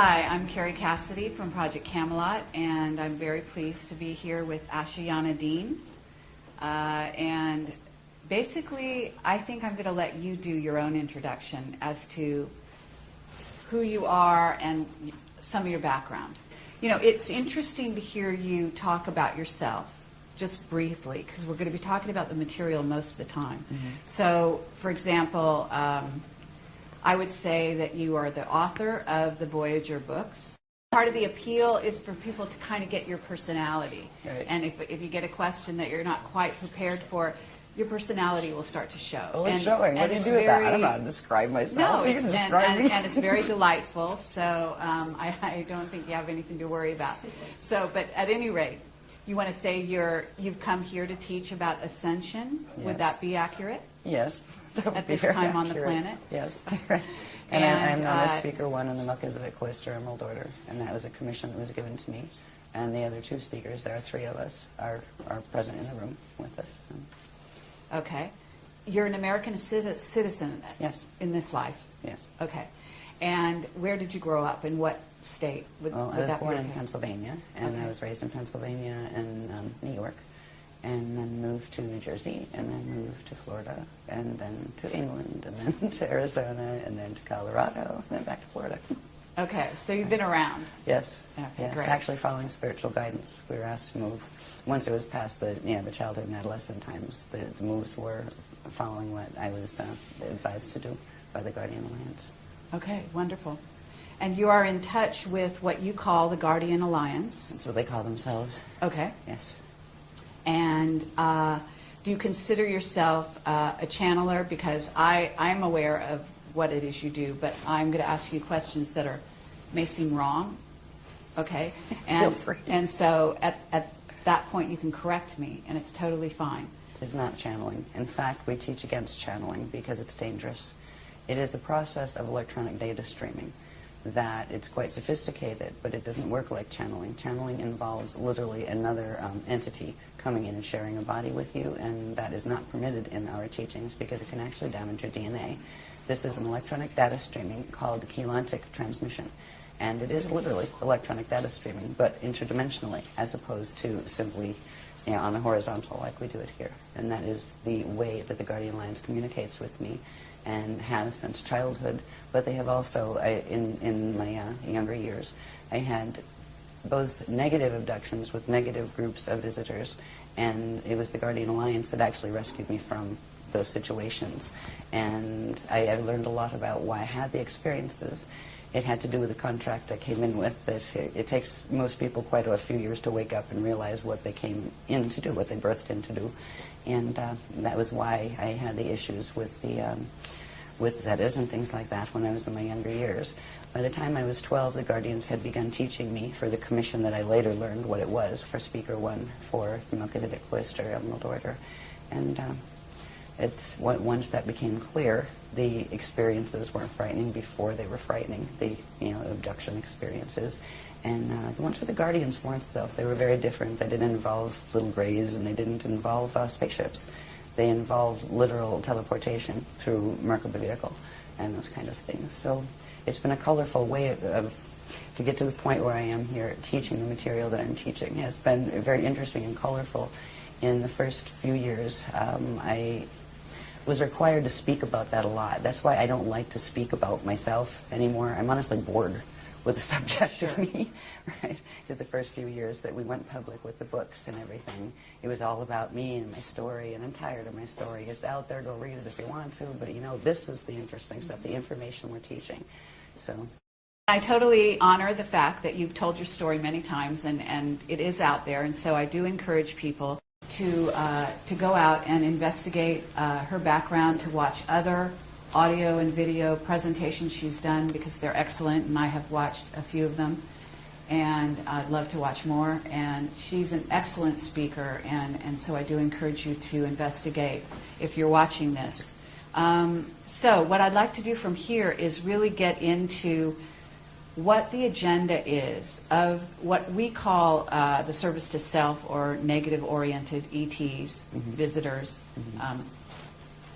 Hi, I'm Carrie Cassidy from Project Camelot, and I'm very pleased to be here with ASHAYANA DEANE. And basically, I think I'm going to let you do your own introduction as to who you are and some of your background. You know, it's interesting to hear you talk about yourself, just briefly, because we're going to be talking about the material most of the time. Mm-hmm. So, for example, I would say that you are the author of the Voyager books. Part of the appeal is for people to kind of get your personality. Right. And if you get a question that you're not quite prepared for, your personality will start to show. Well, it's showing. What do you do with that? I don't know how to describe myself. No, you can describe me. And it's very delightful, so I don't think you have anything to worry about. So, but at any rate, you want to say you've come here to teach about ascension. Yes. Would that be accurate? Yes. At this time on the planet? Yes. And I'm known as Speaker 1 in the Melchizedek Cloister, Emerald Order, and that was a commission that was given to me. And the other two speakers, there are three of us, are present in the room with us. Okay. You're an American citizen. Yes. In this life? Yes. Okay. And where did you grow up? In what state? Well, I was born in Pennsylvania, and I was raised in Pennsylvania and New York, and then moved to New Jersey, and then moved to Florida, and then to England, and then to Arizona, and then to Colorado, and then back to Florida. Okay, so you've been around. Yes. Okay, yes. Great. Actually, following spiritual guidance, we were asked to move. Once it was past the childhood and adolescent times, the moves were following what I was advised to do by the Guardian Alliance. Okay, wonderful. And you are in touch with what you call the Guardian Alliance. That's what they call themselves. Okay. Yes. And do you consider yourself a channeler? Because I'm aware of what it is you do, but I'm going to ask you questions that may seem wrong. Okay? And, Feel free. And so at that point you can correct me, and it's totally fine. It's not channeling. In fact, we teach against channeling because it's dangerous. It is a process of electronic data streaming that it's quite sophisticated, but it doesn't work like channeling. Channeling involves literally another entity coming in and sharing a body with you, and that is not permitted in our teachings because it can actually damage your DNA. This is an electronic data streaming called chelantic transmission, and it is literally electronic data streaming, but interdimensionally, as opposed to simply on the horizontal like we do it here. And that is the way that the Guardian Alliance communicates with me and has since childhood. But they have also, in my younger years, I had both negative abductions with negative groups of visitors, and it was the Guardian Alliance that actually rescued me from those situations. And I learned a lot about why I had the experiences. It had to do with the contract I came in with, that it takes most people quite a few years to wake up and realize what they came in to do, what they birthed in to do. And that was why I had the issues with the with Zetas and things like that when I was in my younger years. By the time I was 12, the Guardians had begun teaching me for the commission that I later learned what it was for Speaker 1 for the Melchizedek Cloister, Emerald Order. And once that became clear, the experiences weren't frightening before they were frightening, the abduction experiences. And the ones with the Guardians weren't, though. They were very different. They didn't involve little grays, and they didn't involve spaceships. They involved literal teleportation through Merkaba vehicle and those kind of things. So it's been a colorful way to get to the point where I am here teaching the material that I'm teaching. It's been very interesting and colorful. In the first few years, I was required to speak about that a lot. That's why I don't like to speak about myself anymore. I'm honestly bored with the subject of me, right? Because the first few years that we went public with the books and everything, it was all about me and my story, and I'm tired of my story. It's out there, go read it if you want to, but this is the interesting stuff, the information we're teaching. So I totally honor the fact that you've told your story many times, and it is out there, and so I do encourage people to go out and investigate her background, to watch other audio and video presentations she's done, because they're excellent, and I have watched a few of them, and I'd love to watch more. And she's an excellent speaker, and so I do encourage you to investigate if you're watching this. So what I'd like to do from here is really get into what the agenda is of what we, the service to self, or negative-oriented ETs, visitors,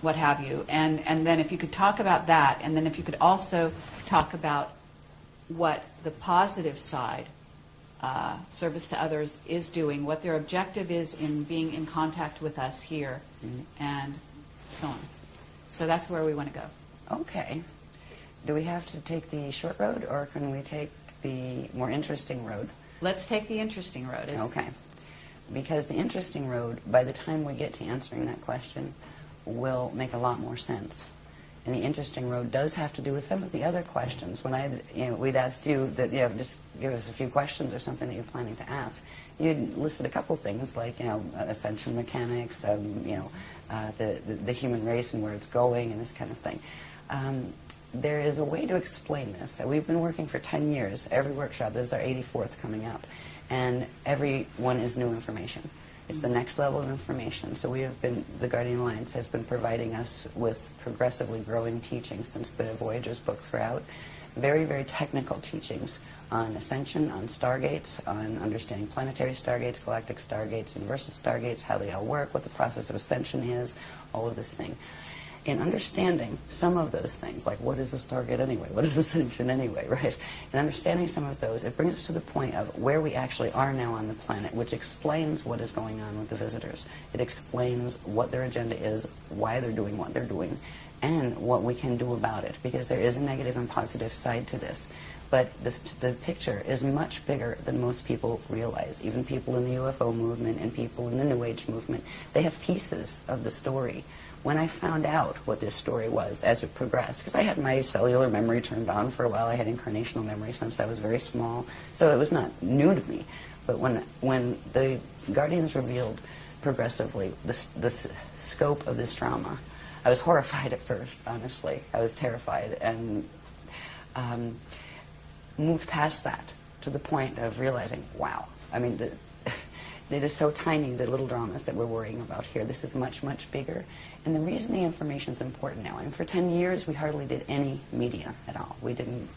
what have you. And then if you could talk about that, and then if you could also talk about what the positive side, service to others, is doing, what their objective is in being in contact with us here, and so on. So that's where we want to go. Okay. Do we have to take the short road, or can we take the more interesting road? Let's take the interesting road. Okay. Because the interesting road, by the time we get to answering that question, will make a lot more sense. And the interesting road does have to do with some of the other questions. When we'd asked you that, just give us a few questions or something that you're planning to ask, you'd listed a couple things like, ascension mechanics, the human race and where it's going and this kind of thing. There is a way to explain this. We've been working for 10 years. Every workshop, this is our 84th coming up, and every one is new information. It's the next level of information. So the Guardian Alliance has been providing us with progressively growing teaching since the Voyagers books were out. Very, very technical teachings on ascension, on stargates, on understanding planetary stargates, galactic stargates, universal stargates, how they all work, what the process of ascension is, all of this thing. In understanding some of those things, like what is a stargate anyway, what is ascension anyway, right? In understanding some of those, it brings us to the point of where we actually are now on the planet, which explains what is going on with the visitors. It explains what their agenda is, why they're doing what they're doing, and what we can do about it, because there is a negative and positive side to this. But the picture is much bigger than most people realize. Even people in the UFO movement and people in the New Age movement, they have pieces of the story. When I found out what this story was as it progressed, because I had my cellular memory turned on for a while, I had incarnational memory since I was very small, so it was not new to me. But when the Guardians revealed progressively the scope of this drama, I was horrified at first, honestly. I was terrified, and moved past that to the point of realizing, wow, I mean, it is so tiny, the little dramas that we're worrying about here. This is much, much bigger. And the reason the information is important now, and for 10 years we hardly did any media at all. We didn't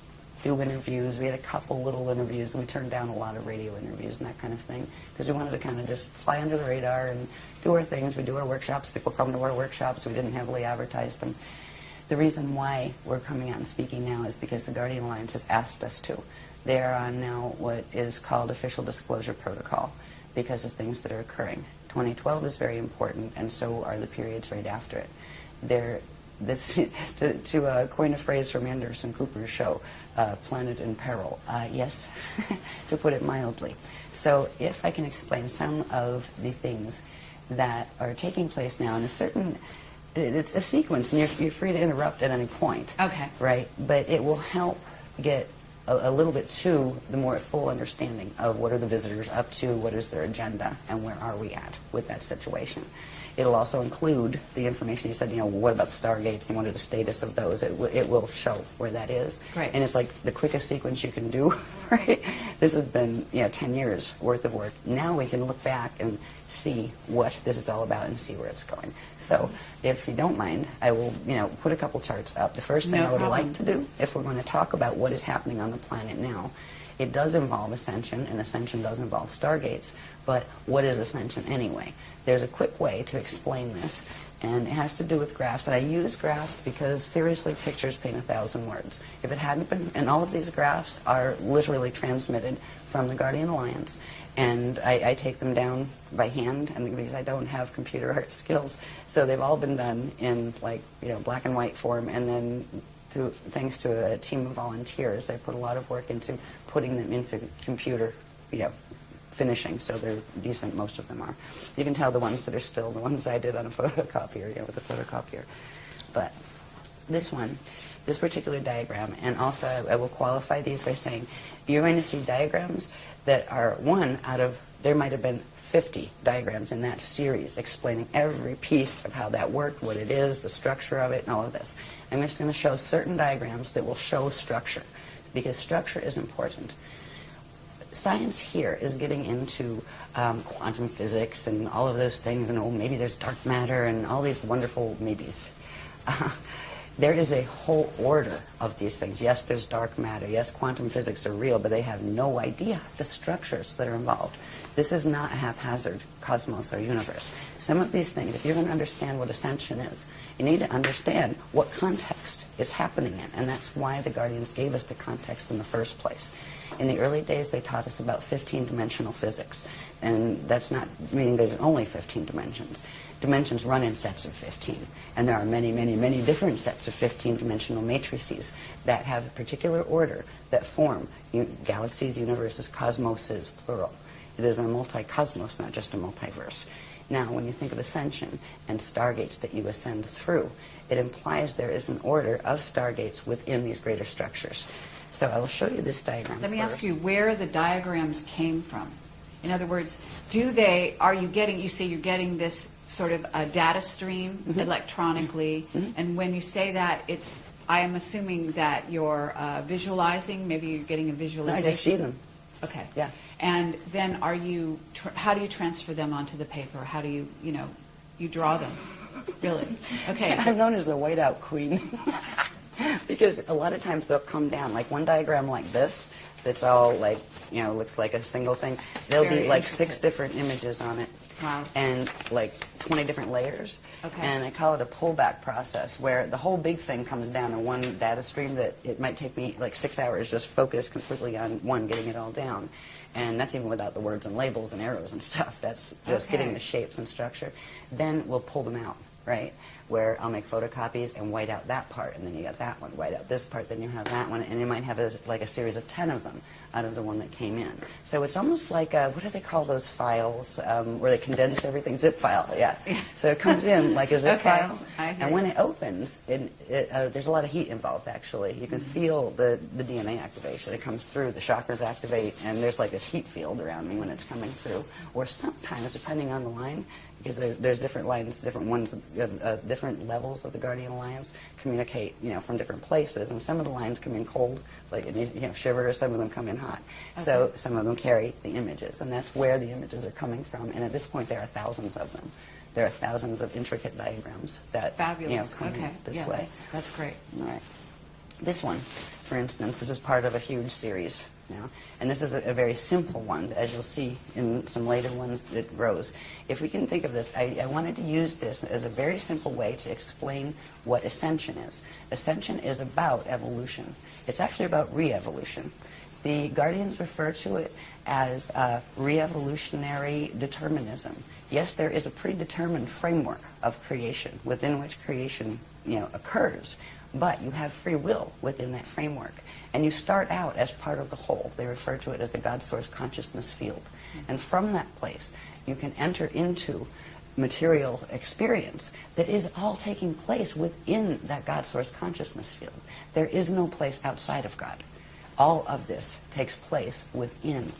do interviews. We had a couple little interviews, and we turned down a lot of radio interviews and that kind of thing, because we wanted to kind of just fly under the radar and do our things. We do our workshops. People come to our workshops. We didn't heavily advertise them. The reason why we're coming out and speaking now is because the Guardian Alliance has asked us to. They are on now what is called Official Disclosure Protocol because of things that are occurring. 2012 is very important, and so are the periods right after it. To coin a phrase from Anderson Cooper's show, planet in peril. Yes, to put it mildly. So if I can explain some of the things that are taking place now in a certain... It's a sequence, and you're free to interrupt at any point. Okay. Right? But it will help get a little bit to the more full understanding of what are the visitors up to, what is their agenda, and where are we at with that situation. It'll also include the information you said, what about the stargates and what are the status of those? It will show where that is. Right. And it's like the quickest sequence you can do, right? This has been 10 years worth of work. Now we can look back and see what this is all about and see where it's going. So if you don't mind, I will put a couple charts up. The first thing I would like to do, if we're going to talk about what is happening on the planet now, it does involve ascension, and ascension does involve stargates, but what is ascension anyway? There's a quick way to explain this, and it has to do with graphs. And I use graphs because, seriously, pictures paint 1,000 words. If it hadn't been, and all of these graphs are literally transmitted from the Guardian Alliance, and I take them down by hand, and because I don't have computer art skills, so they've all been done in black and white form, and then thanks to a team of volunteers, I put a lot of work into putting them into computer, finishing, so they're decent, most of them are. You can tell the ones that are still the ones I did on a photocopier, with a photocopier. But this particular diagram, and also I will qualify these by saying, you're going to see diagrams that are one out of, there might have been 50 diagrams in that series explaining every piece of how that worked, what it is, the structure of it, and all of this. I'm just going to show certain diagrams that will show structure, because structure is important. Science here is getting into quantum physics and all of those things, and maybe there's dark matter and all these wonderful maybes. There is a whole order of these things. Yes, there's dark matter. Yes, quantum physics are real, but they have no idea the structures that are involved. This is not a haphazard cosmos or universe. Some of these things, if you're going to understand what ascension is, you need to understand what context it's happening in. And that's why the Guardians gave us the context in the first place. In the early days, they taught us about 15-dimensional physics. And that's not meaning there's only 15 dimensions. Dimensions run in sets of 15. And there are many, many, many different sets of 15-dimensional matrices that have a particular order that form galaxies, universes, cosmoses, plural. It is a multi-cosmos, not just a multiverse. Now, when you think of ascension and stargates that you ascend through, it implies there is an order of stargates within these greater structures. So I will show you this diagram Let me first. ask you where the diagrams came from. In other words, are you getting, you say you're getting this sort of a data stream electronically, and when you say that, I am assuming that you're visualizing, maybe you're getting a visualization. No, I just see them. Okay. Yeah. And then how do you transfer them onto the paper? How do you, you draw them? Really? Okay. I'm known as the whiteout queen. Because a lot of times they'll come down, like one diagram like this, that's all like, looks like a single thing. There'll be like 6 different images on it. Wow. And like 20 different layers. Okay. And I call it a pullback process, where the whole big thing comes down in one data stream that it might take me like 6 hours just focus completely on one, getting it all down. And that's even without the words and labels and arrows and stuff. That's just getting the shapes and structure. Then we'll pull them out, right? Where I'll make photocopies and white out that part, and then you got that one, white out this part, then you have that one, and you might have like a series of 10 of them out of the one that came in. So it's almost like, what do they call those files where they condense everything? Zip file, yeah. So it comes in like a zip file, and when it opens, there's a lot of heat involved, actually. You can feel the DNA activation. It comes through, the chakras activate, and there's like this heat field around me when it's coming through. Or sometimes, depending on the line, because there's different lines, different ones, different levels of the Guardian Alliance communicate, from different places, and some of the lines come in cold, like shiver, some of them come in hot. Okay. So some of them carry the images, and that's where the images are coming from. And at this point, there are thousands of them. There are thousands of intricate diagrams that come in this way. That's great. All right. This one, for instance, this is part of a huge series now, and this is a very simple one. As you'll see in some later ones, it grows. If we can think of this, I wanted to use this as a very simple way to explain what ascension is. Ascension is about evolution. It's actually about re-evolution. The Guardians refer to it as re-evolutionary determinism. Yes, there is a predetermined framework of creation within which creation occurs, but you have free will within that framework. And you start out as part of the whole. They refer to it as the God Source consciousness field. And from that place, you can enter into material experience that is all taking place within that God Source consciousness field. There is no place outside of God. All of this takes place within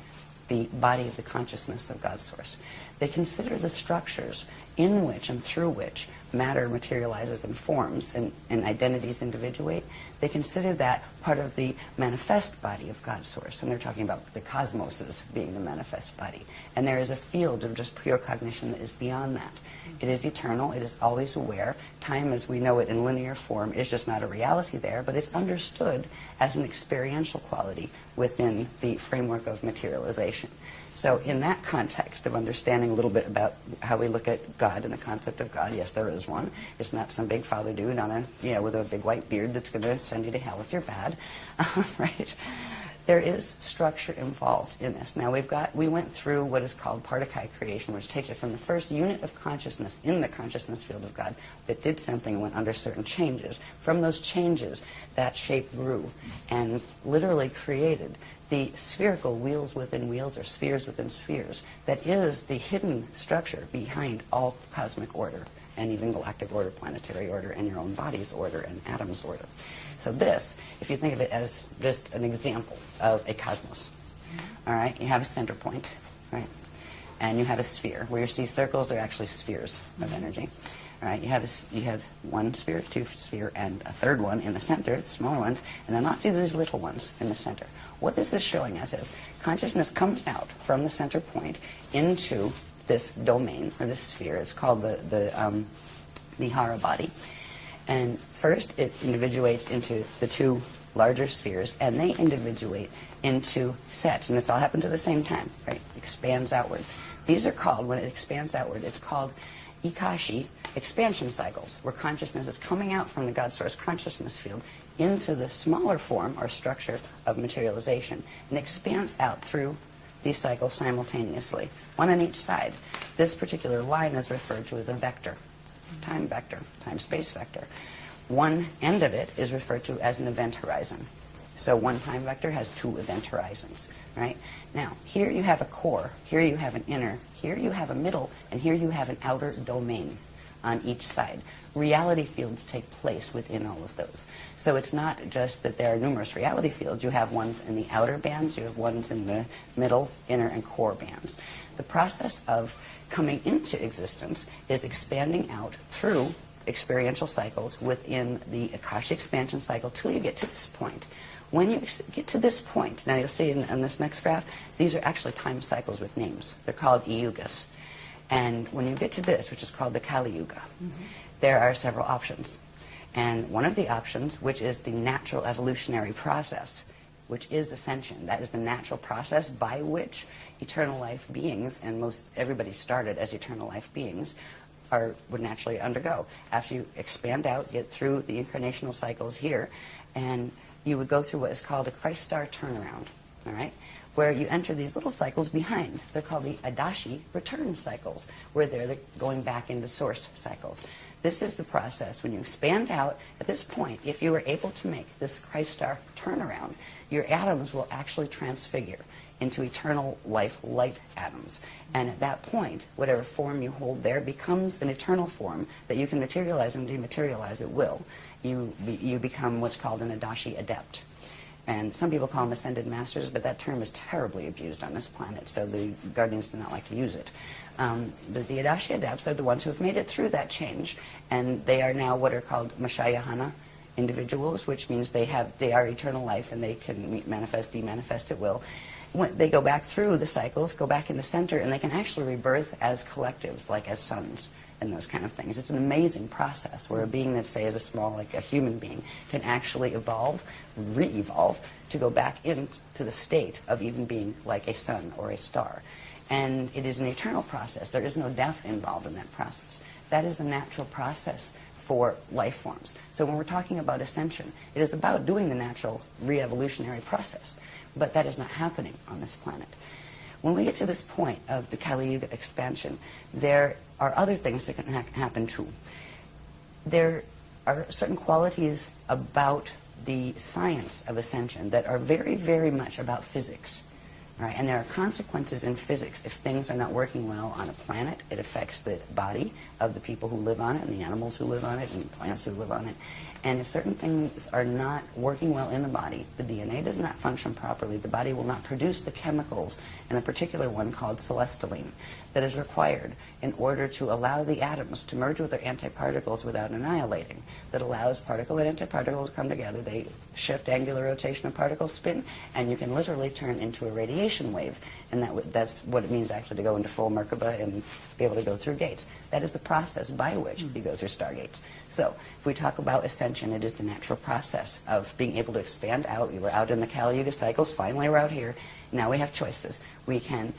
the body of the consciousness of God Source. They consider the structures in which and through which matter materializes and forms and identities individuate. They consider that part of the manifest body of God Source, and they're talking about the cosmoses being the manifest body. And there is a field of just pure cognition that is beyond that. It is eternal. It is always aware. Time as we know it in linear form is just not a reality there, but it's understood as an experiential quality within the framework of materialization. So in that context of understanding a little bit about how we look at God and the concept of God, yes, there is one. It's not some big father dude on with a big white beard that's going to send you to hell if you're bad, right? There is structure involved in this. Now we went through what is called Partakai creation, which takes it from the first unit of consciousness in the consciousness field of God that did something and went under certain changes. From those changes, that shape grew and literally created the spherical wheels within wheels, or spheres within spheres, that is the hidden structure behind all cosmic order, and even galactic order, planetary order, and your own body's order, and atoms' order. So this, if you think of it as just an example of a cosmos, all right, you have a center point, right, and you have a sphere. Where you see circles, they're actually spheres of energy. All right, you have one sphere, two sphere, and a third one in the center, smaller ones, and then lots of these little ones in the center. What this is showing us is consciousness comes out from the center point into this domain, or this sphere. It's called the Hara body. And first it individuates into the two larger spheres, and they individuate into sets, and this all happens at the same time, right? Expands outward. These are called, when it expands outward, it's called ikashi expansion cycles, where consciousness is coming out from the God Source consciousness field into the smaller form or structure of materialization, and expands out through these cycles simultaneously, one on each side. This particular line is referred to as a vector, time-space vector. One end of it is referred to as an event horizon. So one time vector has two event horizons, right? Now, here you have a core, here you have an inner, here you have a middle, and here you have an outer domain on each side. Reality fields take place within all of those. So it's not just that there are numerous reality fields. You have ones in the outer bands, you have ones in the middle, inner, and core bands. The process of coming into existence is expanding out through experiential cycles within the Akasha expansion cycle till you get to this point. When you get to this point, now you'll see in this next graph, these are actually time cycles with names. They're called yugas. And when you get to this, which is called the Kali Yuga, there are several options. And one of the options, which is the natural evolutionary process, which is ascension. That is the natural process by which eternal life beings, and everybody started as eternal life beings, would naturally undergo. After you expand out, get through the incarnational cycles here, and you would go through what is called a Christ star turnaround, all right? Where you enter these little cycles behind. They're called the Adashi return cycles, where they're going back into source cycles. This is the process. When you expand out, at this point, if you were able to make this Christ star turnaround, your atoms will actually transfigure into eternal life light atoms. And at that point, whatever form you hold there becomes an eternal form that you can materialize and dematerialize at will. You become what's called an Adashi adept. And some people call them ascended masters, but that term is terribly abused on this planet, so the Guardians do not like to use it. But the Adashi adepts are the ones who have made it through that change, and they are now what are called MECHANIZM individuals, which means they are eternal life and they can manifest, demanifest at will. When they go back through the cycles, go back into center, and they can actually rebirth as collectives, like as suns and those kind of things. It's an amazing process where a being that, say, is a small, like a human being, can actually evolve, re-evolve, to go back into the state of even being like a sun or a star. And it is an eternal process. There is no death involved in that process. That is the natural process for life forms. So when we're talking about ascension, it is about doing the natural re-evolutionary process. But that is not happening on this planet. When we get to this point of the Kali Yuga expansion, there are other things that can happen too. There are certain qualities about the science of ascension that are very, very much about physics. Right? And there are consequences in physics. If things are not working well on a planet, it affects the body of the people who live on it, and the animals who live on it, and the plants who live on it. And if certain things are not working well in the body, the DNA does not function properly, the body will not produce the chemicals, and a particular one called celestylene, that is required in order to allow the atoms to merge with their antiparticles without annihilating. That allows particle and antiparticle to come together. They shift angular rotation of particle spin, and you can literally turn into a radiation wave. And that's what it means actually to go into full Merkaba and be able to go through gates. That is the process by which you go through stargates. So if we talk about ascension, it is the natural process of being able to expand out. We were out in the Kali Yuga cycles, finally we're out here. Now we have choices. We can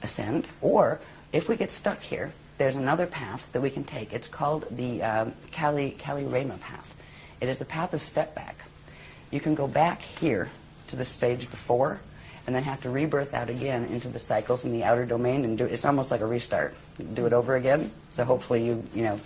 ascend, or if we get stuck here, there's another path that we can take. It's called the Kali Rama path. It is the path of step back. You can go back here to the stage before, and then have to rebirth out again into the cycles in the outer domain, and it's almost like a restart. Do it over again. So hopefully you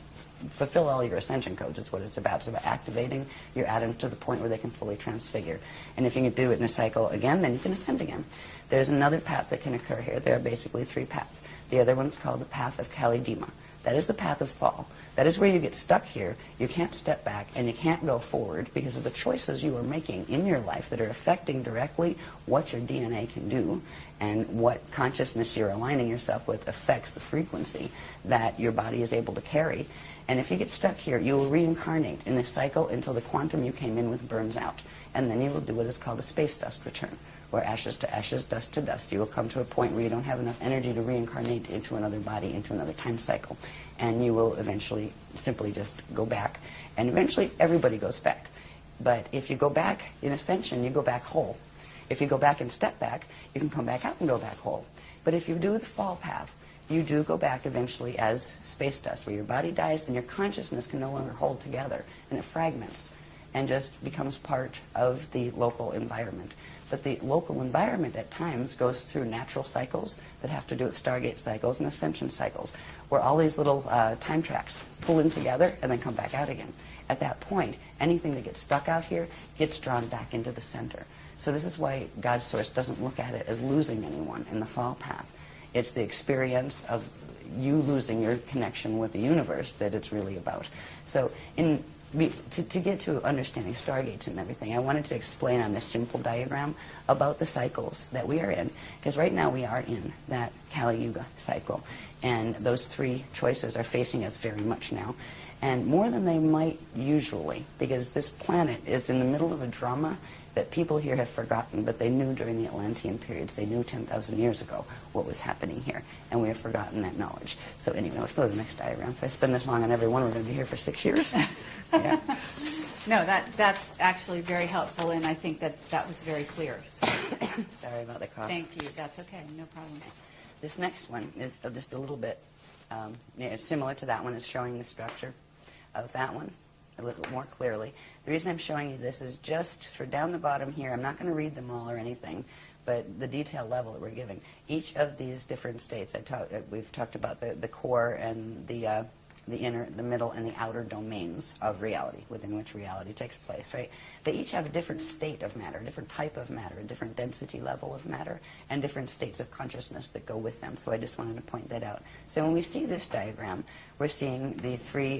fulfill all your ascension codes. It's what it's about. It's about activating your atoms to the point where they can fully transfigure. And if you can do it in a cycle again, then you can ascend again. There's another path that can occur here. There are basically three paths. The other one's called the path of Kali Dima. That is the path of fall. That is where you get stuck here. You can't step back and you can't go forward because of the choices you are making in your life that are affecting directly what your DNA can do, and what consciousness you're aligning yourself with affects the frequency that your body is able to carry. And if you get stuck here, you will reincarnate in this cycle until the quantum you came in with burns out. And then you will do what is called a space dust return, where ashes to ashes, dust to dust. You will come to a point where you don't have enough energy to reincarnate into another body, into another time cycle. And you will eventually simply just go back. And eventually everybody goes back. But if you go back in ascension, you go back whole. If you go back and step back, you can come back out and go back whole. But if you do the fall path, you do go back eventually as space dust, where your body dies and your consciousness can no longer hold together, and it fragments and just becomes part of the local environment. But the local environment at times goes through natural cycles that have to do with Stargate cycles and ascension cycles, where all these little time tracks pull in together and then come back out again. At that point, anything that gets stuck out here gets drawn back into the center. So this is why God's Source doesn't look at it as losing anyone in the fall path. It's the experience of you losing your connection with the universe that it's really about. So to get to understanding Stargates and everything, I wanted to explain on this simple diagram about the cycles that we are in. Because right now we are in that Kali Yuga cycle. And those three choices are facing us very much now. And more than they might usually, because this planet is in the middle of a drama that people here have forgotten, but they knew during the Atlantean periods. They knew 10,000 years ago what was happening here, and we have forgotten that knowledge. So anyway, let's go to the next diagram. If I spend this long on every one, we're going to be here for 6 years. Yeah. No, that's actually very helpful, and I think that was very clear. So, sorry about the cough. thank you. That's okay. No problem. This next one is just a little bit it's similar to that one. It's showing the structure of that one a little more clearly. The reason I'm showing you this is just for down the bottom here. I'm not going to read them all or anything, but the detail level that we're giving. Each of these different states, we've talked about the core and the inner, the middle, and the outer domains of reality, within which reality takes place, right? They each have a different state of matter, a different type of matter, a different density level of matter, and different states of consciousness that go with them. So I just wanted to point that out. So when we see this diagram, we're seeing the three,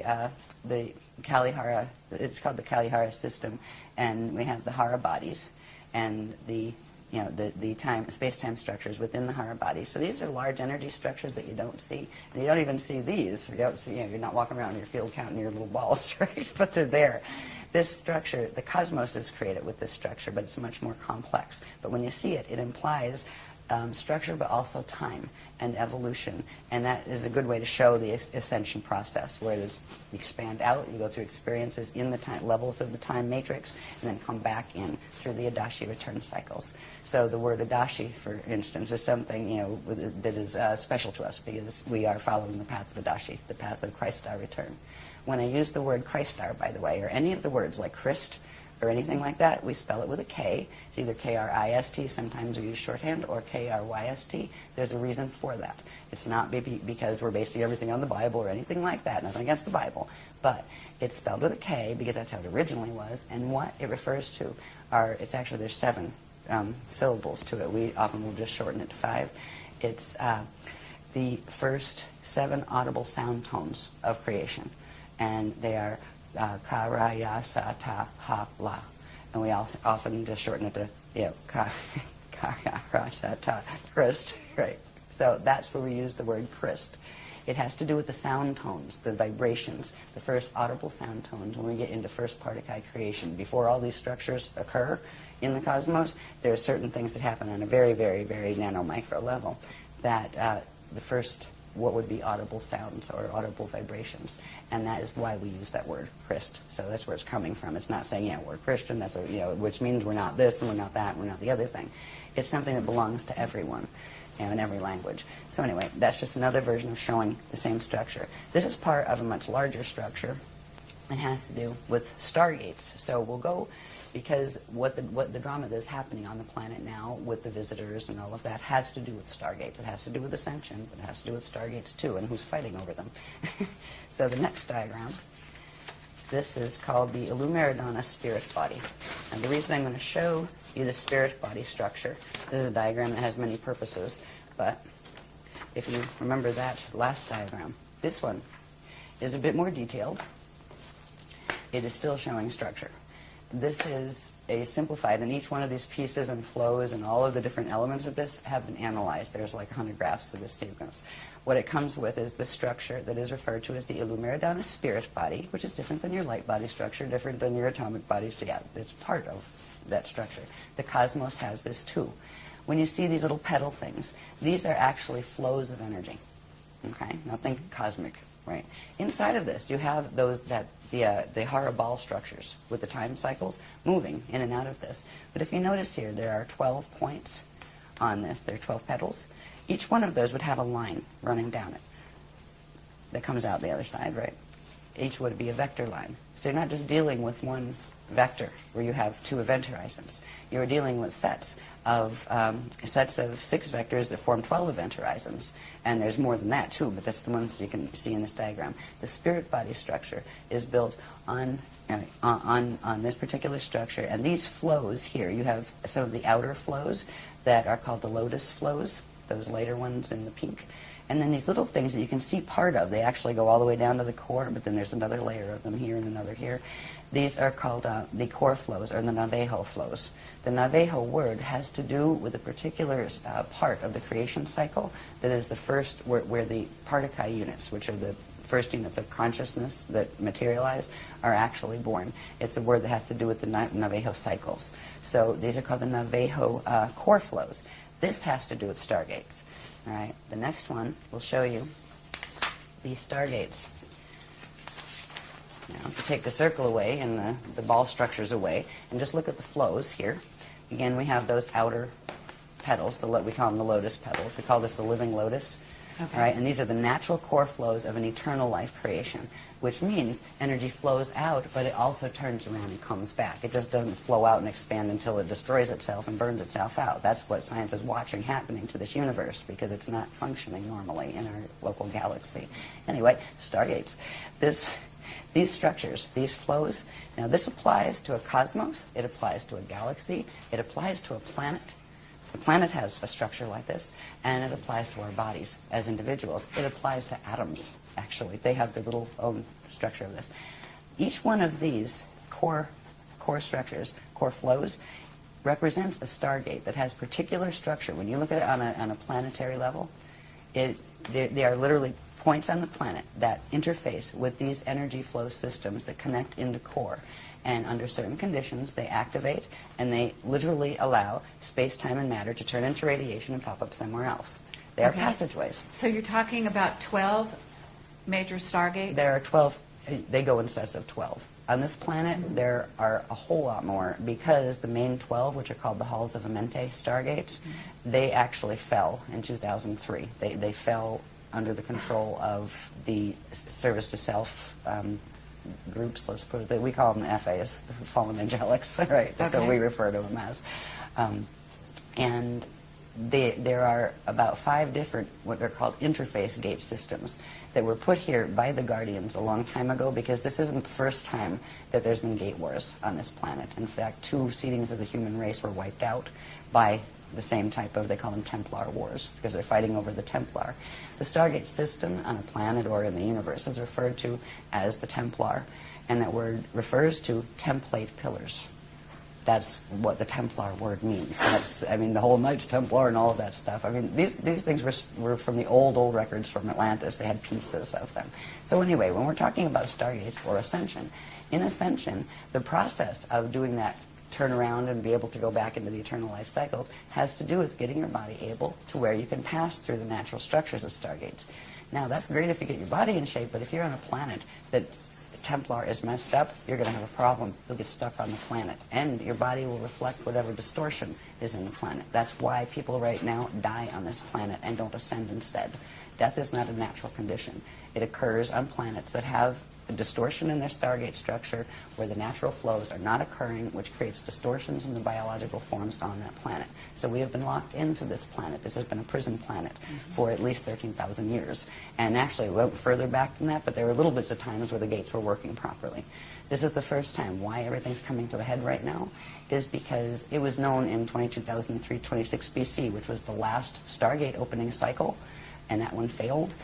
the Kalihara, it's called the Kalihara system, and we have the Hara bodies, and the space-time structures within the Hara body. So these are large energy structures that you don't see. And you don't even see these. You don't see, you're not walking around in your field counting your little balls, right? But they're there. This structure, the cosmos is created with this structure, but it's much more complex. But when you see it, it implies structure, but also time and evolution. And that is a good way to show the ascension process, where it is you expand out, you go through experiences in the time levels of the time matrix, and then come back in through the Adashi return cycles. So the word Adashi, for instance, is something that is special to us, because we are following the path of Adashi, the path of Christ star return. When I use the word Christ star, by the way, or any of the words like Christ or anything like that, we spell it with a K. It's either K-R-I-S-T, sometimes we use shorthand, or K-R-Y-S-T. There's a reason for that. It's not because we're basing everything on the Bible or anything like that, nothing against the Bible, but it's spelled with a K because that's how it originally was, and what it refers to there's 7 syllables to it. We often will just shorten it to 5. It's the first 7 audible sound tones of creation, and they are ka, ra, ya, sa, ta, ha, la. And we also often just shorten it to, ka, ya, ra, sa, ta, Christ, right? So that's where we use the word Christ. It has to do with the sound tones, the vibrations, the first audible sound tones when we get into first particle creation. Before all these structures occur in the cosmos, there are certain things that happen on a very, very, very nano-micro level that the first what would be audible sounds or audible vibrations, and that is why we use that word Christ. So that's where it's coming from. It's not saying, we're Christian, that's which means we're not this and we're not that and we're not the other thing. It's something that belongs to everyone, in every language. So anyway, that's just another version of showing the same structure. This is part of a much larger structure and has to do with stargates. So we'll go, because what the drama that is happening on the planet now with the visitors and all of that has to do with stargates. It has to do with ascension, but it has to do with stargates too, and who's fighting over them. So the next diagram, this is called the Illumeridana spirit body. And the reason I'm going to show you the spirit body structure, this is a diagram that has many purposes, but if you remember that last diagram, this one is a bit more detailed. It is still showing structure. This is a simplified, and each one of these pieces and flows and all of the different elements of this have been analyzed. There's like 100 graphs to this sequence. What it comes with is the structure that is referred to as the Illumeridana spirit body, which is different than your light body structure, different than your atomic bodies together. It's part of that structure. The cosmos has this too. When you see these little petal things, these are actually flows of energy. Okay? Now think cosmic right? Inside of this, you have those the Hara ball structures with the time cycles moving in and out of this. But if you notice here, there are 12 points on this. There are 12 petals. Each one of those would have a line running down it that comes out the other side, right? Each would be a vector line. So you're not just dealing with one vector where you have two event horizons. You're dealing with sets of 6 vectors that form 12 event horizons. And there's more than that too, but that's the ones you can see in this diagram. The spirit body structure is built on this particular structure, and these flows here, you have some of the outer flows that are called the lotus flows, those later ones in the pink. And then these little things that you can see part of, they actually go all the way down to the core, but then there's another layer of them here and another here. These are called the core flows, or the Navajo flows. The Navajo word has to do with a particular part of the creation cycle that is the first, where the Partakai units, which are the first units of consciousness that materialize, are actually born. It's a word that has to do with the Navajo cycles. So these are called the Navajo core flows. This has to do with stargates. All right, the next one will show you these stargates. Now, if you take the circle away and the ball structures away, and just look at the flows here, again, we have those outer petals, we call them the lotus petals. We call this the living lotus. Okay. All right, and these are the natural core flows of an eternal life creation, which means energy flows out, but it also turns around and comes back. It just doesn't flow out and expand until it destroys itself and burns itself out. That's what science is watching happening to this universe, because it's not functioning normally in our local galaxy. Anyway, stargates. These structures, these flows, now this applies to a cosmos, it applies to a galaxy, it applies to a planet. The planet has a structure like this, and it applies to our bodies as individuals. It applies to atoms, actually. They have their little own structure of this. Each one of these core structures, core flows, represents a stargate that has particular structure. When you look at it on a planetary level, they are literally points on the planet that interface with these energy flow systems that connect into core. And under certain conditions, they activate, and they literally allow space, time, and matter to turn into radiation and pop up somewhere else. They are passageways. So you're talking about 12 major stargates? There are 12. They go in sets of 12. On this planet, there are a whole lot more, because the main 12, which are called the Halls of Amente stargates, they actually fell in 2003. They fell under the control of the service to self groups, let's put it that we call them the FAs, the fallen angelics, right? That's what we refer to them as. And there are about 5 different, what are called interface gate systems, that were put here by the Guardians a long time ago, because this isn't the first time that there's been gate wars on this planet. In fact, 2 seedings of the human race were wiped out by the same type of, they call them Templar wars, because they're fighting over the Templar. The Stargate system on a planet or in the universe is referred to as the Templar, and that word refers to template pillars. That's what the Templar word means. That's, I mean, the whole Knights Templar and all of that stuff. I mean, these things were from the old records from Atlantis. They had pieces of them. So anyway, when we're talking about Stargates or Ascension, in Ascension, the process of doing that turn around and be able to go back into the eternal life cycles has to do with getting your body able to where you can pass through the natural structures of stargates. Now, that's great if you get your body in shape, but if you're on a planet that's Templar is messed up, you're going to have a problem. You'll get stuck on the planet, and your body will reflect whatever distortion is in the planet. That's why people right now die on this planet and don't ascend instead. Death is not a natural condition. It occurs on planets that have a distortion in their stargate structure, where the natural flows are not occurring, which creates distortions in the biological forms on that planet. So we have been locked into this planet. This has been a prison planet for at least 13,000 years. And actually, we went further back than that, but there were little bits of times where the gates were working properly. This is the first time. Why everything's coming to a head right now is because it was known in 22,326 BC, which was the last stargate opening cycle, and that one failed,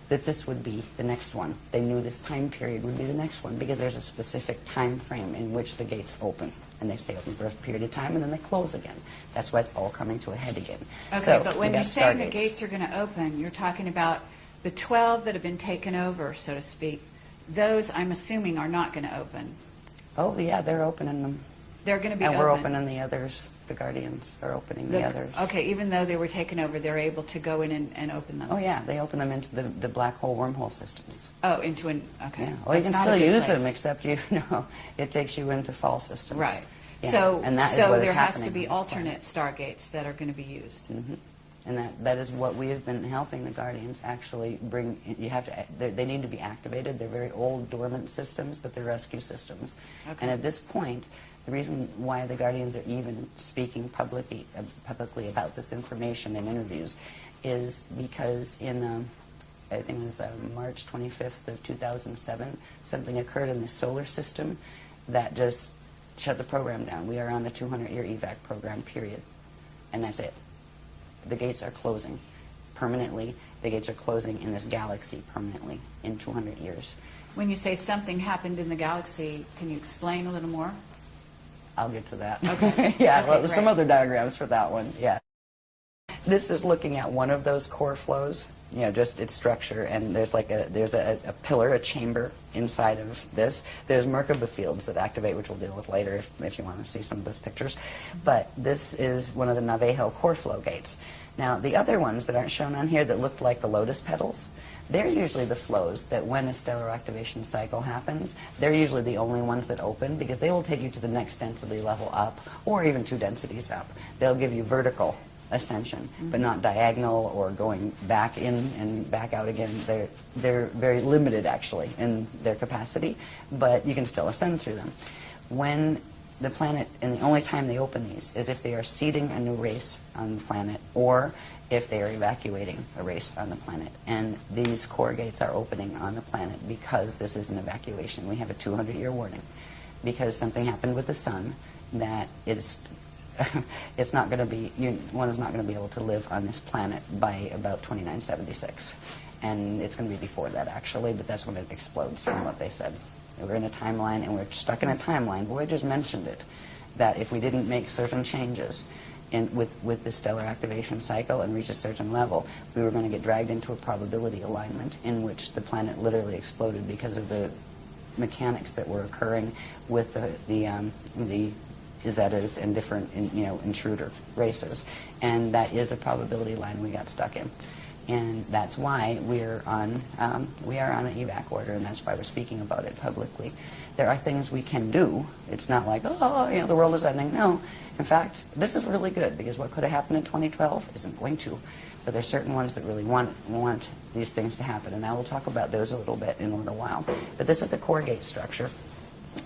that this would be the next one. They knew this time period would be the next one, because there's a specific time frame in which the gates open, and they stay open for a period of time, and then they close again. That's why it's all coming to a head again. Okay, so but when you're saying the gates are going to open, you're talking about the 12 that have been taken over, so to speak. Those, I'm assuming, are not going to open. Oh, yeah, they're opening them. They're going to be open. open. And we're opening the others the Guardians are opening The- the others. Okay, even though they were taken over, they're able to go in and open them. Oh yeah, they open them into the black hole wormhole systems. Oh, into an, okay. Yeah. Well, you That's can not a still good use them, place. except it takes you into fall systems. Right. Yeah. So, and that is so what is there has happening to be on this alternate stargates that are going to be used. planet. And that is what we have been helping the Guardians actually bring. You have to. They need to be activated. They're very old, dormant systems, but they're rescue systems. Okay. And at this point, the reason why the Guardians are even speaking publicly about this information in interviews is because in I think it was March 25th of 2007, something occurred in the solar system that just shut the program down. We are on a 200-year evac program, period. And that's it. The gates are closing permanently. The gates are closing in this galaxy permanently in 200 years. When you say something happened in the galaxy, can you explain a little more? I'll get to that. Okay. Yeah, Okay, well, there's some great. other diagrams for that one. Yeah. This is looking at one of those core flows, just its structure, and there's a pillar, a chamber inside of this. There's Merkaba fields that activate, which we'll deal with later if you want to see some of those pictures. But this is one of the Navajo core flow gates. Now, the other ones that aren't shown on here that look like the lotus petals, they're usually the flows that when a stellar activation cycle happens, they're usually the only ones that open because they will take you to the next density level up or even 2 densities up. They'll give you vertical ascension, but not diagonal or going back in and back out again. They're very limited actually in their capacity, but you can still ascend through them. When the planet, and the only time they open these is if they are seeding a new race on the planet or if they are evacuating a race on the planet. And these core gates are opening on the planet because this is an evacuation. We have a 200-year warning because something happened with the sun that is it's not going to be, one is not going to be able to live on this planet by about 2976. And it's going to be before that, actually, but that's when it explodes from what they said. We're in a timeline, and we're stuck in a timeline. Voyager's mentioned it, that if we didn't make certain changes with the stellar activation cycle and reach a certain level, we were going to get dragged into a probability alignment in which the planet literally exploded because of the mechanics that were occurring with the Zetas and different intruder races, and that is a probability line we got stuck in, and that's why we are on an evac order, and that's why we're speaking about it publicly. There are things we can do. It's not like the world is ending. No, in fact, this is really good because what could have happened in 2012 isn't going to. But there's certain ones that really want these things to happen, and I will talk about those a little bit in a little while. But this is the core gate structure.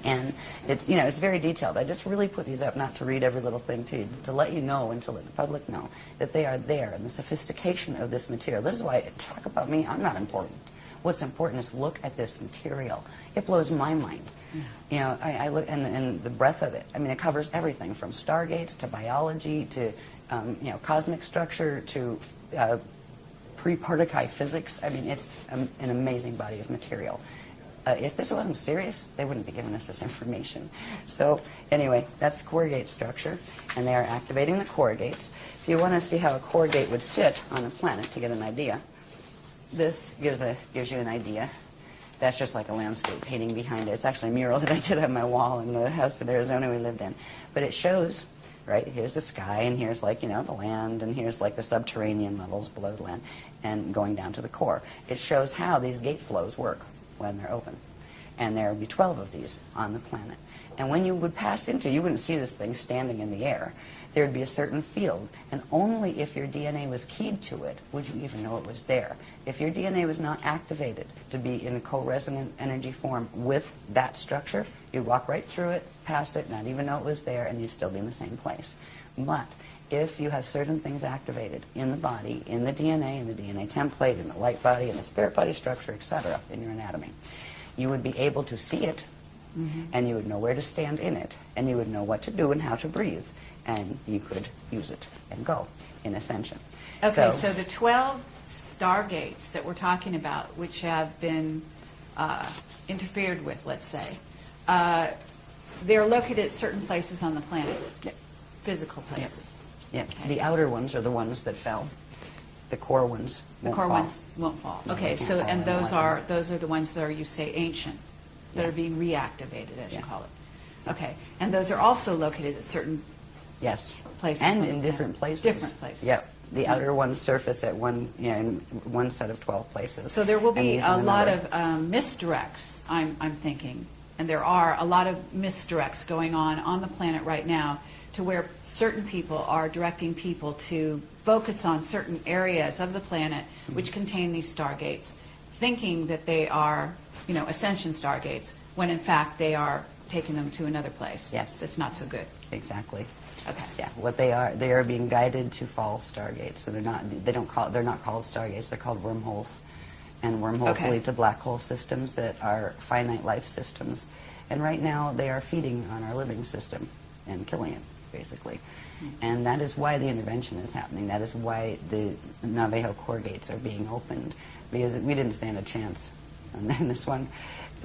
And it's it's very detailed. I just really put these up not to read every little thing to you, to let you know and to let the public know that they are there and the sophistication of this material. This is why talk about me. I'm not important. What's important is look at this material. It blows my mind. Yeah. I look and the breadth of it. I mean, it covers everything from stargates to biology to cosmic structure to pre-Particuli physics. I mean, it's an amazing body of material. If this wasn't serious, they wouldn't be giving us this information. So anyway, that's the core gate structure, and they are activating the core gates. If you want to see how a core gate would sit on a planet to get an idea, this gives you an idea. That's just like a landscape painting behind it. It's actually a mural that I did on my wall in the house in Arizona we lived in. But it shows, right, here's the sky, and here's like, the land, and here's like the subterranean levels below the land, and going down to the core. It shows how these gate flows work when they're open. And there would be 12 of these on the planet. And when you would pass into, you wouldn't see this thing standing in the air. There would be a certain field, and only if your DNA was keyed to it would you even know it was there. If your DNA was not activated to be in co-resonant energy form with that structure, you'd walk right through it, past it, not even know it was there, and you'd still be in the same place. But if you have certain things activated in the body, in the DNA, in the DNA template, in the light body, in the spirit body structure, etc., in your anatomy, you would be able to see it, and you would know where to stand in it, and you would know what to do and how to breathe, and you could use it and go in ascension. Okay, so the 12 stargates that we're talking about, which have been interfered with, let's say, they're located at certain places on the planet, physical places. Yeah, Okay. the outer ones are the ones that fell. The core ones won't fall. The core ones won't fall. No, Okay, they can't so fall. and They don't those like them. are the ones that are, you say, ancient, that Yeah. are being reactivated, as you Yeah. call it. Okay, and those are also located at certain Yes. places. And on in the different planet. places. Different places. Yep. The outer ones surface at one, in one set of 12 places. So there will and be these a in lot another. of misdirects, I'm thinking, and there are a lot of misdirects going on the planet right now, to where certain people are directing people to focus on certain areas of the planet which contain these stargates, thinking that they are, ascension stargates, when in fact they are taking them to another place. Yes. That's not so good. Exactly. Okay. Yeah, what they are being guided to fall stargates. So they're not called stargates. They're called wormholes, and wormholes Okay. lead to black hole systems that are finite life systems. And right now they are feeding on our living system and killing it, basically. And that is why the intervention is happening. That is why the Navajo core gates are being opened, because we didn't stand a chance in this one.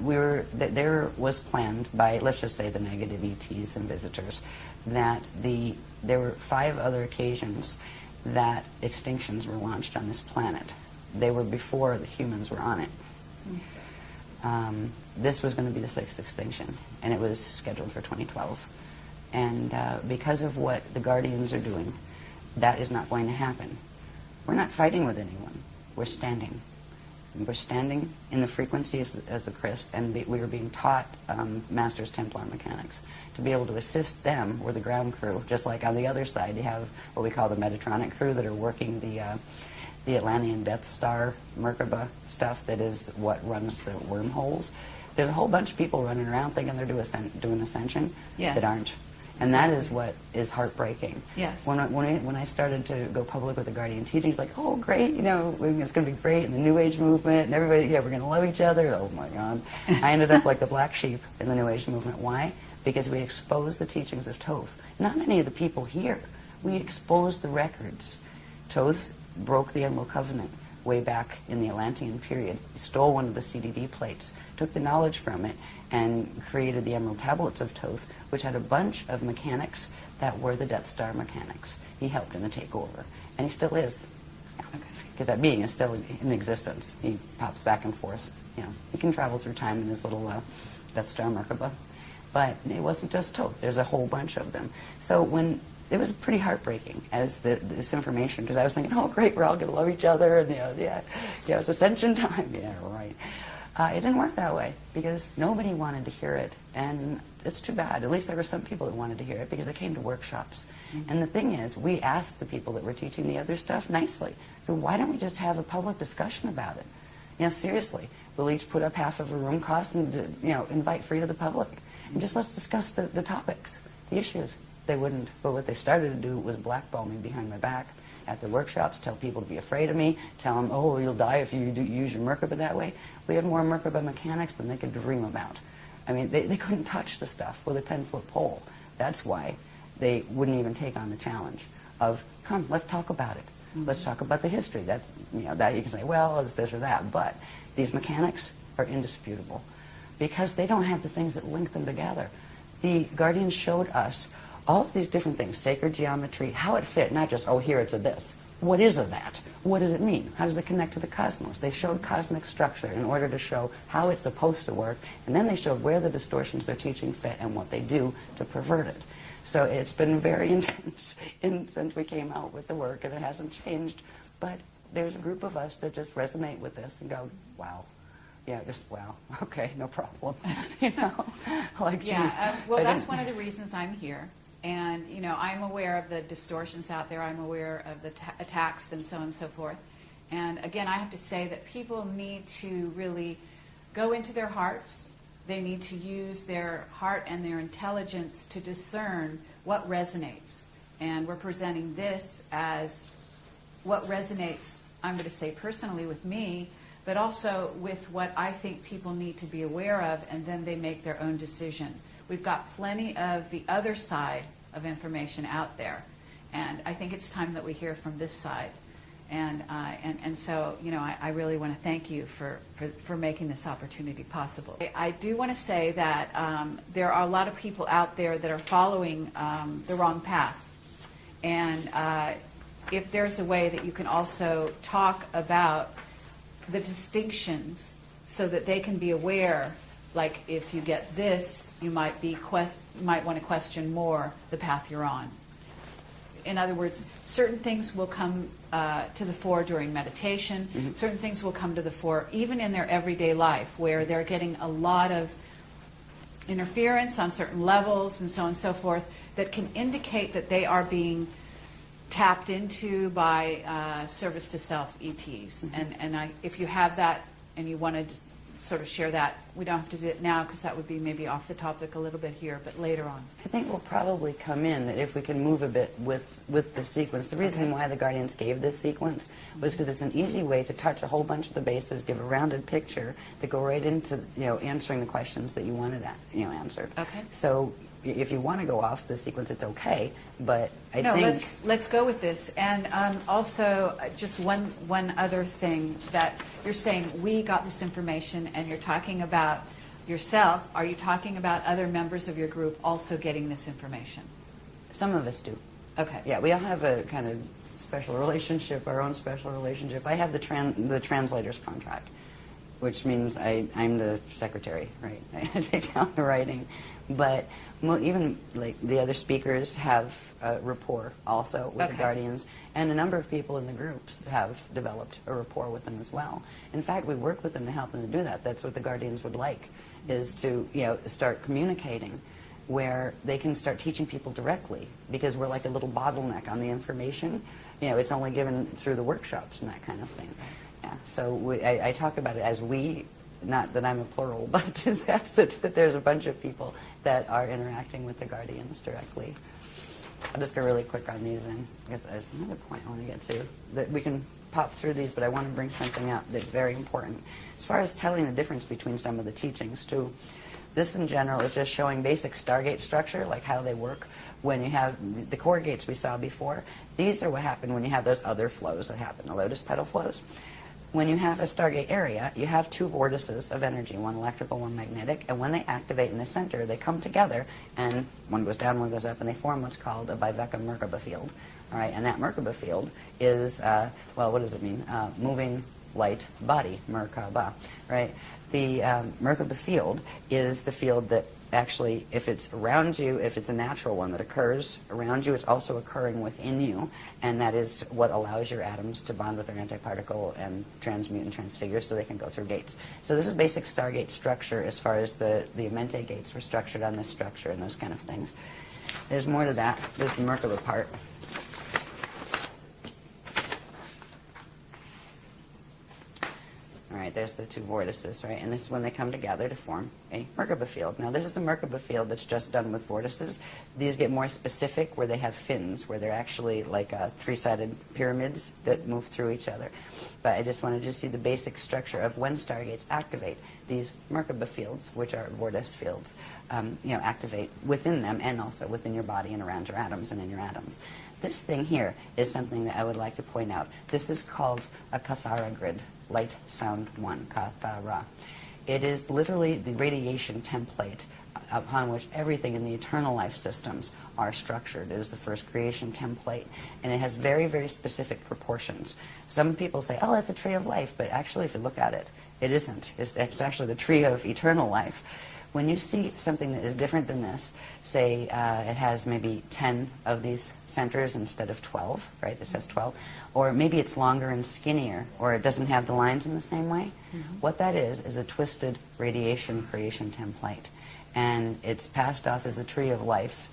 There was planned by, let's just say, the negative ETs and visitors, that there were 5 other occasions that extinctions were launched on this planet. They were before the humans were on it. This was going to be the 6th extinction, and it was scheduled for 2012. And because of what the Guardians are doing, that is not going to happen. We're not fighting with anyone. We're standing. We're standing in the frequency as the Christ, and we are being taught Masters Templar mechanics to be able to assist them or the ground crew. Just like on the other side, you have what we call the Metatronic crew that are working the Atlantean Death Star Merkaba stuff that is what runs the wormholes. There's a whole bunch of people running around thinking they're doing ascension that aren't. And that is what is heartbreaking. Yes. When I started to go public with the Guardian teachings, like, oh, great, it's going to be great, and the New Age movement, and everybody, we're going to love each other. Oh, my God. I ended up like the black sheep in the New Age movement. Why? Because we exposed the teachings of Thoth. Not any of the people here. We exposed the records. Thoth broke the Emerald Covenant way back in the Atlantean period. He stole one of the CDD plates, took the knowledge from it, and created the Emerald Tablets of Thoth, which had a bunch of mechanics that were the Death Star mechanics. He helped in the takeover, and he still is, because that being is still in existence. He pops back and forth. He can travel through time in his little Death Star Merkaba. But it wasn't just Thoth. There's a whole bunch of them. So it was pretty heartbreaking as this information, because I was thinking, oh, great, we're all going to love each other, and it's ascension time. Yeah, right. It didn't work that way, because nobody wanted to hear it, and it's too bad. At least there were some people that wanted to hear it, because they came to workshops. Mm-hmm. And the thing is, we asked the people that were teaching the other stuff nicely. So why don't we just have a public discussion about it? Seriously, we'll each put up half of a room cost and invite free to the public, and just let's discuss the topics, the issues. They wouldn't. But what they started to do was blackball me behind my back at the workshops, tell people to be afraid of me, tell them, oh, you'll die if you use your Merkaba that way. We had more Merkaba mechanics than they could dream about. I mean, they couldn't touch the stuff with a 10-foot pole. That's why they wouldn't even take on the challenge of, come, let's talk about it. Mm-hmm. Let's talk about the history. That you can say, well, it's this or that. But these mechanics are indisputable, because they don't have the things that link them together. The Guardians showed us all of these different things, sacred geometry, how it fit, not just, oh, here it's a this. What is a that? What does it mean? How does it connect to the cosmos? They showed cosmic structure in order to show how it's supposed to work, and then they showed where the distortions they're teaching fit and what they do to pervert it. So it's been very intense since we came out with the work, and it hasn't changed. But there's a group of us that just resonate with this and go, wow. Yeah, just wow. Okay, no problem. Well, that's one of the reasons I'm here. And, I'm aware of the distortions out there. I'm aware of the attacks and so on and so forth. And, again, I have to say that people need to really go into their hearts. They need to use their heart and their intelligence to discern what resonates. And we're presenting this as what resonates, I'm going to say personally with me, but also with what I think people need to be aware of, and then they make their own decision. We've got plenty of the other side of information out there, and I think it's time that we hear from this side. And so, I really want to thank you for making this opportunity possible. I do want to say that there are a lot of people out there that are following the wrong path. And if there's a way that you can also talk about the distinctions so that they can be aware, like if you get this, you might want to question more the path you're on. in other words, certain things will come to the fore during meditation, certain things will come to the fore even in their everyday life, where they're getting a lot of interference on certain levels and so on and so forth, that can indicate that they are being tapped into by service to self ETs. And if you have that and you want to sort of share that, we don't have to do it now because that would be maybe off the topic a little bit here, but later on. I think we'll probably come in that if we can move a bit with the sequence. The reason why the Guardians gave this sequence was because it's an easy way to touch a whole bunch of the bases, give a rounded picture that go right into answering the questions that you wanted answered. Okay. So if you want to go off the sequence, it's okay, but I no, think... let's go with this. And also, just one other thing, that you're saying we got this information and you're talking about yourself. Are you talking about other members of your group also getting this information? Some of us do. Okay. Yeah, we all have a kind of special relationship, our own special relationship. I have the translator's contract, which means I'm the secretary, right? I take down the writing. But even like the other speakers have a rapport also with the Guardians, and a number of people in the groups have developed a rapport with them as well. In fact, we work with them to help them to do that. That's what the Guardians would like, is to start communicating where they can start teaching people directly, because we're like a little bottleneck on the information. It's only given through the workshops and that kind of thing. Yeah. So I talk about it as we. Not that I'm a plural, but that there's a bunch of people that are interacting with the Guardians directly. I'll just go really quick on these then, because there's another point I want to get to. That we can pop through these, but I want to bring something up that's very important. As far as telling the difference between some of the teachings, too, this in general is just showing basic Stargate structure, like how they work. When you have the core gates we saw before, these are what happen when you have those other flows that happen, the lotus petal flows. When you have a Stargate area, you have two vortices of energy, one electrical, one magnetic, and when they activate in the center, they come together, and one goes down, one goes up, and they form what's called a Viveka Merkaba field. All right, and that Merkaba field is, well, what does it mean? Moving light body, Merkaba, right? The Merkaba field is the field that actually, if it's around you, if it's a natural one that occurs around you, it's also occurring within you, and that is what allows your atoms to bond with their antiparticle and transmute and transfigure so they can go through gates. So this is basic Stargate structure as far as the Amente gates were structured on this structure and those kind of things. There's more to that. There's the Merkaba part. All right, there's the two vortices, right? And this is when they come together to form a Merkaba field. Now, this is a Merkaba field that's just done with vortices. These get more specific where they have fins, where they're actually like three-sided pyramids that move through each other. But I just wanted to see the basic structure of when Stargates activate. These Merkaba fields, which are vortice fields, activate within them and also within your body and around your atoms and in your atoms. This thing here is something that I would like to point out. This is called a Kathara grid. Light, sound, one, Kathara. It is literally the radiation template upon which everything in the eternal life systems are structured. It is the first creation template, and it has very, very specific proportions. Some people say, oh, it's a tree of life, but actually, if you look at it, it isn't. It's actually the tree of eternal life. When you see something that is different than this, say it has maybe 10 of these centers instead of 12, right? This has 12. Or maybe it's longer and skinnier, or it doesn't have the lines in the same way. What that is a twisted radiation creation template. And it's passed off as a tree of life.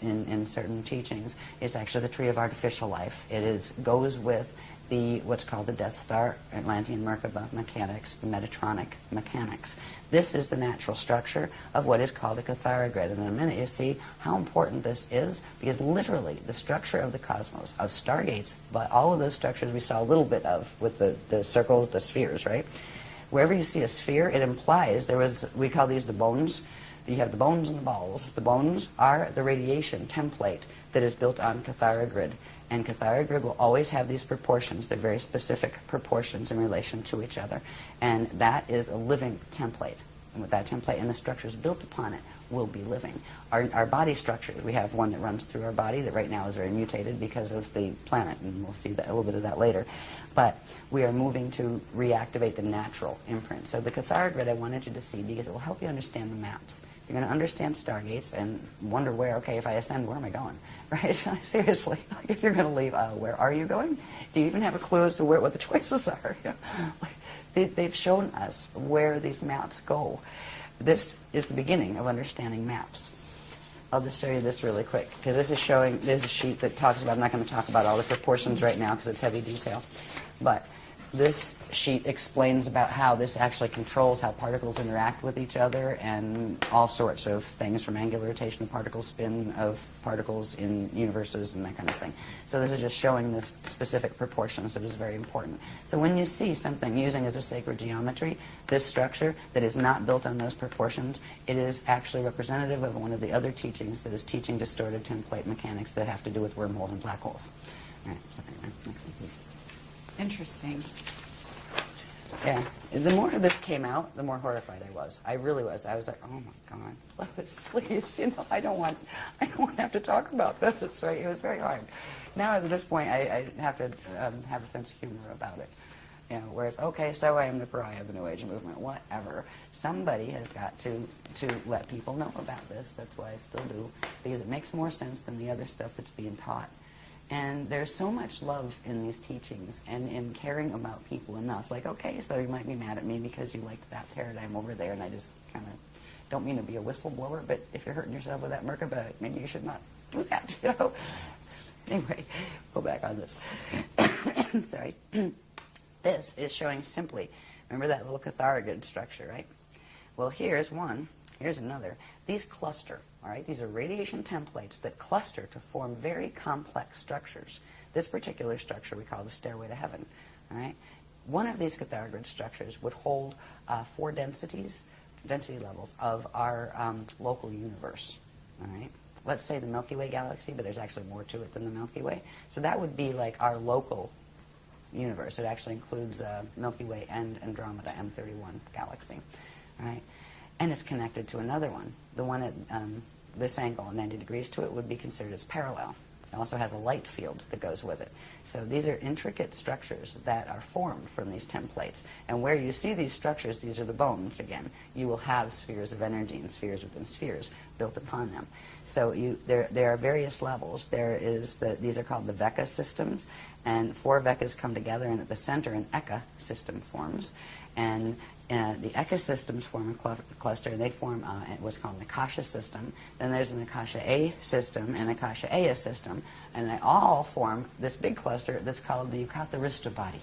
In certain teachings, it's actually the tree of artificial life. It goes with what's called the Death Star, Atlantean Merkaba mechanics, the Metatronic mechanics. This is the natural structure of what is called a Kathara grid. And in a minute, you see how important this is, because literally the structure of the cosmos, of stargates, but all of those structures we saw a little bit of with the circles, the spheres, right? Wherever you see a sphere, it implies we call these the bones. You have the bones and the balls. The bones are the radiation template that is built on Kathara grid. And Kathara grid will always have these proportions. They're very specific proportions in relation to each other. And that is a living template. And with that template and the structures built upon it will be living. Our body structure, we have one that runs through our body that right now is very mutated because of the planet, and we'll see that, a little bit of that later. But we are moving to reactivate the natural imprint. So the cathar grid I wanted you to see because it will help you understand the maps. You're going to understand stargates and wonder where, okay, if I ascend, where am I going? Right? Seriously, like if you're going to leave, where are you going? Do you even have a clue as to what the choices are? You know? They've shown us where these maps go. This is the beginning of understanding maps. I'll just show you this really quick, because this is showing, there's a sheet that talks about, I'm not going to talk about all the proportions right now because it's heavy detail, but this sheet explains about how this actually controls how particles interact with each other and all sorts of things, from angular rotation of particle spin of particles in universes and that kind of thing. So this is just showing the specific proportions that is very important. So when you see something using as a sacred geometry, this structure that is not built on those proportions, it is actually representative of one of the other teachings that is teaching distorted template mechanics that have to do with wormholes and black holes. All right, so anyway, next one, please. Interesting. Yeah. The more this came out, the more horrified I was. I really was. I was like, oh my God, please, you know, I don't want to have to talk about this, right? It was very hard. Now at this point, I have to have a sense of humor about it. You know, where it's, okay, so I am the pariah of the New Age movement, whatever. Somebody has got to let people know about this. That's why I still do, because it makes more sense than the other stuff that's being taught. And there's so much love in these teachings and in caring about people enough. Like, okay, so you might be mad at me because you liked that paradigm over there, and I just kind of don't mean to be a whistleblower, but if you're hurting yourself with that Merkaba, maybe you should not do that, you know? Anyway, go back on this. Sorry. This is showing simply, remember that little catharogid structure, right? Well, here's one. Here's another. These cluster, all right? These are radiation templates that cluster to form very complex structures. This particular structure we call the stairway to heaven, all right? One of these catharogrid structures would hold 4 density levels of our local universe, all right? Let's say the Milky Way galaxy, but there's actually more to it than the Milky Way. So that would be like our local universe. It actually includes Milky Way and Andromeda M31 galaxy, all right? And it's connected to another one. The one at this angle, 90 degrees to it, would be considered as parallel. It also has a light field that goes with it. So these are intricate structures that are formed from these templates. And where you see these structures, these are the bones again. You will have spheres of energy and spheres within spheres built upon them. So there are various levels. These are called the Veka systems, and 4 Vekas come together, and at the center an Eka system forms. And the Eka systems form a cluster, and they form what's called an Akasha system. Then there's an Akasha A system and Akasha Aya system, and they all form this big cluster that's called the Yukatarista body.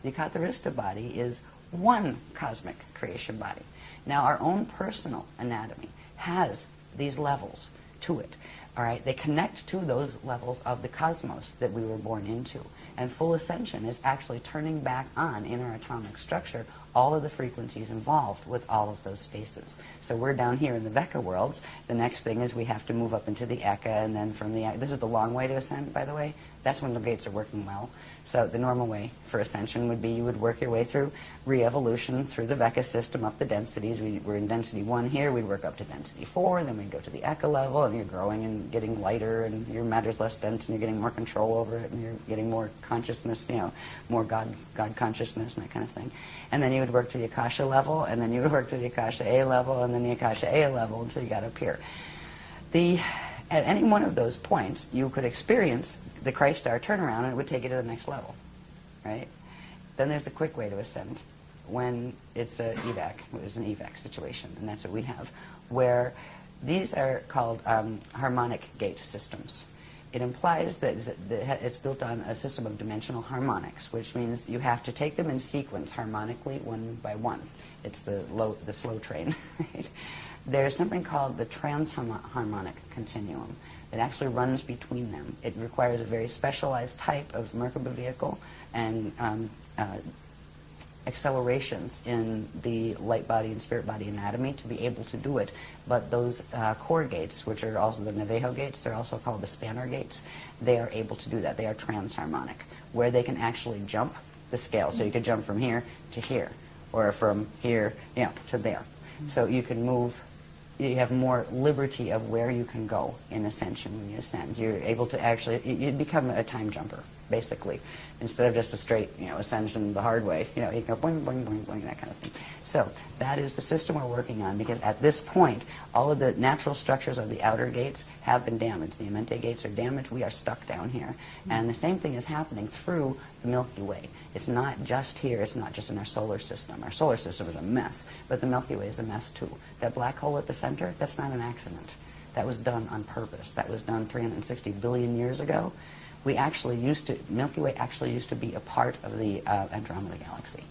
The Yukatarista body is one cosmic creation body. Now, our own personal anatomy has these levels to it. All right, they connect to those levels of the cosmos that we were born into. And full ascension is actually turning back on in our atomic structure all of the frequencies involved with all of those spaces. So we're down here in the Veka worlds. The next thing is we have to move up into the Eka, and then from the Eka, this is the long way to ascend, by the way. That's when the gates are working well. So the normal way for ascension would be you would work your way through re-evolution through the Veka system up the densities. We're in density 1 here. We'd work up to density 4. Then we'd go to the Eka level, and you're growing and getting lighter, and your matter's less dense, and you're getting more control over it, and you're getting more consciousness, you know, more God consciousness and that kind of thing. And then you would work to the Akasha level, and then you would work to the Akasha A level, and then the Akasha A level until you got up here. At any one of those points, you could experience the Christ star turnaround, and it would take you to the next level, right? Then there's the quick way to ascend, when it's an evac, which is an evac situation, and that's what we have, where these are called harmonic gate systems. It implies that it's built on a system of dimensional harmonics, which means you have to take them in sequence harmonically, one by one. It's the slow train, right? There's something called the transharmonic continuum that actually runs between them. It requires a very specialized type of Merkaba vehicle and accelerations in the light body and spirit body anatomy to be able to do it. But those core gates, which are also the Navajo gates, they're also called the spanner gates, they are able to do that. They are transharmonic, where they can actually jump the scale. So you could jump from here to here, or from here, you know, to there. So you can move, you have more liberty of where you can go in ascension when you ascend. You're able to actually, you become a time jumper, basically. Instead of just a straight, ascension the hard way, you can go boing, boing, boing, boing, that kind of thing. So that is the system we're working on, because at this point, all of the natural structures of the outer gates have been damaged. The Amenti gates are damaged. We are stuck down here. And the same thing is happening through the Milky Way. It's not just here. It's not just in our solar system. Our solar system is a mess, but the Milky Way is a mess too. That black hole at the center, that's not an accident. That was done on purpose. That was done 360 billion years ago. Milky Way actually used to be a part of the Andromeda galaxy.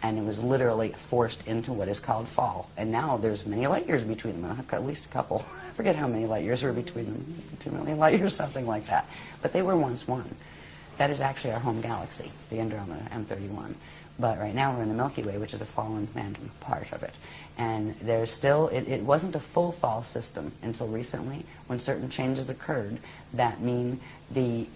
And it was literally forced into what is called fall. And now there's many light years between them, at least a couple. I forget how many light years were between them, 2 million light years, something like that. But they were once one. That is actually our home galaxy, the Andromeda M31. But right now we're in the Milky Way, which is a fallen phantom part of it. And there's still, it wasn't a full fall system until recently, when certain changes occurred that mean the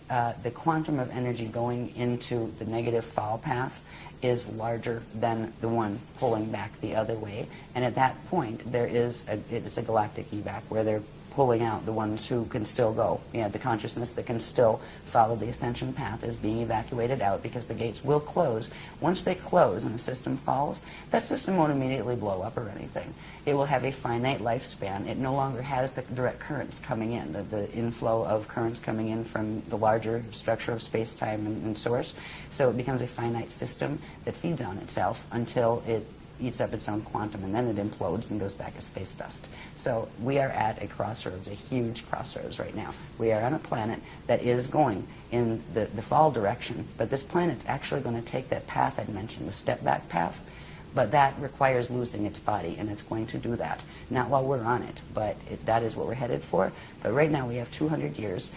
quantum of energy going into the negative fall path is larger than the one pulling back the other way. And at that point, it's a galactic evac where they're pulling out the ones who can still go. The consciousness that can still follow the ascension path is being evacuated out, because the gates will close. Once they close and the system falls, that system won't immediately blow up or anything. It will have a finite lifespan. It no longer has the direct currents coming in, the inflow of currents coming in from the larger structure of space-time and source. So it becomes a finite system that feeds on itself until it eats up its own quantum, and then it implodes and goes back as space dust. So we are at a crossroads, a huge crossroads right now. We are on a planet that is going in the fall direction, but this planet's actually going to take that path I mentioned, the step-back path, but that requires losing its body, and it's going to do that. Not while we're on it, but that is what we're headed for. But right now we have 200 years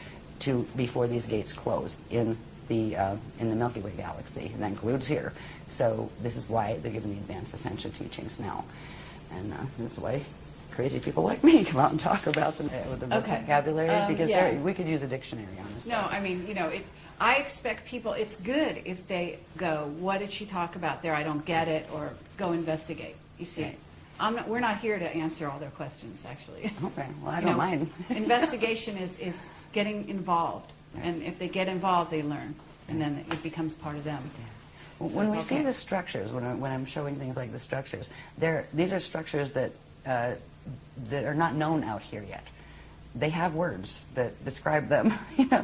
before these gates close in the Milky Way galaxy, and that includes here. So this is why they're giving the advanced ascension teachings now, and this is why crazy people like me come out and talk about them with the vocabulary, because we could use a dictionary on this. No, I mean, I expect people, it's good if they go, what did she talk about there? I don't get it, or go investigate. You see, we're not here to answer all their questions, actually. Okay, well, I don't mind. Investigation is getting involved. And if they get involved, they learn, and then it becomes part of them. Yeah. So when we see the structures, when I'm showing things like the structures, these are structures that are not known out here yet. They have words that describe them.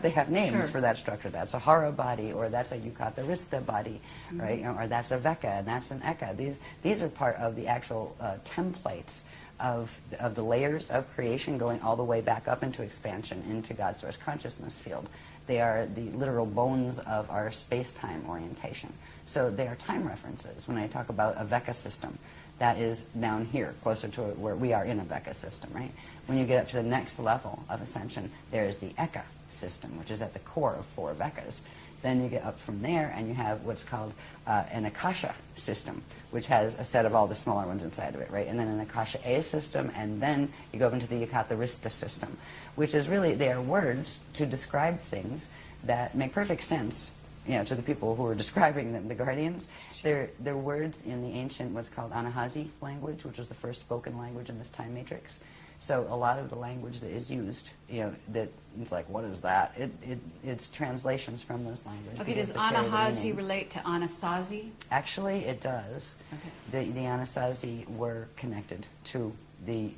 They have names for that structure. That's a Hara body, or that's a Yucatharista body, right? Or that's a Veka, and that's an Eka. These are part of the actual templates of the layers of creation, going all the way back up into expansion, into God's source consciousness field. They are the literal bones of our space-time orientation. So they are time references. When I talk about a Veka system, that is down here, closer to where we are in a Veka system, right? When you get up to the next level of ascension, there is the Eka system, which is at the core of 4 Vekas. Then you get up from there, and you have what's called an Akasha system, which has a set of all the smaller ones inside of it, right? And then an Akasha A system, and then you go into the Yucatharista system, which is really, they are words to describe things that make perfect sense, to the people who are describing them, the guardians. They're words in the ancient, what's called Anahazi language, which was the first spoken language in this time matrix. So a lot of the language that is used, that it's like, what is that? It's translations from those languages. Okay, does Anahazi relate to Anasazi? Actually, it does. Okay. The Anasazi were connected to the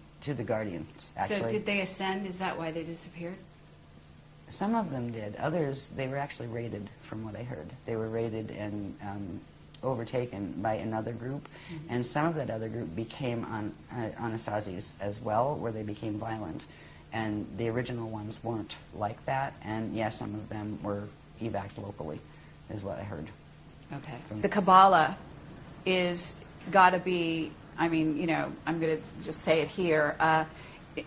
guardians, actually. So did they ascend? Is that why they disappeared? Some of them did. Others, they were actually raided, from what I heard. They were raided and overtaken by another group, and some of that other group became Anasazis as well, where they became violent. And the original ones weren't like that, and yes, some of them were evacs locally, is what I heard. Okay. The Kabbalah is got to be, I'm going to just say it here,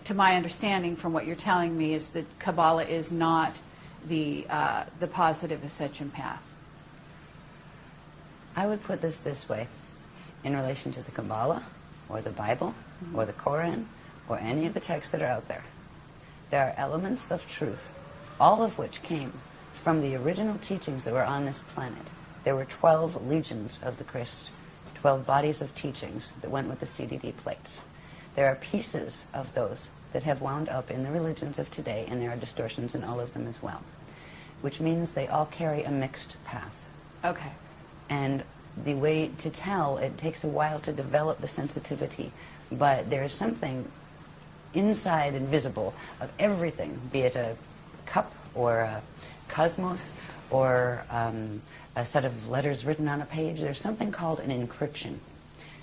to my understanding from what you're telling me, is that Kabbalah is not the positive ascension path. I would put this way, in relation to the Kabbalah, or the Bible, or the Quran, or any of the texts that are out there. There are elements of truth, all of which came from the original teachings that were on this planet. There were 12 legions of the Christ, 12 bodies of teachings that went with the CDD plates. there are pieces of those that have wound up in the religions of today, and there are distortions in all of them as well, which means they all carry a mixed path. Okay. And the way to tell, it takes a while to develop the sensitivity, but there is something inside and visible of everything, be it a cup or a cosmos or a set of letters written on a page. There's something called an encryption.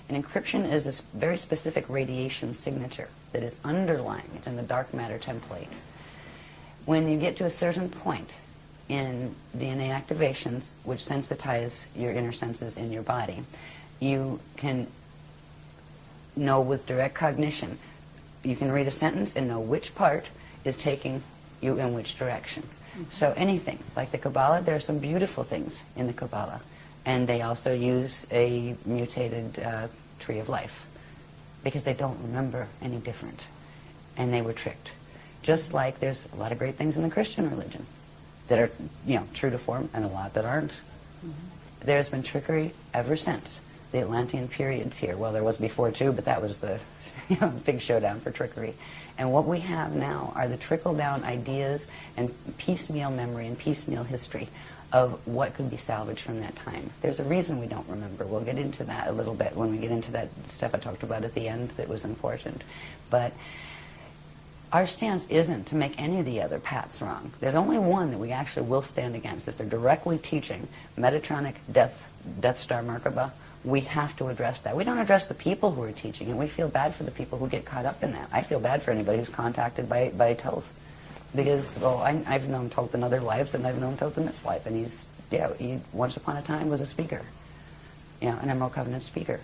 An encryption is this very specific radiation signature that is underlying. It's in the dark matter template. When you get to a certain point in DNA activations, which sensitize your inner senses in your body, you can know with direct cognition. You can read a sentence and know which part is taking you in which direction. So anything, like the Kabbalah, there are some beautiful things in the Kabbalah. And they also use a mutated tree of life because they don't remember any different. And they were tricked. Just like there's a lot of great things in the Christian religion that are, true to form, and a lot that aren't. There's been trickery ever since the Atlantean periods here. Well, there was before too, but that was the big showdown for trickery. And what we have now are the trickle-down ideas and piecemeal memory and piecemeal history of what could be salvaged from that time. There's a reason we don't remember. We'll get into that a little bit when we get into that stuff I talked about at the end that was important. But our stance isn't to make any of the other paths wrong. There's only one that we actually will stand against. If they're directly teaching Metatronic Death Star Merkaba, we have to address that. We don't address the people who are teaching it. We feel bad for the people who get caught up in that. I feel bad for anybody who's contacted by Toth. Because, well, I've known Toth in other lives, and I've known Toth in this life. And he once upon a time was a speaker, an Emerald Covenant speaker.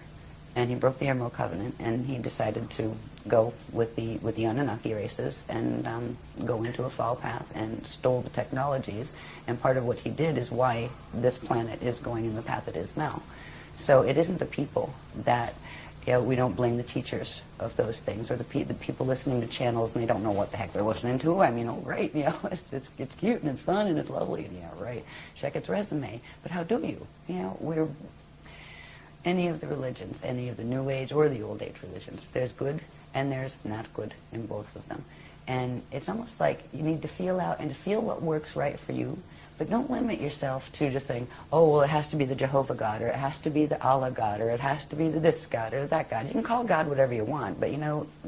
And he broke the Emerald Covenant, and he decided to go with the Anunnaki races and go into a foul path and stole the technologies. And part of what he did is why this planet is going in the path it is now. So it isn't the people that, we don't blame the teachers of those things, or the people listening to channels and they don't know what the heck they're listening to. I mean, oh great, it's cute and it's fun and it's lovely, and right, check its resume. But how do you? We're any of the religions, any of the New Age or the Old Age religions, there's good and there's not good in both of them. And it's almost like you need to feel out and to feel what works right for you. But don't limit yourself to just saying, oh, well, it has to be the Jehovah God, or it has to be the Allah God, or it has to be the this God or that God. You can call God whatever you want, but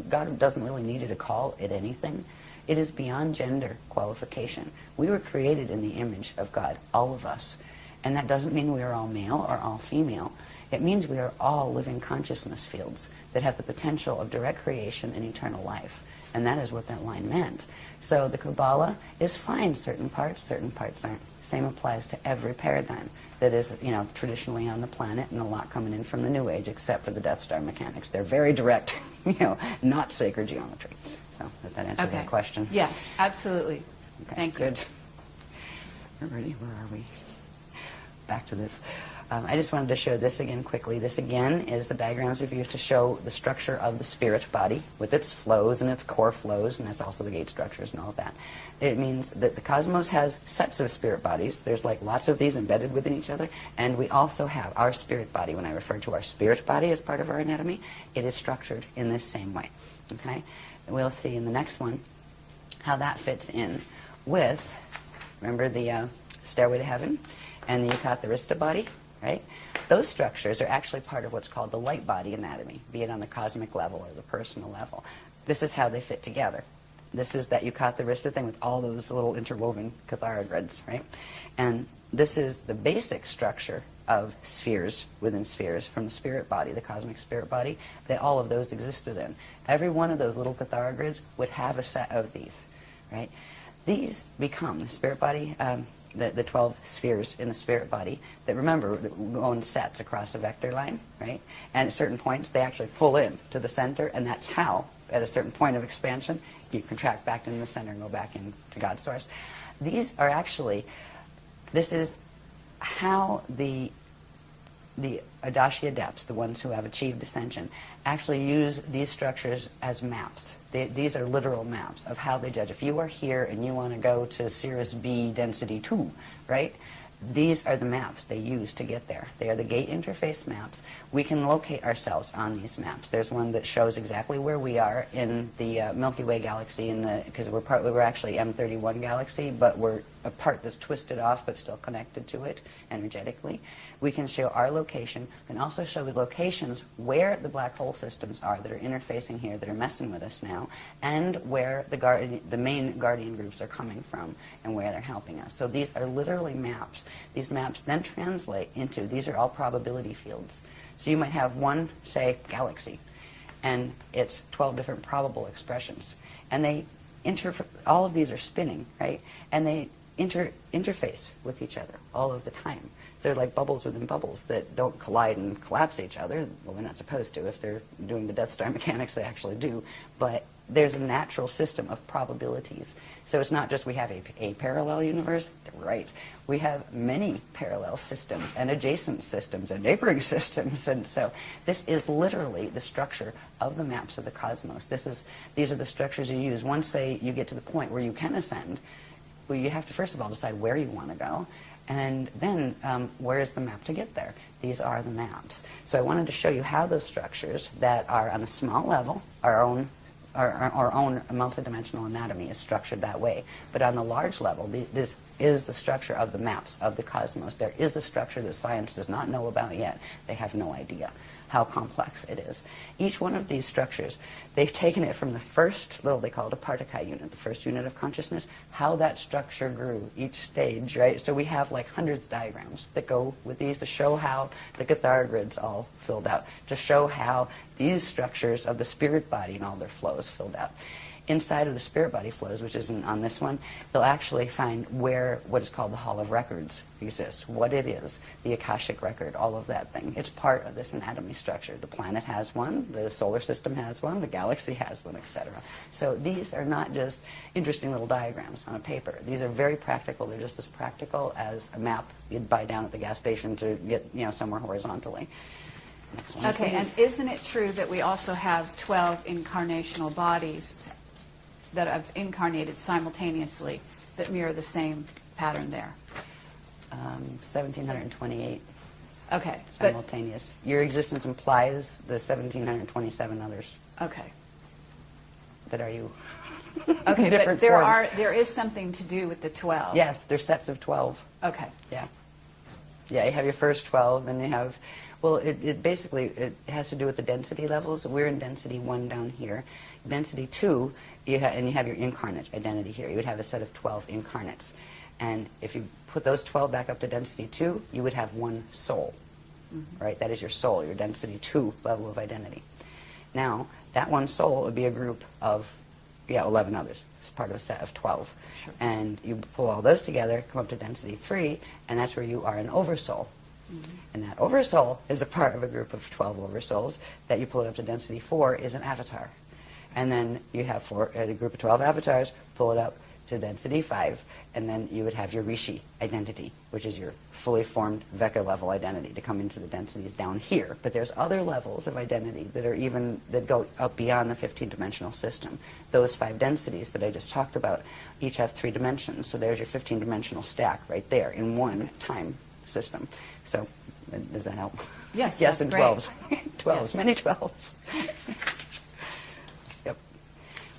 God doesn't really need you to call it anything. It is beyond gender qualification. We were created in the image of God, all of us. And that doesn't mean we are all male or all female. It means we are all living consciousness fields that have the potential of direct creation and eternal life. And that is what that line meant. So the Kabbalah is fine, certain parts aren't. Same applies to every paradigm that is, traditionally on the planet, and a lot coming in from the New Age, except for the Death Star mechanics. They're very direct, not sacred geometry. So, did that answer that question? Yes, absolutely. Okay, Thank you. good. We're ready. Where are we? Back to this. I just wanted to show this again quickly. This again is the diagrams we've used to show the structure of the spirit body with its flows and its core flows, and that's also the gate structures and all of that. It means that the cosmos has sets of spirit bodies. There's like lots of these embedded within each other, and we also have our spirit body. When I refer to our spirit body as part of our anatomy, it is structured in this same way. Okay? And we'll see in the next one how that fits in with, remember the Stairway to Heaven and the Yucatharista body? Right? Those structures are actually part of what's called the light body anatomy, be it on the cosmic level or the personal level. This is how they fit together. This is that Yucatharista thing with all those little interwoven cathara grids, right? And this is the basic structure of spheres within spheres from the spirit body, the cosmic spirit body, that all of those exist within. Every one of those little cathara grids would have a set of these, right? These become the spirit body, the 12 spheres in the spirit body that, remember, go in sets across a vector line, right? And at certain points, they actually pull in to the center, and that's how, at a certain point of expansion, you contract back into the center and go back into God's source. These are actually, this is how the Adashya adepts, the ones who have achieved ascension, actually use these structures as maps. These are literal maps of how they judge. If you are here and you want to go to Cirrus B density 2, right, these are the maps they use to get there. They are the gate interface maps. We can locate ourselves on these maps. There's one that shows exactly where we are in the Milky Way galaxy, because we're actually M31 galaxy, but we're a part that's twisted off but still connected to it energetically. We can show our location. We can also show the locations where the black hole systems are that are interfacing here, that are messing with us now, and where the main guardian groups are coming from and where they're helping us. So these are literally maps. These maps then translate into, these are all probability fields. So you might have one, say, galaxy, and it's 12 different probable expressions. And they all of these are spinning, right? And they interface with each other all of the time. So they're like bubbles within bubbles that don't collide and collapse each other. Well, they're not supposed to. If they're doing the Death Star mechanics, they actually do. But there's a natural system of probabilities. So it's not just we have a parallel universe, right? We have many parallel systems and adjacent systems and neighboring systems. And so this is literally the structure of the maps of the cosmos. These are the structures you use. Once, say, you get to the point where you can ascend, well, you have to first of all decide where you want to go, and then where is the map to get there. These are the maps. So I wanted to show you how those structures that are on a small level, our own multidimensional anatomy is structured that way. But on the large level, this is the structure of the maps of the cosmos. There is a structure that science does not know about yet. They have no idea how complex it is. Each one of these structures, they've taken it from the first little, they call it a Partakai unit, the first unit of consciousness, how that structure grew, each stage, right? So we have like hundreds of diagrams that go with these to show how the Cathara grid's all filled out, to show how these structures of the spirit body and all their flows filled out. Inside of the spirit body flows, which isn't on this one, they'll actually find where what is called the Hall of Records exists, what it is, the Akashic record, all of that thing. It's part of this anatomy structure. The planet has one, the solar system has one, the galaxy has one, etc. So these are not just interesting little diagrams on a paper. These are very practical. They're just as practical as a map you'd buy down at the gas station to get, somewhere horizontally. Okay, and isn't it true that we also have 12 incarnational bodies that have incarnated simultaneously that mirror the same pattern there? 1,728 Okay. simultaneous. Your existence implies the 1,727 others. Okay. But are you Okay, different but forms? there is something to do with the 12. Yes, they're sets of 12. Okay. Yeah. Yeah, you have your first 12, and you have, well, it basically, it has to do with the density levels. We're in density 1 down here. Density 2, and you have your incarnate identity here. You would have a set of 12 incarnates. And if you put those 12 back up to density 2, you would have one soul, right? That is your soul, your density 2 level of identity. Now, that one soul would be a group of, 11 others. It's part of a set of 12. Sure. And you pull all those together, come up to density 3, and that's where you are an oversoul. And that oversoul is a part of a group of 12 oversouls. That you pull it up to density 4 is an avatar. And then you have a group of 12 avatars, pull it up to density 5, and then you would have your Rishi identity, which is your fully formed Vecca level identity to come into the densities down here. But there's other levels of identity that go up beyond the 15-dimensional system. Those 5 densities that I just talked about each have 3 dimensions. So there's your 15-dimensional stack right there in one time system. So does that help? Yes, yes, that's and great. 12s. 12s, Yes. many 12s. Yep.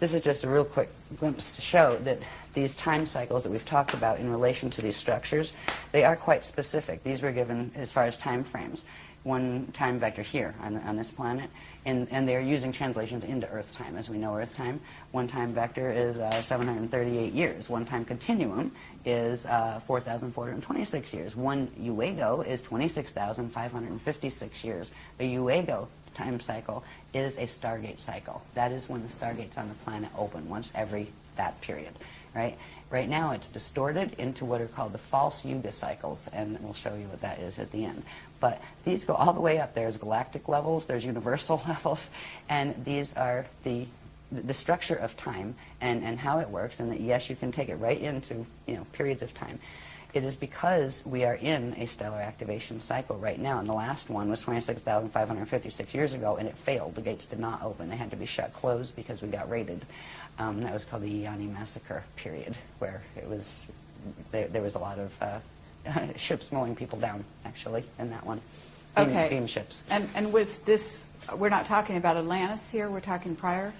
This is just a real quick glimpse to show that these time cycles that we've talked about in relation to these structures, they are quite specific. These were given as far as time frames. One time vector here on this planet, and they're using translations into Earth time. As we know Earth time, one time vector is 738 years. One time continuum is 4,426 years. One Uego is 26,556 years. A Uego time cycle is a Stargate cycle. That is when the stargates on the planet open, once every that period, right? Right now it's distorted into what are called the false Yuga cycles, and we'll show you what that is at the end. But these go all the way up. There's galactic levels, there's universal levels, and these are the structure of time and how it works, and that yes, you can take it right into periods of time. It is because we are in a stellar activation cycle right now, and the last one was 26,556 years ago, and it failed. The gates did not open. They had to be shut closed because we got raided. That was called the DEANE massacre period, where it was there was a lot of ships mowing people down, actually, in that one. Okay. Beam ships. And was this, we're not talking about Atlantis here, we're talking prior?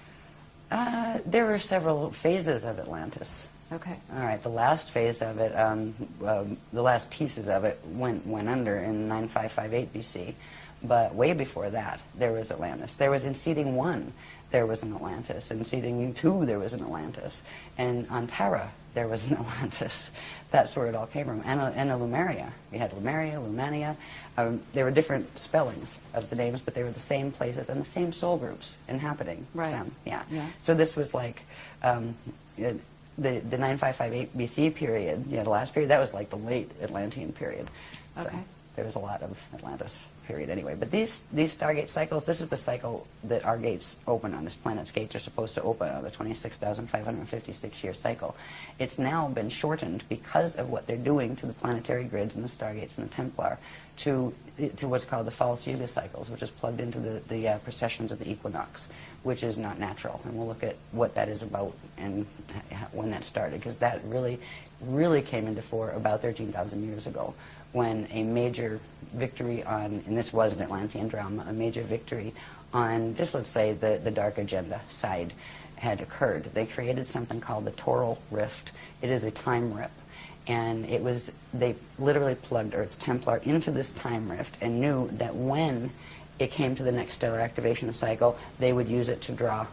There were several phases of Atlantis. Okay. All right, the last phase of it, the last pieces of it went under in 9558 BC, but way before that, there was Atlantis. There was in Seeding 1, there was an Atlantis. In Seeding 2, there was an Atlantis. And on Terra, there was an Atlantis. That's where it all came from. And a Lemuria. We had Lemuria, Lumania. There were different spellings of the names, but they were the same places and the same soul groups inhabiting them. Yeah. So this was like the 9558 BC period, the last period, that was like the late Atlantean period. So Okay. there was a lot of Atlantis period anyway. But these Stargate cycles, this is the cycle that our gates open on. This planet's gates are supposed to open on the 26,556-year cycle. It's now been shortened because of what they're doing to the planetary grids and the Stargates and the Templar to what's called the false Yuga cycles, which is plugged into the precessions of the equinox, which is not natural. And we'll look at what that is about and when that started, because that really came into fore about 13,000 years ago, when a major victory on, and this was an Atlantean drama, a major victory on just, let's say, the dark agenda side had occurred. They created something called the Toral Rift. It is a time rip. And they literally plugged Earth's Templar into this time rift and knew that when it came to the next stellar activation cycle, they would use it to draw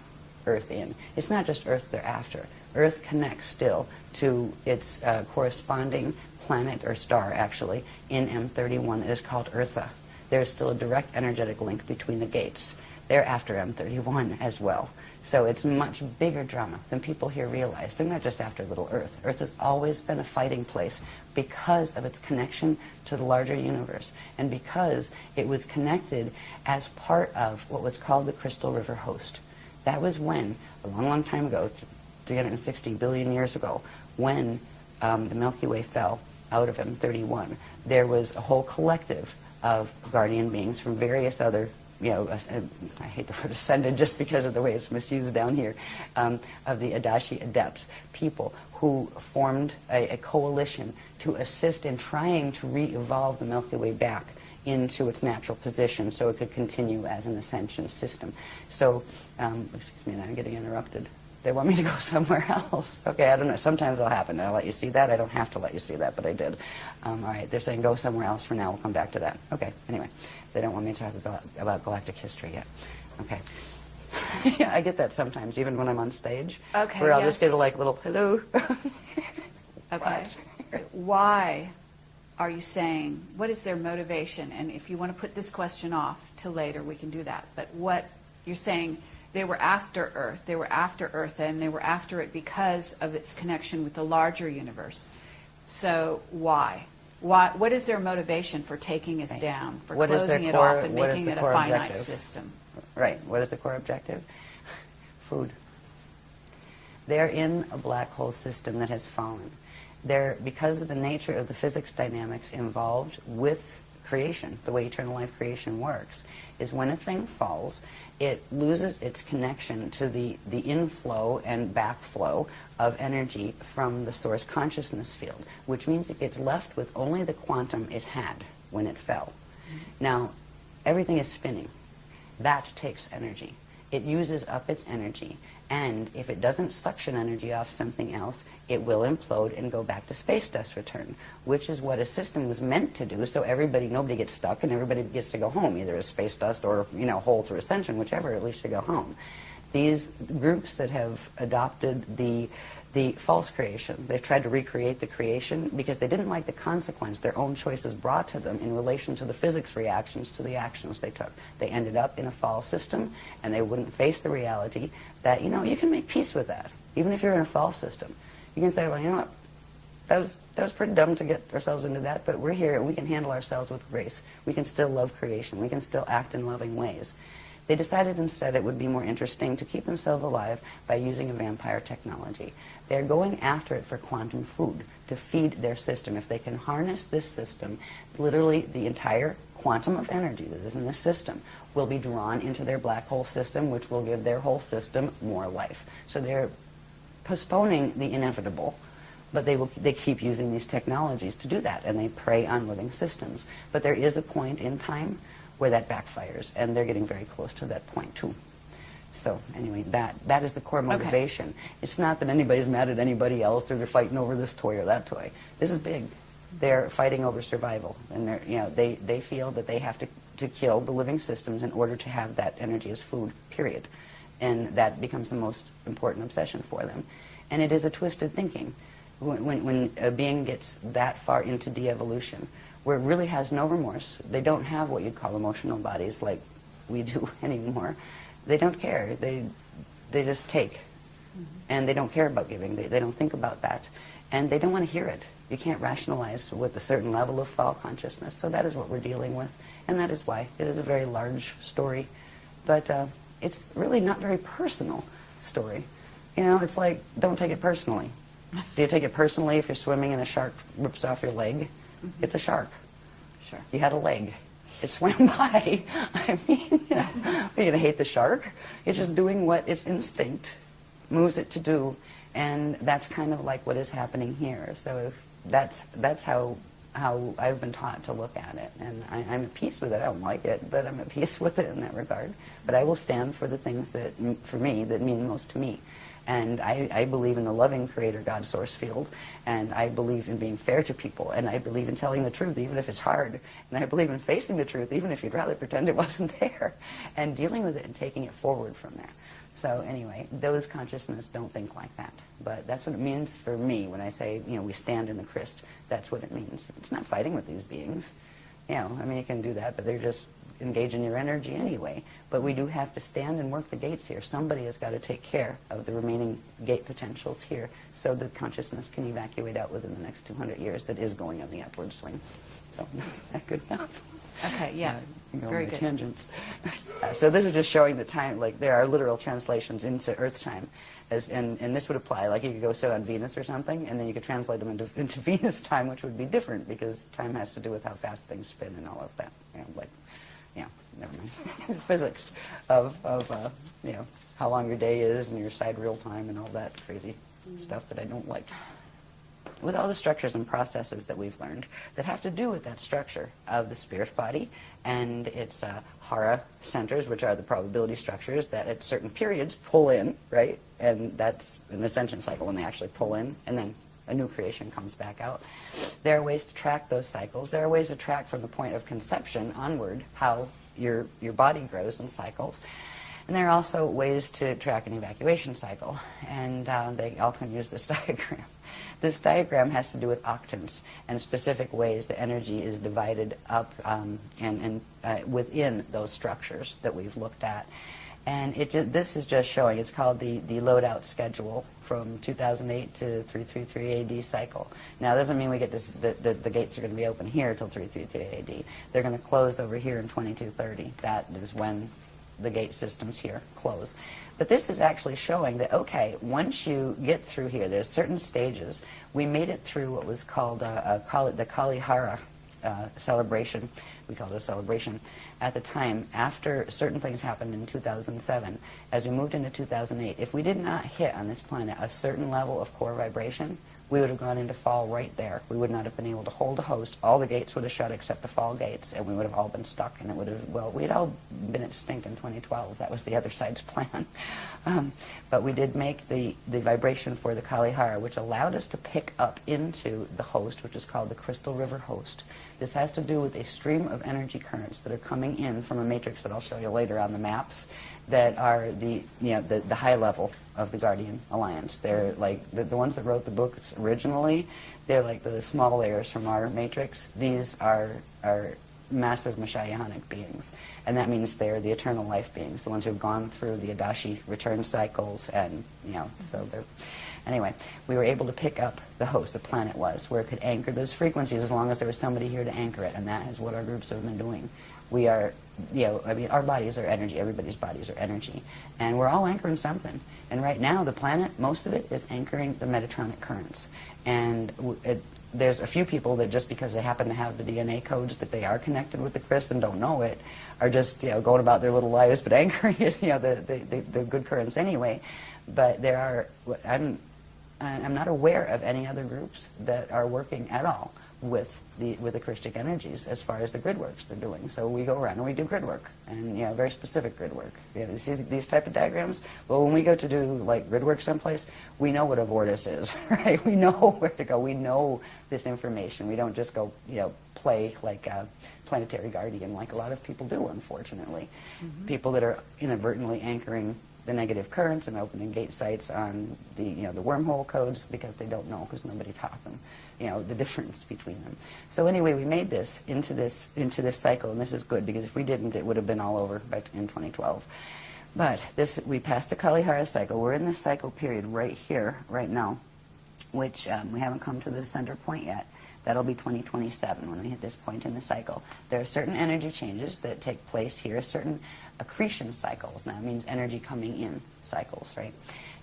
Earth in. It's not just Earth they're after. Earth connects still to its corresponding planet, or star actually, in M31 that is called Eartha. There is still a direct energetic link between the gates. They're after M31 as well. So it's much bigger drama than people here realize. They're not just after little Earth. Earth has always been a fighting place because of its connection to the larger universe, and because it was connected as part of what was called the Crystal River Host. That was when, a long, long time ago, 360 billion years ago, when the Milky Way fell out of M31, there was a whole collective of guardian beings from various other, I hate the word ascended just because of the way it's misused down here, of the Adashi Adepts, people who formed a coalition to assist in trying to re-evolve the Milky Way back into its natural position so it could continue as an ascension system. So, excuse me, I'm getting interrupted. They want me to go somewhere else. Okay, I don't know. Sometimes it'll happen. I'll let you see that. I don't have to let you see that, but I did. All right, they're saying go somewhere else for now. We'll come back to that. Okay, anyway. They don't want me to talk about galactic history yet. Okay. Yeah, I get that sometimes, even when I'm on stage. Okay, where I'll just get a little, hello. Okay. Why are you saying, what is their motivation? And if you want to put this question off till later, we can do that. But what you're saying, they were after Earth, and they were after it because of its connection with the larger universe. So why? What is their motivation for taking us down, for closing it off and making it a finite system? Right. What is the core objective? Food. They're in a black hole system that has fallen. Because of the nature of the physics dynamics involved with creation, the way eternal life creation works, is when a thing falls, it loses its connection to the inflow and backflow of energy from the source consciousness field, which means it gets left with only the quantum it had when it fell. Now, everything is spinning. That takes energy. It uses up its energy, and if it doesn't suction energy off something else, it will implode and go back to space dust return, which is what a system was meant to do, so nobody gets stuck and everybody gets to go home, either as space dust or, whole through ascension, whichever, at least you go home. These groups that have adopted the false creation, they've tried to recreate the creation because they didn't like the consequence their own choices brought to them in relation to the physics reactions to the actions they took. They ended up in a false system, and they wouldn't face the reality that, you can make peace with that, even if you're in a false system. You can say, well, you know what, that was pretty dumb to get ourselves into that, but we're here and we can handle ourselves with grace. We can still love creation. We can still act in loving ways. They decided instead it would be more interesting to keep themselves alive by using a vampire technology. They're going after it for quantum food, to feed their system. If they can harness this system, literally the entire quantum of energy that is in the system will be drawn into their black hole system, which will give their whole system more life. So they're postponing the inevitable But they keep using these technologies to do that, and they prey on living systems. But there is a point in time where that backfires, and they're getting very close to that point too. So anyway, that is the core motivation. Okay. It's not that anybody's mad at anybody else, or they're fighting over this toy or that toy. This is big. They're fighting over survival, and they feel that they have to kill the living systems in order to have that energy as food, period. And that becomes the most important obsession for them. And it is a twisted thinking. When a being gets that far into de-evolution, where it really has no remorse, they don't have what you'd call emotional bodies like we do anymore. They don't care. They just take. And they don't care about giving. They don't think about that. And they don't want to hear it. You can't rationalize with a certain level of foul consciousness. So that is what we're dealing with. And that is why. It is a very large story. But it's really not very personal story. You know, it's like, don't take it personally. Do you take it personally if you're swimming and a shark rips off your leg? It's a shark. Sure. You had a leg. It swam by. I mean, you know, are you going to hate the shark? It's just doing what its instinct moves it to do. And that's kind of like what is happening here. So that's how I've been taught to look at it. And I'm at peace with it. I don't like it, but I'm at peace with it in that regard. But I will stand for the things that, for me, that mean most to me. And I believe in the loving creator God source field, and I believe in being fair to people, and I believe in telling the truth even if it's hard, and I believe in facing the truth even if you'd rather pretend it wasn't there, and dealing with it and taking it forward from there. So anyway, those consciousness don't think like that. But that's what it means for me when I say, you know, we stand in the Christ. That's what it means. It's not fighting with these beings. You know, I mean, you can do that, but they're just engaging your energy anyway. But we do have to stand and work the gates here. Somebody has got to take care of the remaining gate potentials here so that consciousness can evacuate out within the next 200 years that is going on the upward swing. So, is that good enough? Okay, yeah. Very good. Tangents. So this is just showing the time, like there are literal translations into Earth time. And this would apply, like you could go sit on Venus or something, and then you could translate them into Venus time, which would be different because time has to do with how fast things spin and all of that. You know, like, yeah, never mind. Physics of you know, how long your day is and your sidereal time and all that crazy stuff that I don't like. With all the structures and processes that we've learned that have to do with that structure of the spirit body and its hara centers, which are the probability structures that at certain periods pull in, right? And that's an ascension cycle when they actually pull in, and then a new creation comes back out. There are ways to track those cycles. There are ways to track from the point of conception onward how your body grows in cycles. And there are also ways to track an evacuation cycle, and they all can use this diagram. This diagram has to do with octants and specific ways the energy is divided up and within those structures that we've looked at. And this is just showing, it's called the loadout schedule from 2008 to 333 AD cycle. Now, it doesn't mean we get this, the gates are going to be open here until 333 AD. They're going to close over here in 2230. That is when the gate systems here close. But this is actually showing that, okay, once you get through here, there's certain stages. We made it through what was called the Kalihara celebration. We called it a celebration at the time after certain things happened in 2007. As we moved into 2008, if we did not hit on this planet a certain level of core vibration, we would have gone into fall right there. We would not have been able to hold a host. All the gates would have shut except the fall gates, and we would have all been stuck, and it would have, well, we'd all been extinct in 2012. That was the other side's plan. But we did make the vibration for the Kalihara, which allowed us to pick up into the host, which is called the Crystal River host. This has to do with a stream of energy currents that are coming in from a matrix that I'll show you later on the maps that are the high level of the Guardian Alliance. They're like the ones that wrote the books originally. They're like the small layers from our matrix. These are massive Messianic beings, and that means they're the eternal life beings, the ones who've gone through the Adashi return cycles, and so they're. Anyway, we were able to pick up the host, the planet was, where it could anchor those frequencies as long as there was somebody here to anchor it, and that is what our groups have been doing. We are, I mean, our bodies are energy, everybody's bodies are energy, and we're all anchoring something. And right now, the planet, most of it is anchoring the Metatronic currents. And there's a few people that just because they happen to have the DNA codes that they are connected with the Christ and don't know it, are just, going about their little lives, but anchoring it, the good currents anyway. But there are, I'm not aware of any other groups that are working at all with the Christic energies as far as the grid works they're doing. So we go around and we do grid work, and very specific grid work. You see these type of diagrams? Well, when we go to do like grid work someplace, we know what a vortice is, right? We know where to go. We know this information. We don't just go play like a planetary guardian like a lot of people do, unfortunately. People that are inadvertently anchoring the negative currents and opening gate sites on the the wormhole codes because they don't know, because nobody taught them the difference between them. So anyway, we made this into this cycle, and this is good, because if we didn't, it would have been all over back in 2012. But we passed the Kalihara cycle. We're in this cycle period right here, right now, which we haven't come to the center point yet. That'll be 2027 when we hit this point in the cycle. There are certain energy changes that take place here, certain accretion cycles. Now, that means energy coming in cycles, right?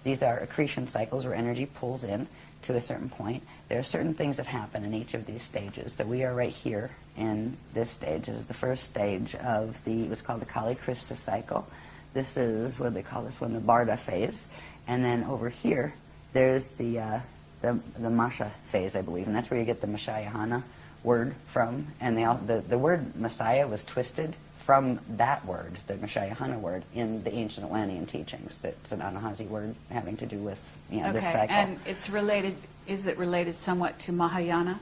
These are accretion cycles where energy pulls in to a certain point. There are certain things that happen in each of these stages. So we are right here in this stage. This is the first stage of what's called the Kali Krista cycle. This is what they call this one, the Barda phase. And then over here, there's the Masha phase, I believe, and that's where you get the MECHANIZM word from. And the word Messiah was twisted from that word, the MECHANIZM word, in the ancient Atlantean teachings. That's an Anahazi word having to do with this cycle. And it's related. Is it related somewhat to Mahayana,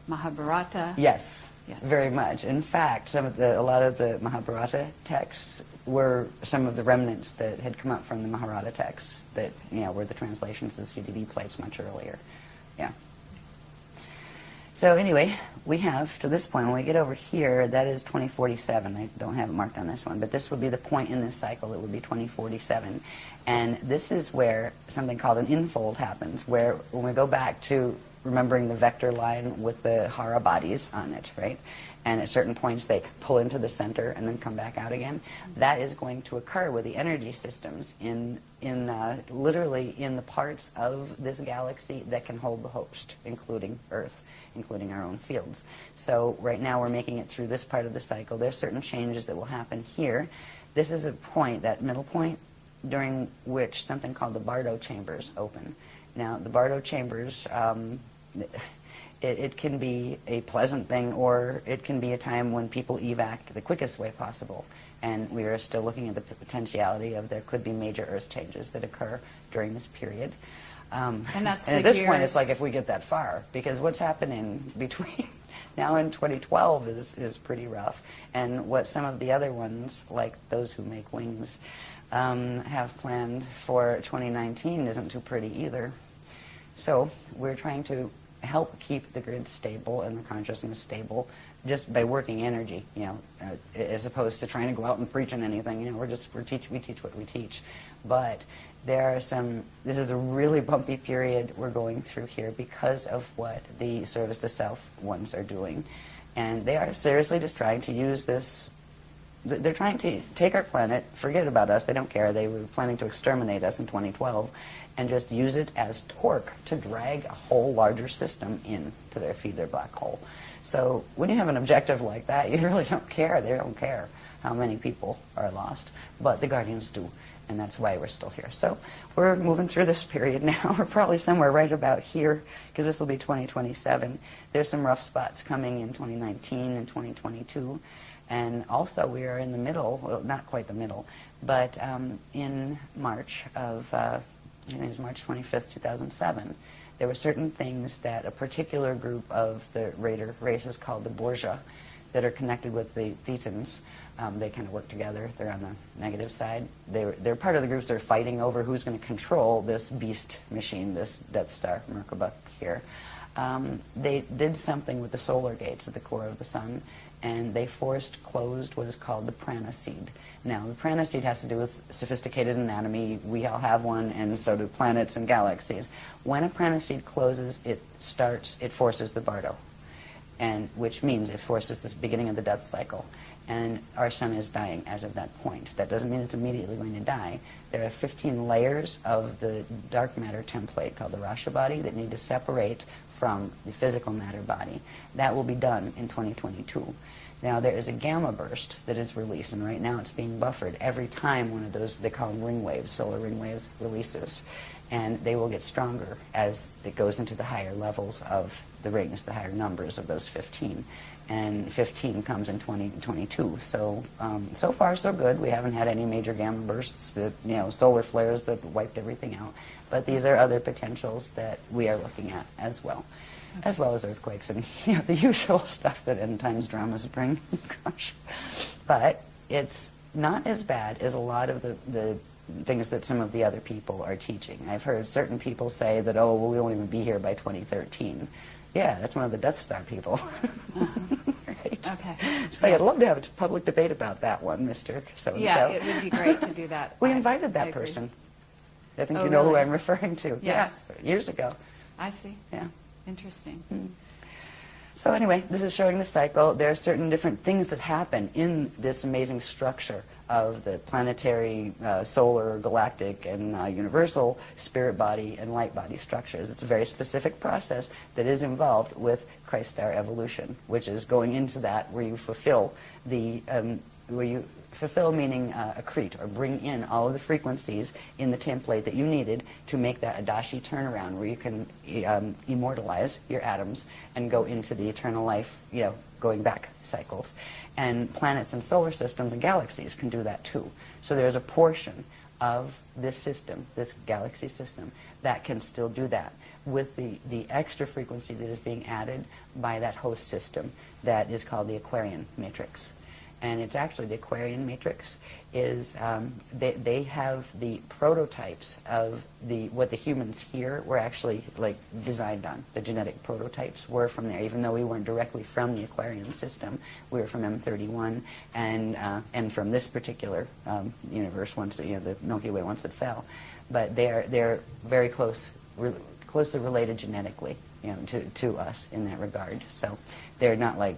Mahabharata? Yes. Very much. In fact, a lot of the Mahabharata texts were some of the remnants that had come up from the Mahabharata texts that were the translations of the CDD plates much earlier. Yeah. So anyway, we have to this point, when we get over here, that is 2047. I don't have it marked on this one, but this would be the point in this cycle. It would be 2047. And this is where something called an infold happens, where when we go back to remembering the vector line with the Hara bodies on it, right? And at certain points they pull into the center and then come back out again. That is going to occur with the energy systems literally in the parts of this galaxy that can hold the host, including Earth, including our own fields. So right now we're making it through this part of the cycle. There's certain changes that will happen here. This is a point, that middle point, during which something called the Bardo chambers open. Now, the Bardo chambers, it can be a pleasant thing, or it can be a time when people evac the quickest way possible. And we are still looking at the potentiality of there could be major Earth changes that occur during this period. And that's and at this point, it's like if we get that far, because what's happening between now and 2012 is pretty rough. And what some of the other ones, like those who make wings, have planned for 2019 isn't too pretty either. So we're trying to help keep the grid stable and the consciousness stable just by working energy, as opposed to trying to go out and preach on anything. We teach what we teach. But there are this is a really bumpy period we're going through here because of what the service to self ones are doing. And they are seriously just trying to use this. They're trying to take our planet, forget about us, they don't care. They were planning to exterminate us in 2012 and just use it as torque to drag a whole larger system into feed their black hole. So when you have an objective like that, you really don't care. They don't care how many people are lost, but the Guardians do, and that's why we're still here. So we're moving through this period now. We're probably somewhere right about here, because this will be 2027. There's some rough spots coming in 2019 and 2022. And also we are in the middle, well, not quite the middle, but in March of, I think it was March 25th, 2007, there were certain things that a particular group of the Raider races called the Borgia that are connected with the Thetans. They kind of work together. They're on the negative side. They're part of the groups that are fighting over who's going to control this beast machine, this Death Star Merkaba here. They did something with the solar gates at the core of the sun, and they forced closed what is called the prana seed. Now, the prana seed has to do with sophisticated anatomy. We all have one, and so do planets and galaxies. When a prana seed closes, it forces the Bardo, and which means it forces this beginning of the death cycle. And our sun is dying as of that point. That doesn't mean it's immediately going to die. There are 15 layers of the dark matter template called the Rasha body that need to separate from the physical matter body. That will be done in 2022. Now there is a gamma burst that is released, and right now it's being buffered every time one of those, they call them ring waves, solar ring waves, releases. And they will get stronger as it goes into the higher levels of the rings, the higher numbers of those 15. And 15 comes in 2022. So, so far so good. We haven't had any major gamma bursts, that, solar flares that wiped everything out. But these are other potentials that we are looking at as well as earthquakes and the usual stuff that end times dramas bring. Gosh. But it's not as bad as a lot of the things that some of the other people are teaching. I've heard certain people say that, oh, well, we won't even be here by 2013. Yeah, that's one of the Death Star people. Right? Okay. So I'd love to have a public debate about that one, Mr. So-and-so. Yeah, it would be great to do that. We invited that person. I think Oh, you know who really? I'm referring to. Yes. Yeah, years ago. I see. Yeah. Interesting. So anyway, this is showing the cycle. There are certain different things that happen in this amazing structure of the planetary, solar, galactic, and universal spirit body and light body structures. It's a very specific process that is involved with Christ star evolution, which is going into that where you fulfill the, fulfill meaning accrete, or bring in all of the frequencies in the template that you needed to make that Adashi turnaround, where you can immortalize your atoms and go into the eternal life, going back cycles. And planets and solar systems and galaxies can do that too. So there's a portion of this system, this galaxy system, that can still do that with the extra frequency that is being added by that host system that is called the Aquarian matrix. And it's actually, the Aquarian matrix is, they have the prototypes of what the humans here were actually designed on. The genetic prototypes were from there, even though we weren't directly from the Aquarian system. We were from M31 and from this particular universe once, the Milky Way once it fell. But they're very closely related genetically, to us in that regard. So they're not like,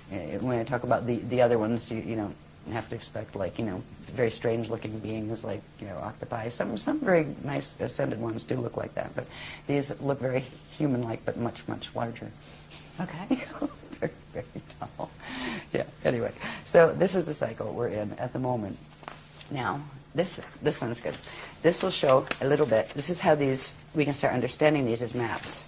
when I talk about the other ones, you don't have to expect very strange looking beings like octopi. Some very nice ascended ones do look like that, but these look very human like, but much larger. Okay. Very, very tall. Yeah. Anyway, so this is the cycle we're in at the moment. Now, this one's good. This will show a little bit. This is how we can start understanding these as maps.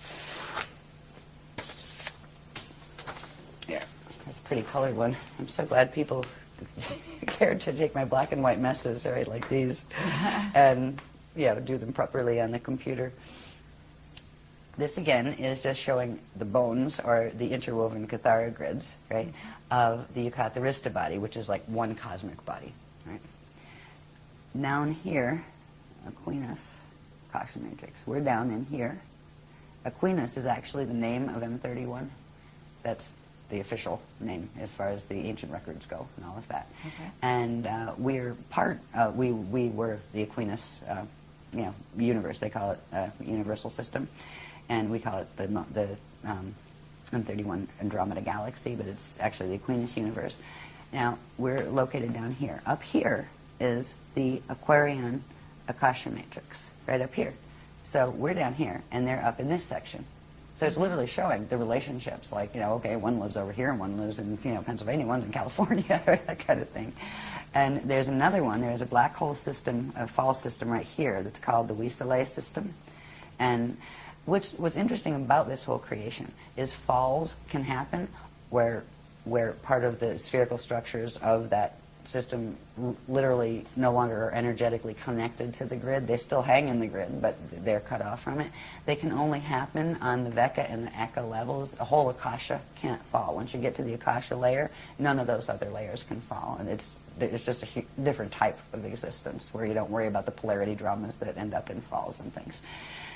That's a pretty colored one. I'm so glad people cared to take my black and white messes, right, like these, and do them properly on the computer. This again is just showing the bones, or the interwoven Cathara grids, right, of the Yucatharista body, which is like one cosmic body, right. Down here, Aquinas, Kasha matrix. We're down in here. Aquinas is actually the name of M31. That's the official name as far as the ancient records go and all of that. Okay. And we're we were the Aquinas universe. They call it universal system, and we call it the M31 Andromeda galaxy, but it's actually the Aquinas universe. Now, we're located down here. Up here is the Aquarian Akasha matrix, right up here. So we're down here, and they're up in this section. So it's literally showing the relationships, like, okay, one lives over here, and one lives in, Pennsylvania, one's in California, that kind of thing. And there's another one, there's a black hole system, a fall system right here that's called the WZNIESIENIA system. And what's interesting about this whole creation is falls can happen where part of the spherical structures of that system literally no longer are energetically connected to the grid. They still hang in the grid, but they're cut off from it. They can only happen on the Veka and the Eka levels. A whole Akasha can't fall. Once you get to the Akasha layer, none of those other layers can fall. And it's just a different type of existence where you don't worry about the polarity dramas that end up in falls and things.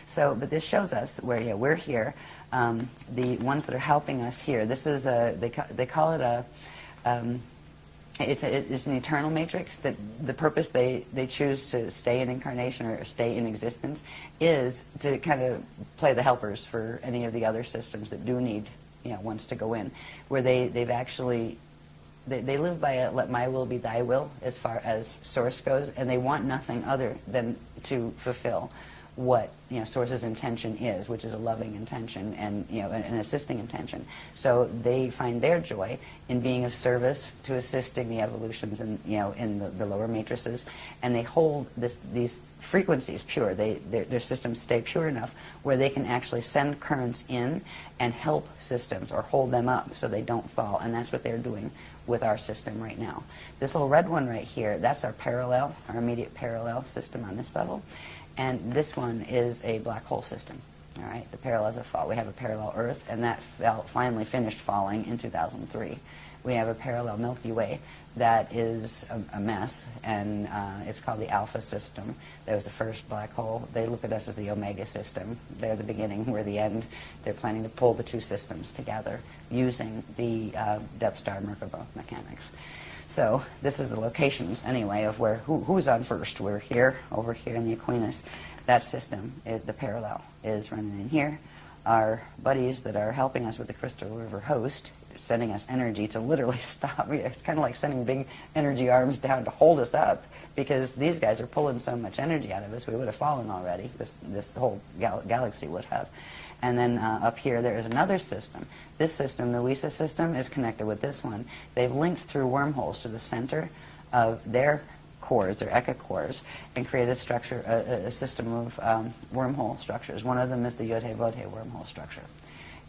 So, but this shows us where we're here. The ones that are helping us here, this is they call it a it's an eternal matrix. That the purpose they choose to stay in incarnation or stay in existence is to kind of play the helpers for any of the other systems that do need ones to go in, where they've actually they live by a let my will be thy will as far as source goes, and they want nothing other than to fulfill what Source's intention is, which is a loving intention and an assisting intention. So they find their joy in being of service to assisting the evolutions in the lower matrices, and they hold these frequencies pure. Their systems stay pure enough where they can actually send currents in and help systems or hold them up so they don't fall, and that's what they're doing with our system right now. This little red one right here, that's our parallel, our immediate parallel system on this level. And this one is a black hole system. All right, the parallels of fall. We have a parallel Earth, and that finally finished falling in 2003. We have a parallel Milky Way that is a mess, and it's called the Alpha system. That was the first black hole. They look at us as the Omega system. They're the beginning, we're the end. They're planning to pull the two systems together using the Death Star Merkaba mechanics. So this is the locations, anyway, of where who's on first. We're here, over here in the Aquinas. That system, the parallel, is running in here. Our buddies that are helping us with the Crystal River host, sending us energy to literally stop. It's kind of like sending big energy arms down to hold us up, because these guys are pulling so much energy out of us, we would have fallen already. This whole galaxy would have. And then up here, there is another system. This system, the Luisa system, is connected with this one. They've linked through wormholes to the center of their cores, their Eka cores, and created a structure, a system of wormhole structures. One of them is the Yodhe-Vodhe wormhole structure.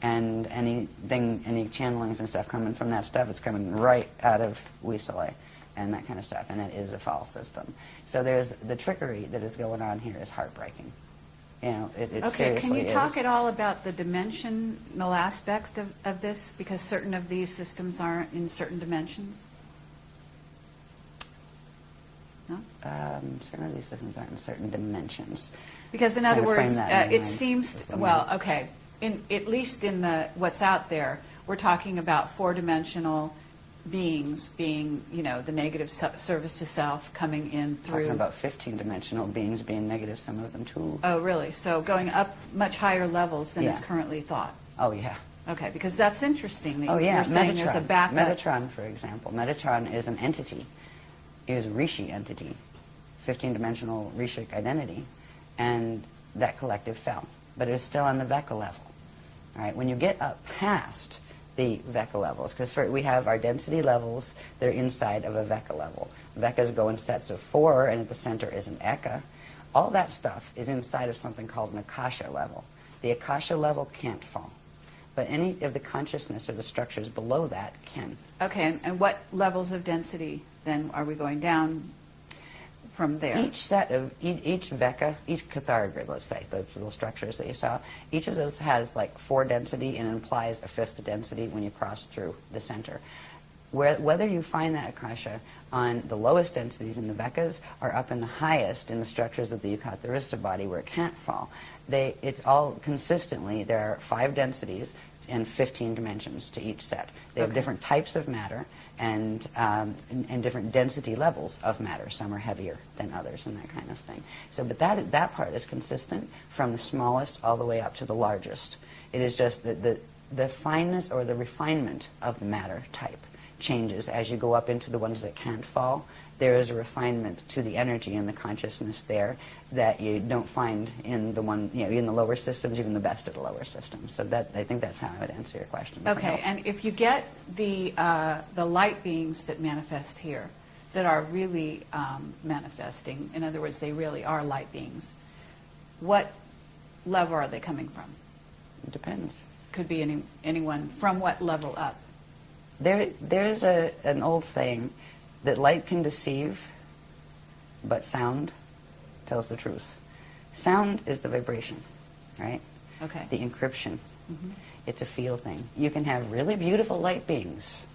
And any channelings and stuff coming from that stuff, it's coming right out of Wisole and that kind of stuff, and it is a false system. So there's the trickery that is going on here is heartbreaking. It okay, can you talk is. at all about the dimensional aspects of this? Because certain of these systems aren't in certain dimensions. No? Certain of these systems aren't in certain dimensions. Because in other words, it seems, at least in what's out there, we're talking about four-dimensional beings being, the negative service to self coming in through. Talking about 15-dimensional beings being negative, some of them too. Oh, really? So going up much higher levels than is currently thought. Oh, yeah. Okay, because that's interesting. That Oh, yeah. You're saying there's a backup. Metatron, for example. Metatron is an entity. It is a Rishi entity, 15-dimensional Rishic identity, and that collective fell. But it was still on the Veka level. All right, when you get up past the Veka levels, because we have our density levels that are inside of a Veka level. Vekas go in sets of 4, and at the center is an Eka. All that stuff is inside of something called an Akasha level. The Akasha level can't fall, but any of the consciousness or the structures below that can. Okay, and what levels of density then are we going down from there? Each set of, each Veka, each Cathara grid, let's say, those little structures that you saw, each of those has like 4 density and implies a 5th density when you cross through the center. Whether you find that Akasha on the lowest densities in the Vekas or up in the highest in the structures of the Yukatharista body where it can't fall, it's all consistently, there are 5 densities and 15 dimensions to each set. They have different types of matter and different density levels of matter. Some are heavier than others and that kind of thing. So, but that part is consistent from the smallest all the way up to the largest. It is just the fineness or the refinement of the matter type changes as you go up into the ones that can't fall. There is a refinement to the energy and the consciousness there that you don't find in the one, in the lower systems, even the best of the lower systems. So that, I think that's how I would answer your question. Okay, and if you get the light beings that manifest here, that are really manifesting, in other words, they really are light beings, what level are they coming from? It depends. Could be anyone. From what level up? There's an old saying that light can deceive, but sound tells the truth. Sound is the vibration, right? Okay. The encryption. Mm-hmm. It's a feel thing. You can have really beautiful light beings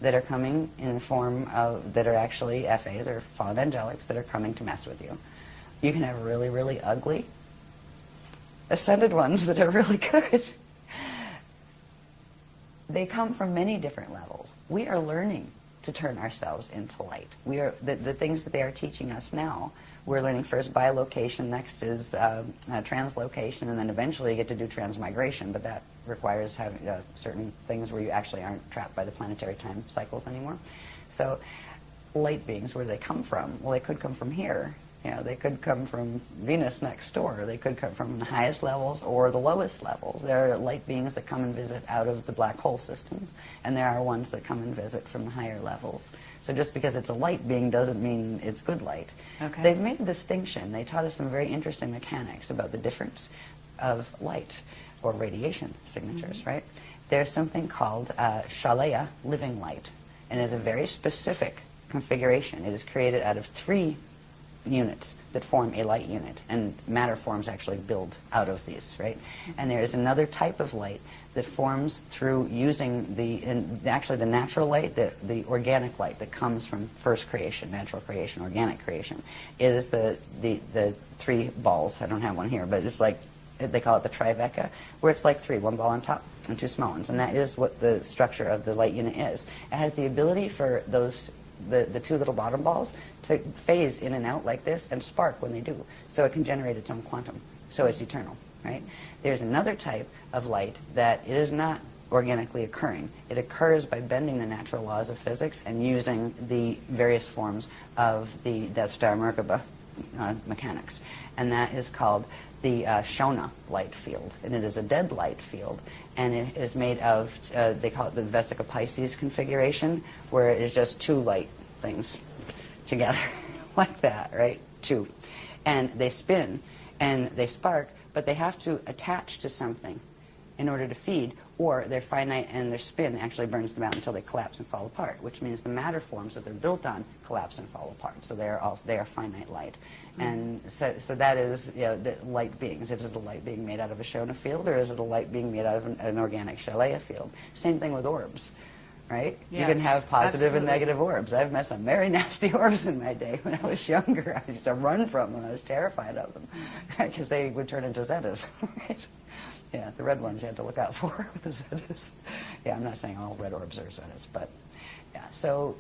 that are coming in the form of, that are actually FAs or fallen angelics that are coming to mess with you. You can have really, really ugly ascended ones that are really good. They come from many different levels. We are learning to turn ourselves into light. We are the things that they are teaching us now. We're learning first bilocation, next is translocation, and then eventually you get to do transmigration, but that requires having certain things where you actually aren't trapped by the planetary time cycles anymore. So light beings, where do they come from? Well, they could come from here, You know, they could come from Venus next door. They could come from the highest levels or the lowest levels. There are light beings that come and visit out of the black hole systems, and there are ones that come and visit from the higher levels. So just because it's a light being doesn't mean it's good light. Okay. They've made a distinction. They taught us some very interesting mechanics about the difference of light or radiation signatures, right? There's something called ASHAYANA, living light, and it's a very specific configuration. It is created out of 3 units that form a light unit, and matter forms actually build out of these, right? And there is another type of light that forms through using actually the natural light, the organic light that comes from first creation, natural creation, organic creation, is the 3 balls. I don't have one here, but it's like, they call it the trifecta, where it's like 3, 1 ball on top and 2 small ones, and that is what the structure of the light unit is. It has the ability for those the 2 little bottom balls to phase in and out like this and spark when they do. So it can generate its own quantum. So it's eternal, right? There's another type of light that is not organically occurring. It occurs by bending the natural laws of physics and using the various forms of the Death Star Merkaba mechanics. And that is called the ASHAYANA light field. And it is a dead light field. And it is made of, they call it the Vesica Pisces configuration, where it is just 2 light things together, like that, right? 2. And they spin, and they spark, but they have to attach to something in order to feed, or they're finite and their spin actually burns them out until they collapse and fall apart, which means the matter forms that they're built on collapse and fall apart. So they are finite light. And so that is, you know, the light beings. Is it a light being made out of a ASHAYANA field, or is it a light being made out of an organic ASHAYANA field? Same thing with orbs, right? Yes, you can have positive absolutely. and negative orbs. I've met some very nasty orbs in my day when I was younger. I used to run from them. I was terrified of them because they would turn into Zetas, right? Yeah, the red ones you had to look out for with the Zetas. Yeah, I'm not saying all red orbs are Zetas, but yeah. So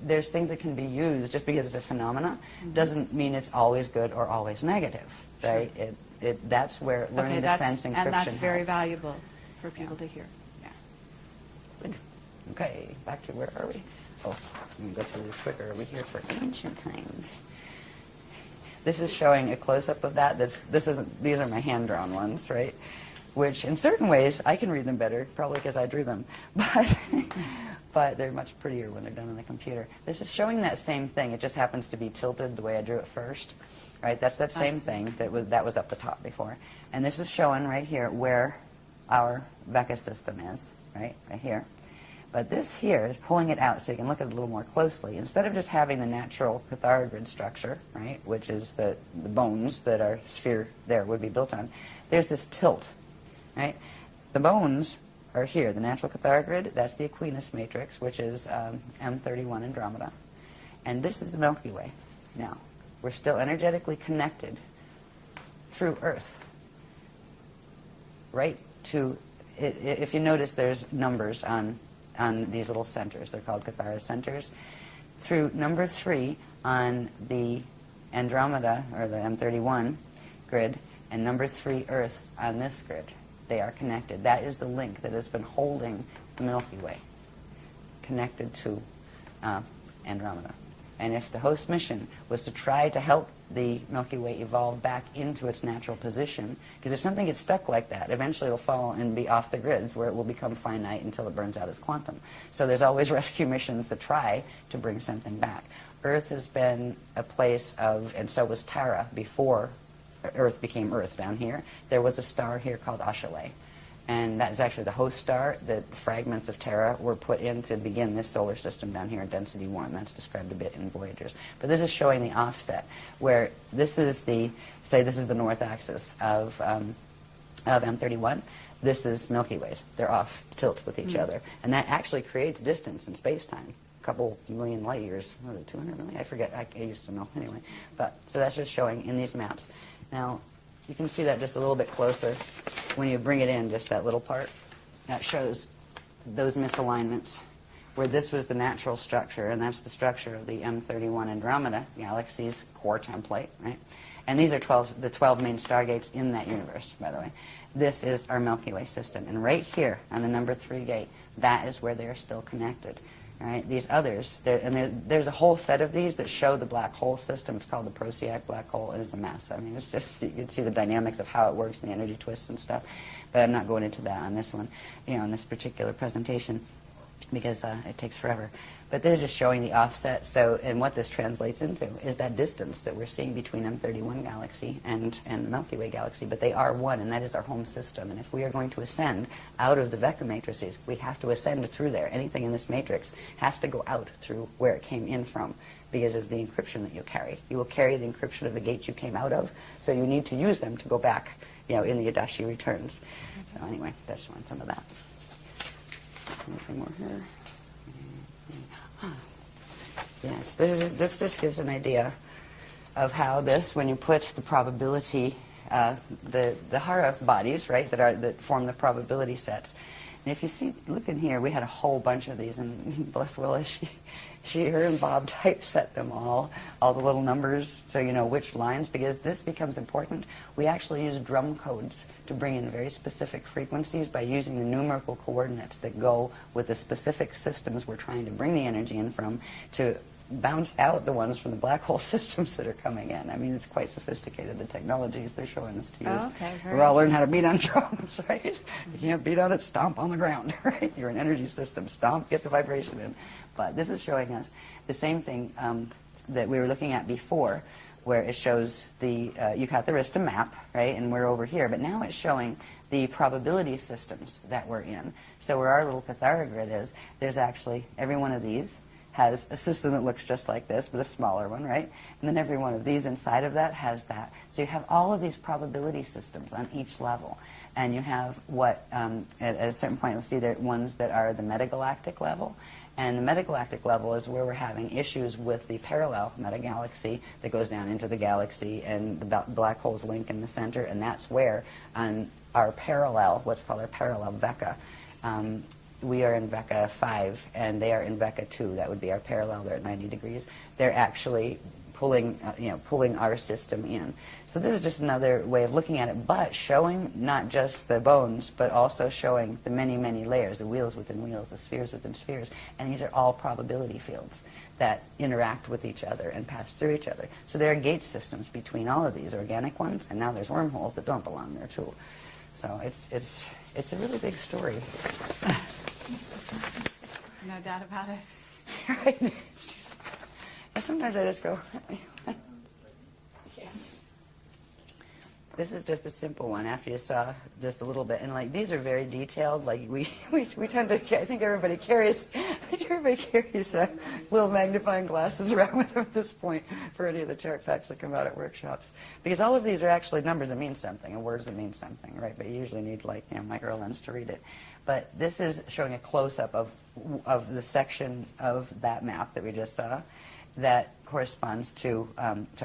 there's things that can be used. Just because it's a phenomena doesn't mean it's always good or always negative, right? Sure. That's where learning the sense encryption and that's very helps. valuable for people to hear. Yeah. Good. Okay, back to where are we? Oh, let me go through this quicker. Are we here for ancient times? This is showing a close-up of that. These are my hand-drawn ones, right? Which, in certain ways, I can read them better, probably because I drew them. But they're much prettier when they're done on the computer. This is showing that same thing. It just happens to be tilted the way I drew it first, right? That's that same thing that was up the top before. And this is showing right here where our Vecca system is, right here. But this here is pulling it out so you can look at it a little more closely. Instead of just having the natural Cathara grid structure, right, which is the bones that our sphere there would be built on, there's this tilt, right? The bones are here, the natural Cathara grid, that's the Aquinas matrix, which is M31 Andromeda. And this is the Milky Way. Now, we're still energetically connected through Earth, right to, if you notice there's numbers on these little centers. They're called Cathara centers. Through number 3 on the Andromeda, or the M31 grid, and number 3 Earth on this grid. They are connected. That is the link that has been holding the Milky Way connected to Andromeda. And if the host mission was to try to help the Milky Way evolve back into its natural position, because if something gets stuck like that, eventually it'll fall and be off the grids where it will become finite until it burns out as quantum. So there's always rescue missions that try to bring something back. Earth has been a place of, and so was Tara before Earth became Earth down here. There was a star here called ASHAYANA. And that is actually the host star that the fragments of Terra were put in to begin this solar system down here in density 1. That's described a bit in Voyagers. But this is showing the offset, where this is the, say this is the north axis of M31. This is Milky Ways. They're off tilt with each other. And that actually creates distance in space-time. A couple million light years. What was it, 200 million? I forget. I used to know anyway. But so that's just showing in these maps. Now, you can see that just a little bit closer when you bring it in, just that little part. That shows those misalignments, where this was the natural structure, and that's the structure of the M31 Andromeda galaxy's core template, right? And these are the 12 main stargates in that universe, by the way. This is our Milky Way system. And right here on the number 3 gate, that is where they are still connected, Right? These others, there's a whole set of these that show the black hole system. It's called the Procyak black hole, and it's a mess. I mean, it's just, you can see the dynamics of how it works and the energy twists and stuff, but I'm not going into that on this one, on this particular presentation, because it takes forever. But they're just showing the offset. So, and what this translates into is that distance that we're seeing between M31 galaxy and the Milky Way galaxy. But they are one, and that is our home system. And if we are going to ascend out of the vector matrices, we have to ascend through there. Anything in this matrix has to go out through where it came in from because of the encryption that you carry. You will carry the encryption of the gates you came out of, so you need to use them to go back, in the Adashi returns. So anyway, that's showing some of that. Anything more here? Yes, this just gives an idea of how this, when you put the probability, the Hara bodies, right, that form the probability sets. And if you see, look in here, we had a whole bunch of these, and bless Willa, her and Bob typeset them all the little numbers, so you know which lines, because this becomes important. We actually use drum codes to bring in very specific frequencies by using the numerical coordinates that go with the specific systems we're trying to bring the energy in from to bounce out the ones from the black hole systems that are coming in. I mean, it's quite sophisticated, the technologies they're showing us to use. Oh, okay. We're all learning how to beat on drums, right? You can't beat on it, stomp on the ground, right? You're an energy system. Stomp, get the vibration in. But this is showing us the same thing that we were looking at before, where it shows the, you got the Arista map, right? And we're over here. But now it's showing the probability systems that we're in. So where our little Cathara grid is, there's actually every one of these has a system that looks just like this, but a smaller one, right? And then every one of these inside of that has that. So you have all of these probability systems on each level. And you have what, at a certain point, you'll see there ones that are the metagalactic level. And the metagalactic level is where we're having issues with the parallel metagalaxy that goes down into the galaxy, and the black holes link in the center. And that's where, on our parallel, what's called our parallel Veka, we are in Veka 5, and they are in Veka 2. That would be our parallel. They're at 90 degrees. They're actually pulling, pulling our system in. So this is just another way of looking at it, but showing not just the bones, but also showing the many, many layers, the wheels within wheels, the spheres within spheres. And these are all probability fields that interact with each other and pass through each other. So there are gate systems between all of these organic ones, and now there's wormholes that don't belong there too. So it's a really big story. No doubt about it. Right? Sometimes I just go, yeah. This is just a simple one after you saw just a little bit. And like, these are very detailed. Like we tend to, I think everybody carries little magnifying glasses around with them at this point for any of the chart facts that come out at workshops. Because all of these are actually numbers that mean something and words that mean something, right? But you usually need like, micro lens to read it. But this is showing a close-up of the section of that map that we just saw that corresponds to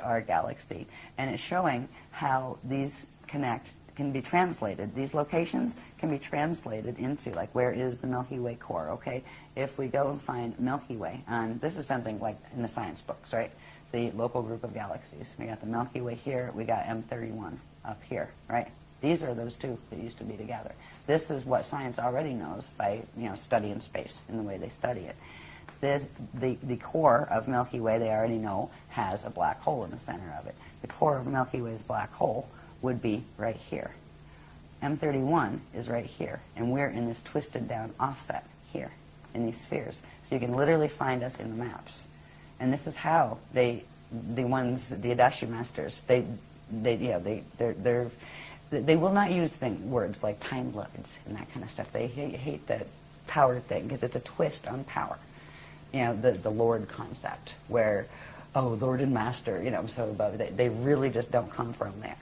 our galaxy. And it's showing how these can be translated. These locations can be translated into, like, where is the Milky Way core, okay? If we go and find Milky Way, this is something like in the science books, right? The local group of galaxies. We got the Milky Way here, we got M31 up here, right? These are those two that used to be together. This is what science already knows by, studying space in the way they study it. The core of Milky Way, they already know, has a black hole in the center of it. The core of Milky Way's black hole would be right here. M31 is right here, and we're in this twisted down offset here in these spheres. So you can literally find us in the maps. And this is how the Adashi masters, they will not use words like time lords and that kind of stuff. They hate that power thing because it's a twist on power. The Lord concept where, Lord and Master, so above. They really just don't come from there.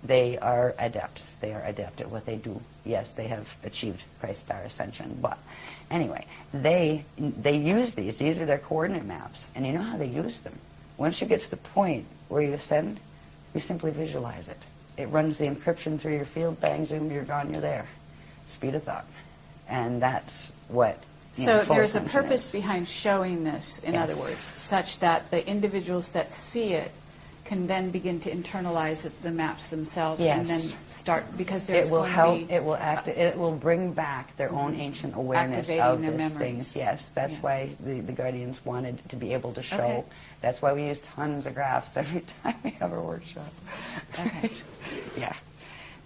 They are adepts. They are adept at what they do. Yes, they have achieved Christ's star ascension. But anyway, they use these. These are their coordinate maps. And you know how they use them? Once you get to the point where you ascend, you simply visualize it. It runs the encryption through your field, bang, zoom, you're gone, you're there. Speed of thought. And that's what So there's a purpose is behind showing this, in other words, such that the individuals that see it can then begin to internalize the maps themselves Yes. and then start, because It there's will going help. to be... It will bring back their own ancient awareness Activating of their these memories. things. Yes, that's Yeah. why the Guardians wanted to be able to show. Okay. That's why we use tons of graphs every time we have a workshop. Okay. Yeah,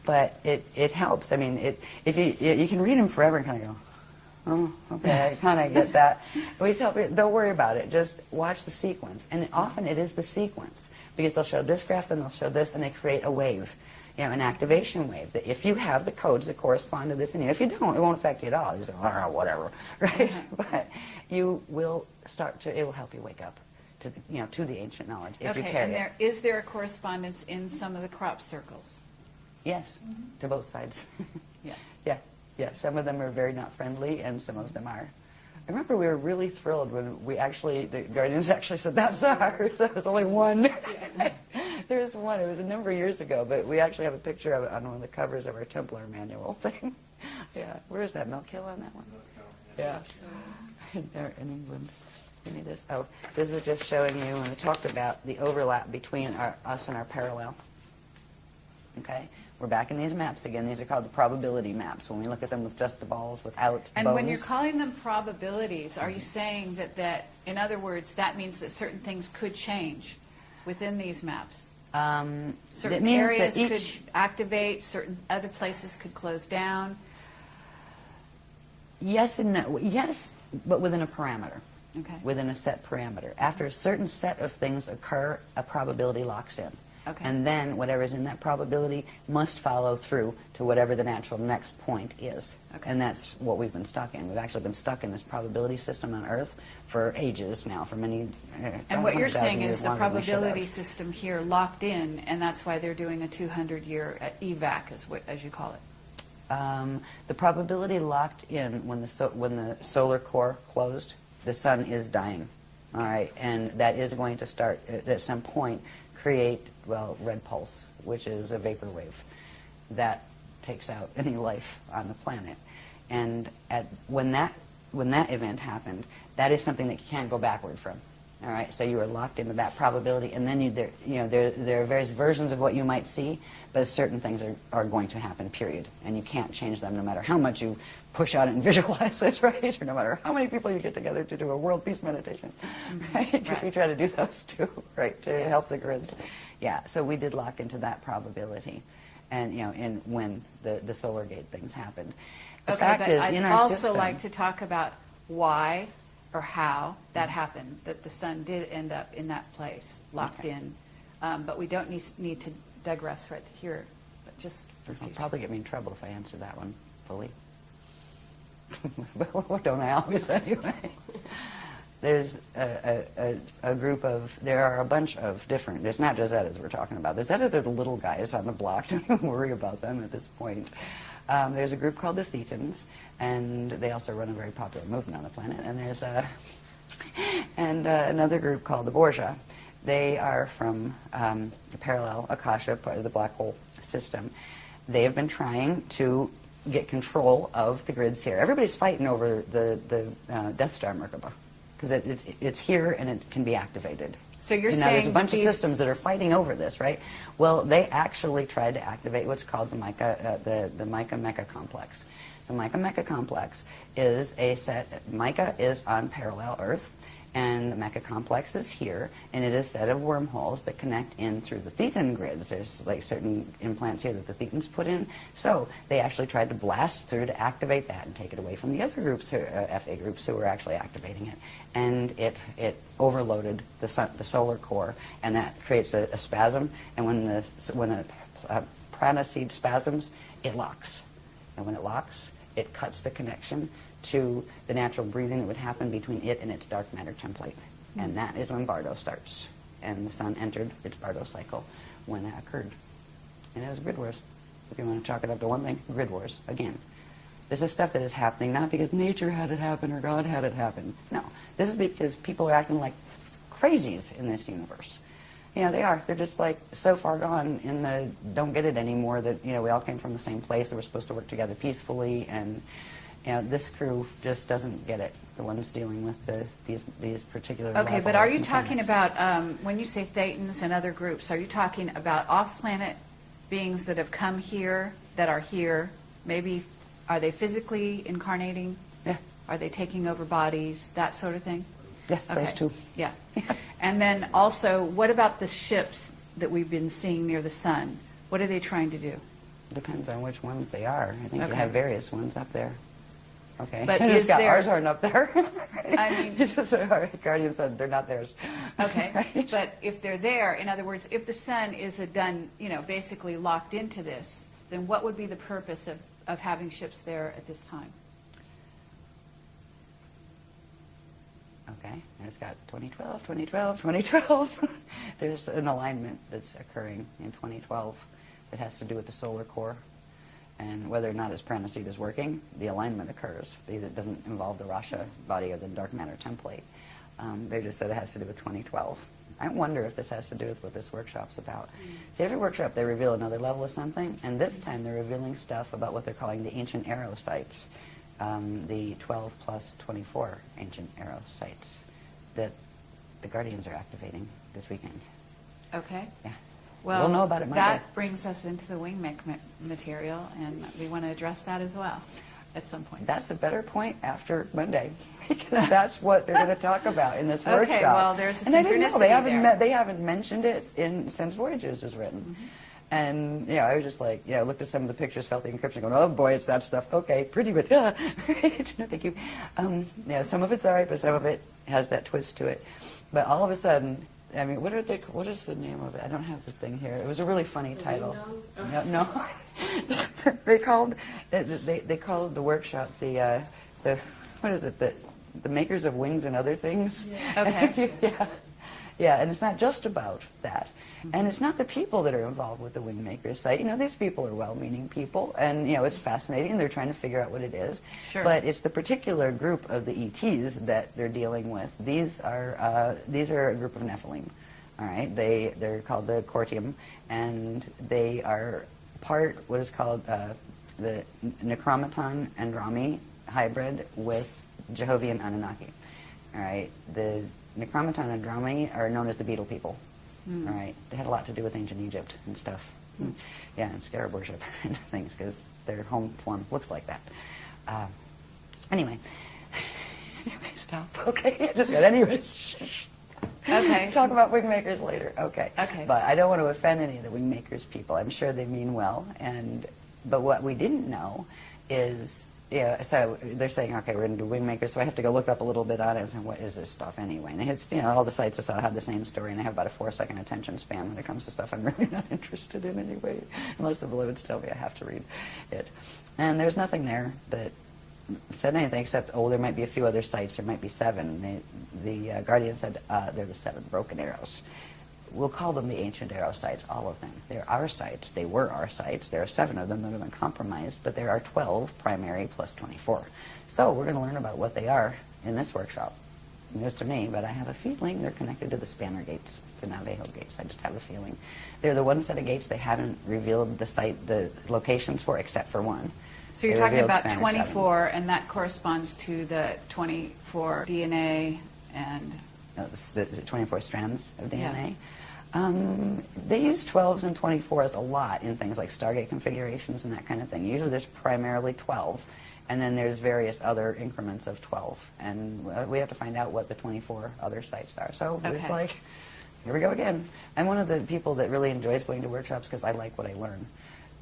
but it helps. I mean, if you can read them forever and kind of go, oh, okay, I kind of get that. We tell people, don't worry about it. Just watch the sequence, and often it is the sequence. Because they'll show this graph, then they'll show this, and they create a wave, an activation wave. That if you have the codes that correspond to this, and if you don't, it won't affect you at all. You say, oh, whatever, right? But you will start to. It will help you wake up to to the ancient knowledge if you Okay, carry and it. is there a correspondence in some of the crop circles? Yes, to both sides. Yeah. Yeah. Some of them are very not friendly, and some of them are. I remember we were really thrilled when the Guardians actually said, that's ours. There was only one. There was one. It was a number of years ago, but we actually have a picture of it on one of the covers of our Templar manual thing. Yeah. Where is that? Milk Hill on that one? Yeah. There in England. Give me this. Oh, this is just showing you when we talked about the overlap between us and our parallel. Okay? We're back in these maps again. These are called the probability maps. When we look at them with just the balls, without And bones. when you're calling them probabilities, are you saying that, in other words, that means that certain things could change within these maps? Certain areas could activate, certain other places could close down? Yes and no. Yes, but within a parameter. Okay. Within a set parameter. After a certain set of things occur, a probability locks in. Okay. And then whatever's in that probability must follow through to whatever the natural next point is. Okay. And that's what we've been stuck in. We've actually been stuck in this probability system on Earth for ages now, for many And what you're 100,000 saying years is the longer than we should probability have. system here locked in, and that's why they're doing a 200-year evac, as you call it. The probability locked in when the solar core closed, the sun is dying. All right, and that is going to start at some point create, red pulse, which is a vapor wave that takes out any life on the planet. And when that event happened, that is something that you can't go backward from. All right, so you are locked into that probability, and then there are various versions of what you might see, but certain things are going to happen, period. And you can't change them no matter how much you push out and visualize it, right? Or no matter how many people you get together to do a world peace meditation, right? Because we try to do those too, right, to help the grids. Yeah, so we did lock into that probability, and when the solar gate things happened. The fact is, I'd in our also system, like to talk about why or how that happened, that the sun did end up in that place, locked in. But we don't need to digress right here, but just for It'll future. probably get me in trouble if I answer that one fully. But don't I always anyway? There's a group of, there are a bunch of different, it's not just Zetas we're talking about. The Zetas are the little guys on the block. Don't even worry about them at this point. There's a group called the Thetans, and they also run a very popular movement on the planet. And there's another group called the Borgia. They are from the parallel Akasha, part of the black hole system. They have been trying to get control of the grids here. Everybody's fighting over the Death Star Merkaba, because it's here and it can be activated. So you're And now there's a saying bunch of these- systems that are fighting over this, right? Well, they actually tried to activate what's called the Mica Mecha complex. The Mica Mecha complex is a set. Mica is on parallel Earth, and the Mecha complex is here, and it is a set of wormholes that connect in through the Thetan grids. There's like certain implants here that the Thetans put in. So they actually tried to blast through to activate that and take it away from the other groups, FA groups, who were actually activating it. And it overloaded the solar core, and that creates a spasm. And when a prana seed spasms, it locks. And when it locks, it cuts the connection to the natural breathing that would happen between it and its dark matter template. And that is when Bardo starts. And the sun entered its Bardo cycle when that occurred. And it was grid wars. If you want to chalk it up to one thing, grid wars, again. This is stuff that is happening not because nature had it happen or God had it happen. No, this is because people are acting like crazies in this universe. You know, they are. They're just like so far gone in the don't get it anymore that, we all came from the same place, that we're supposed to work together peacefully, and you know, this crew just doesn't get it. The ones dealing with these particular Okay, but are you mechanics. talking about, when you say Thetans and other groups, are you talking about off-planet beings that have come here, that are here? Maybe, are they physically incarnating? Yeah. Are they taking over bodies, that sort of thing? Yes, those two. Yeah. And then also, what about the ships that we've been seeing near the sun? What are they trying to do? Depends on which ones they are. I think you Okay. have various ones up there. Okay. But I is just got there- ours aren't up there. I mean- You just said, our Guardian said they're not theirs. Okay, Right? but if they're there, in other words, if the sun is basically locked into this, then what would be the purpose of having ships there at this time? Okay, and it's got 2012, 2012, 2012. There's an alignment that's occurring in 2012 that has to do with the solar core. And whether or not its Pranaseed is working, the alignment occurs. It doesn't involve the Rasha body or the dark matter template. They just said it has to do with 2012. I wonder if this has to do with what this workshop's about. See, every workshop they reveal another level of something, and this time they're revealing stuff about what they're calling the ancient arrow sites, the 12 plus 24 ancient arrow sites that the Guardians are activating this weekend. Okay. Yeah. Well, We'll know about it Monday. that brings us into the wing mech material, and we want to address that as well at some point. That's a better point after Monday, because that's what they're going to talk about in this workshop. Okay, well, there's a and I didn't know. synchronicity there. They haven't mentioned it since Voyagers was written. Mm-hmm. And, I was just like, looked at some of the pictures, felt the encryption, going, oh boy, it's that stuff. Okay, pretty, but, right? No, thank you. Some of it's all right, but some of it has that twist to it. But all of a sudden, I mean, what is the name of it? I don't have the thing here. It was a really funny title. No. They called the workshop the what is it? The makers of wings and other things. Yeah. Okay. Yeah, and it's not just about that. And it's not the people that are involved with the wing makers site. These people are well-meaning people, and it's fascinating. They're trying to figure out what it is. Sure. But it's the particular group of the ETs that they're dealing with. These are a group of Nephilim. All right, they're called the Cortium, and they are part what is called the Necromaton Andrami hybrid with Jehovian Anunnaki. All right, the Necromaton Andrami are known as the Beetle people. All right, they had a lot to do with ancient Egypt and stuff. Yeah, and scarab worship and things, because their home form looks like that. Anyway, stop. Okay, I just got anyways. Okay. Talk about wing makers later. Okay. Okay. But I don't want to offend any of the wing makers people. I'm sure they mean well. But what we didn't know is, so they're saying, okay, we're going to do wing makers, so I have to go look up a little bit on it and say, what is this stuff anyway? And it's, all the sites I saw have the same story, and I have about a 4-second attention span when it comes to stuff I'm really not interested in anyway, unless the beloveds tell me I have to read it. And there's nothing there that said anything except, there might be a few other sites, there might be 7. The Guardian said they're the 7 broken arrows. We'll call them the ancient arrow sites, all of them. They're our sites. They were our sites. There are 7 of them that have been compromised, but there are 12 primary plus 24. So we're going to learn about what they are in this workshop. It's news to me, but I have a feeling they're connected to the Spanner gates, the Navajo gates. I just have a feeling. They're the one set of gates they haven't revealed the locations for, except for one. So you're They talking revealed about Spanner 24, and that corresponds to the 24 DNA and... the 24 strands of DNA. Yeah. They use 12s and 24s a lot in things like Stargate configurations and that kind of thing. Usually there's primarily 12, and then there's various other increments of 12. And we have to find out what the 24 other sites are. So it's Okay. like, here we go again. I'm one of the people that really enjoys going to workshops because I like what I learn.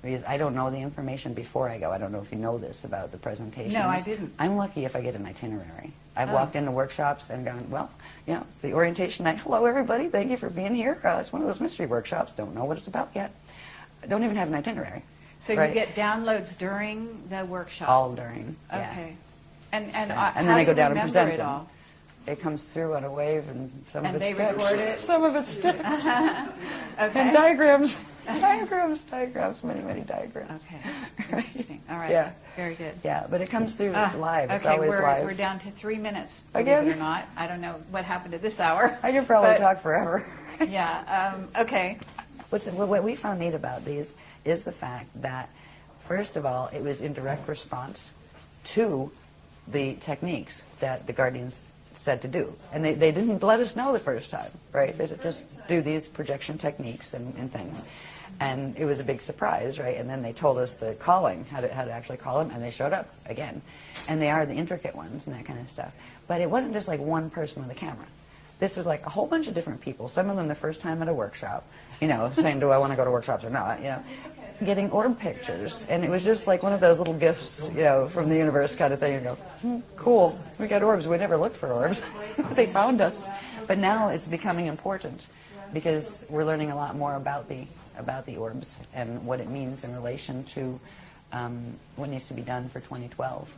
Because I don't know the information before I go. I don't know if you know this about the presentations. No, I didn't. I'm lucky if I get an itinerary. I've walked into workshops and gone, well, it's the orientation night. Hello, everybody. Thank you for being here. It's one of those mystery workshops. Don't know what it's about yet. I don't even have an itinerary. So right? you get downloads during the workshop? All during. Okay. Yeah. And then how I do go you down and remember present it them. all? It comes through on a wave, and some And of it they sticks. record it? Some of it sticks. Okay. And diagrams. diagrams, many diagrams. Okay. Interesting. All right. Yeah. Very good. Yeah, but it comes through live. It's Okay, always live. we're down to 3 minutes, believe Again? it or not. I don't know what happened at this hour. I could probably but- talk forever. Yeah. Okay. What we found neat about these is the fact that, first of all, it was in direct response to the techniques that the guardians said to do. And they didn't let us know the first time, right? They said, just do these projection techniques and things. And it was a big surprise, right? And then they told us the calling, how to actually call them, and they showed up again. And they are the intricate ones and that kind of stuff. But it wasn't just like one person with a camera. This was like a whole bunch of different people, some of them the first time at a workshop, you know, saying, do I want to go to workshops or not, you know, getting orb pictures. And it was just like one of those little gifts, you know, from the universe kind of thing. You go, cool, we got orbs. We never looked for orbs. They found us. But now it's becoming important because we're learning a lot more about the orbs and what it means in relation to what needs to be done for 2012.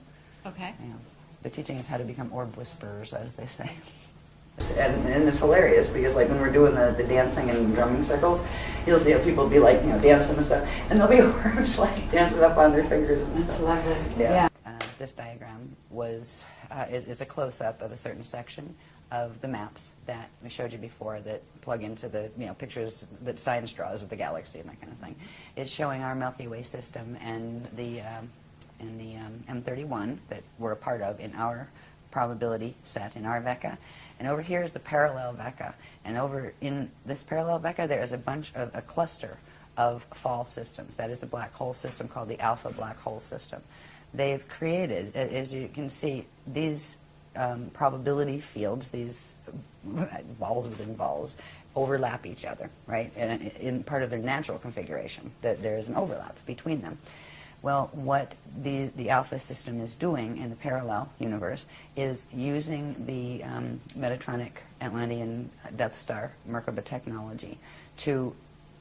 Okay. You know, the teaching is how to become orb whisperers, as they say. And it's hilarious because, like, when we're doing the dancing and drumming circles, you'll see how people be like, you know, dancing and stuff, and there'll be orbs like dancing up on their fingers and That's stuff. lovely. Yeah. This diagram was it's a close-up of a certain section of the maps that we showed you before that plug into the, you know, pictures that science draws of the galaxy and that kind of thing. It's showing our Milky Way system and the M31 that we're a part of in our probability set in our VECA. And over here is the parallel VECA. And over in this parallel VECA, there is a cluster of fall systems. That is the black hole system called the alpha black hole system. They've created, as you can see, these probability fields, these balls within balls, overlap each other, right? And in part of their natural configuration, that there is an overlap between them. Well, what the alpha system is doing in the parallel universe is using the Metatronic Atlantean Death Star Merkaba technology to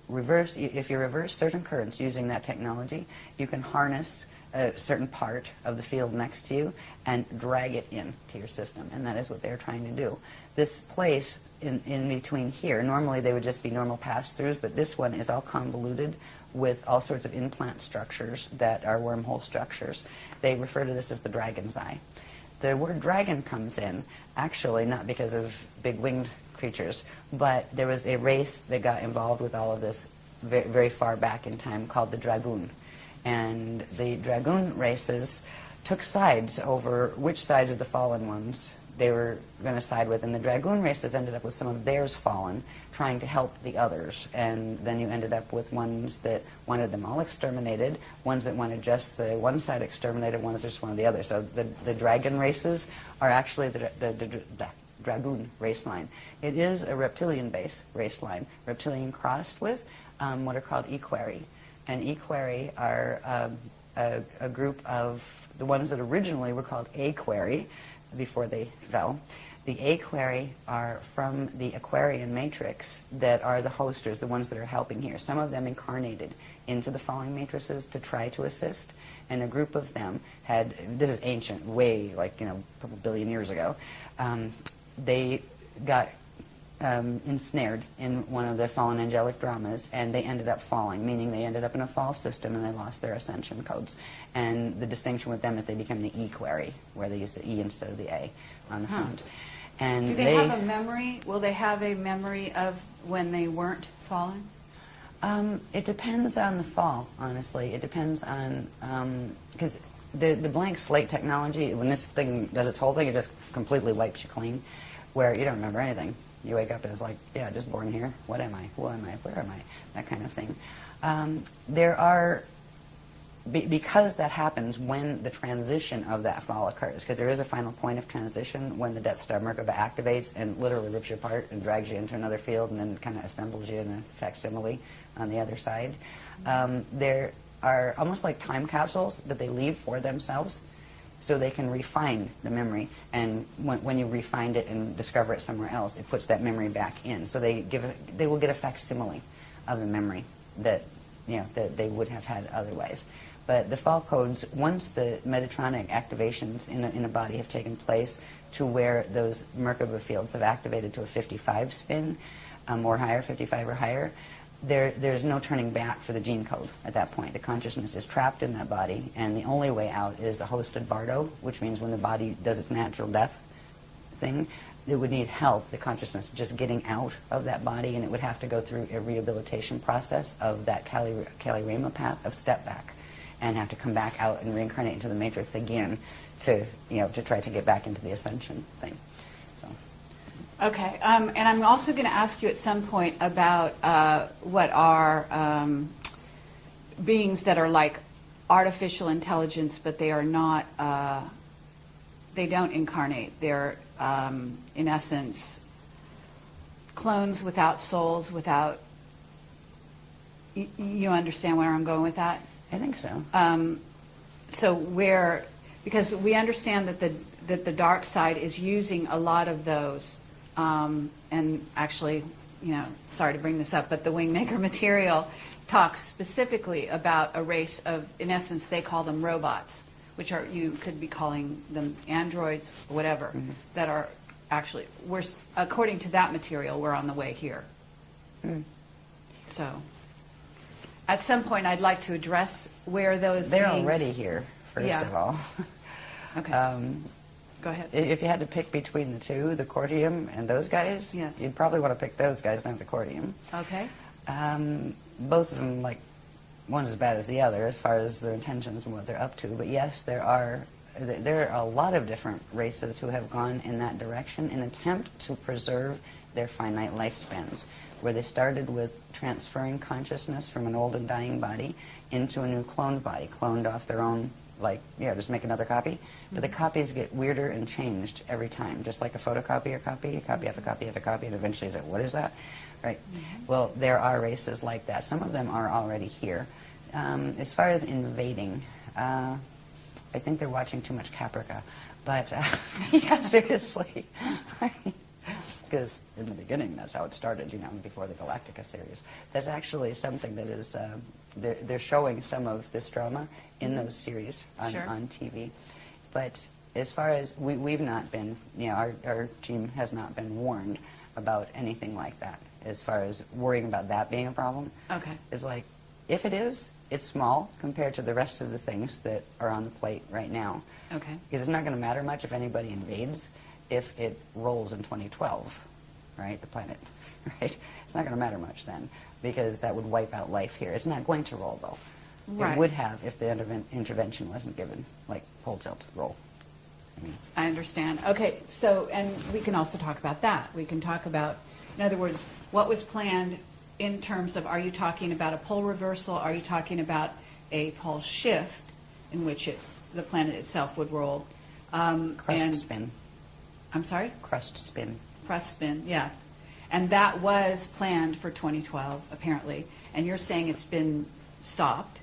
reverse, if you reverse certain currents using that technology, you can harness a certain part of the field next to you and drag it into your system, and that is what they're trying to do. This place in between here, normally they would just be normal pass-throughs, but this one is all convoluted with all sorts of implant structures that are wormhole structures. They refer to this as the dragon's eye. The word dragon comes in, actually, not because of big winged creatures, but there was a race that got involved with all of this very, very far back in time called the Dragoon. And the Dragoon races took sides over which sides of the fallen ones they were going to side with, and the Dragoon races ended up with some of theirs fallen, trying to help the others, and then you ended up with ones that wanted them all exterminated, ones that wanted just the one side exterminated, ones that just wanted the other. So the dragon races are actually the Dragoon race line. It is a reptilian-based race line, reptilian crossed with what are called equerry. And equerry are a group of the ones that originally were called aquery before they fell. The aquery are from the Aquarian matrix that are the hosters, the ones that are helping here. Some of them incarnated into the falling matrices to try to assist, and a group of them had, this is ancient, way like, you know, a couple billion years ago, they got ensnared in one of the fallen angelic dramas, and they ended up falling, meaning they ended up in a fall system and they lost their ascension codes. And the distinction with them is they became the equerry, where they use the E instead of the A on the front. And do they have a memory? Will they have a memory of when they weren't fallen? It depends on the fall, honestly. It depends on, because the blank slate technology, when this thing does its whole thing, it just completely wipes you clean, where you don't remember anything. You wake up and it's like, yeah, just born here. What am I? Who am I? Where am I? That kind of thing. There are, because that happens when the transition of that fall occurs, because there is a final point of transition when the Death Star Merkaba activates and literally rips you apart and drags you into another field and then kind of assembles you in a facsimile on the other side. There are almost like time capsules that they leave for themselves, so they can refine the memory, and when you refine it and discover it somewhere else, it puts that memory back in. So they will get a facsimile of the memory that, you know, that they would have had otherwise. But the fall codes, once the Metatronic activations in a body have taken place to where those Merkaba fields have activated to a 55 spin or higher, 55 or higher, there's no turning back for the gene code at that point. The consciousness is trapped in that body, and the only way out is a hosted bardo, which means when the body does its natural death thing, it would need help, the consciousness, just getting out of that body, and it would have to go through a rehabilitation process of that Kali Rama path of step back. and have to come back out and reincarnate into the matrix again to, to try to get back into the ascension thing. So. Okay, and I'm also going to ask you at some point about what are beings that are like artificial intelligence, but they are not, they don't incarnate. They're, in essence, clones without souls, without, you understand where I'm going with that? I think so. So where, because we understand that the dark side is using a lot of those, and actually, sorry to bring this up, but the Wingmaker material talks specifically about a race of, in essence, they call them robots, which are, you could be calling them androids, whatever, that are actually, according to that material, we're on the way here. So, at some point, I'd like to address where those They're beings, already here, first of all. Okay. Go ahead. If you had to pick between the two, the Cortium and those guys, yes, you'd probably want to pick those guys, not the Cortium. Okay. Both of them, like, one's as bad as the other as far as their intentions and what they're up to. But yes, there are a lot of different races who have gone in that direction in an attempt to preserve their finite lifespans, where they started with transferring consciousness from an old and dying body into a new cloned body, cloned off their own, like, just make another copy. But the copies get weirder and changed every time, just like a photocopy or copy, a copy of a copy of a copy, and eventually it's like, what is that? Right. Well, there are races like that. Some of them are already here. As far as invading, I think they're watching too much Caprica. But, yeah, seriously. Because in the beginning, that's how it started, before the Galactica series. That's actually something that is, they're showing some of this drama in those series on TV. But as far as, we've not been, our team has not been warned about anything like that, as far as worrying about that being a problem. Okay. It's like, if it is, it's small compared to the rest of the things that are on the plate right now. Okay. Because it's not going to matter much if anybody invades if it rolls in 2012, right, the planet, right? It's not going to matter much then, because that would wipe out life here. It's not going to roll, though. Right. It would have if the intervention wasn't given, like pole tilt roll. I understand. Okay, so, and we can also talk about that. We can talk about, in other words, what was planned in terms of, are you talking about a pole reversal? Are you talking about a pole shift in which the planet itself would roll? Crust spin. I'm sorry? Crust spin. Crust spin, yeah. And that was planned for 2012, apparently. And you're saying it's been stopped?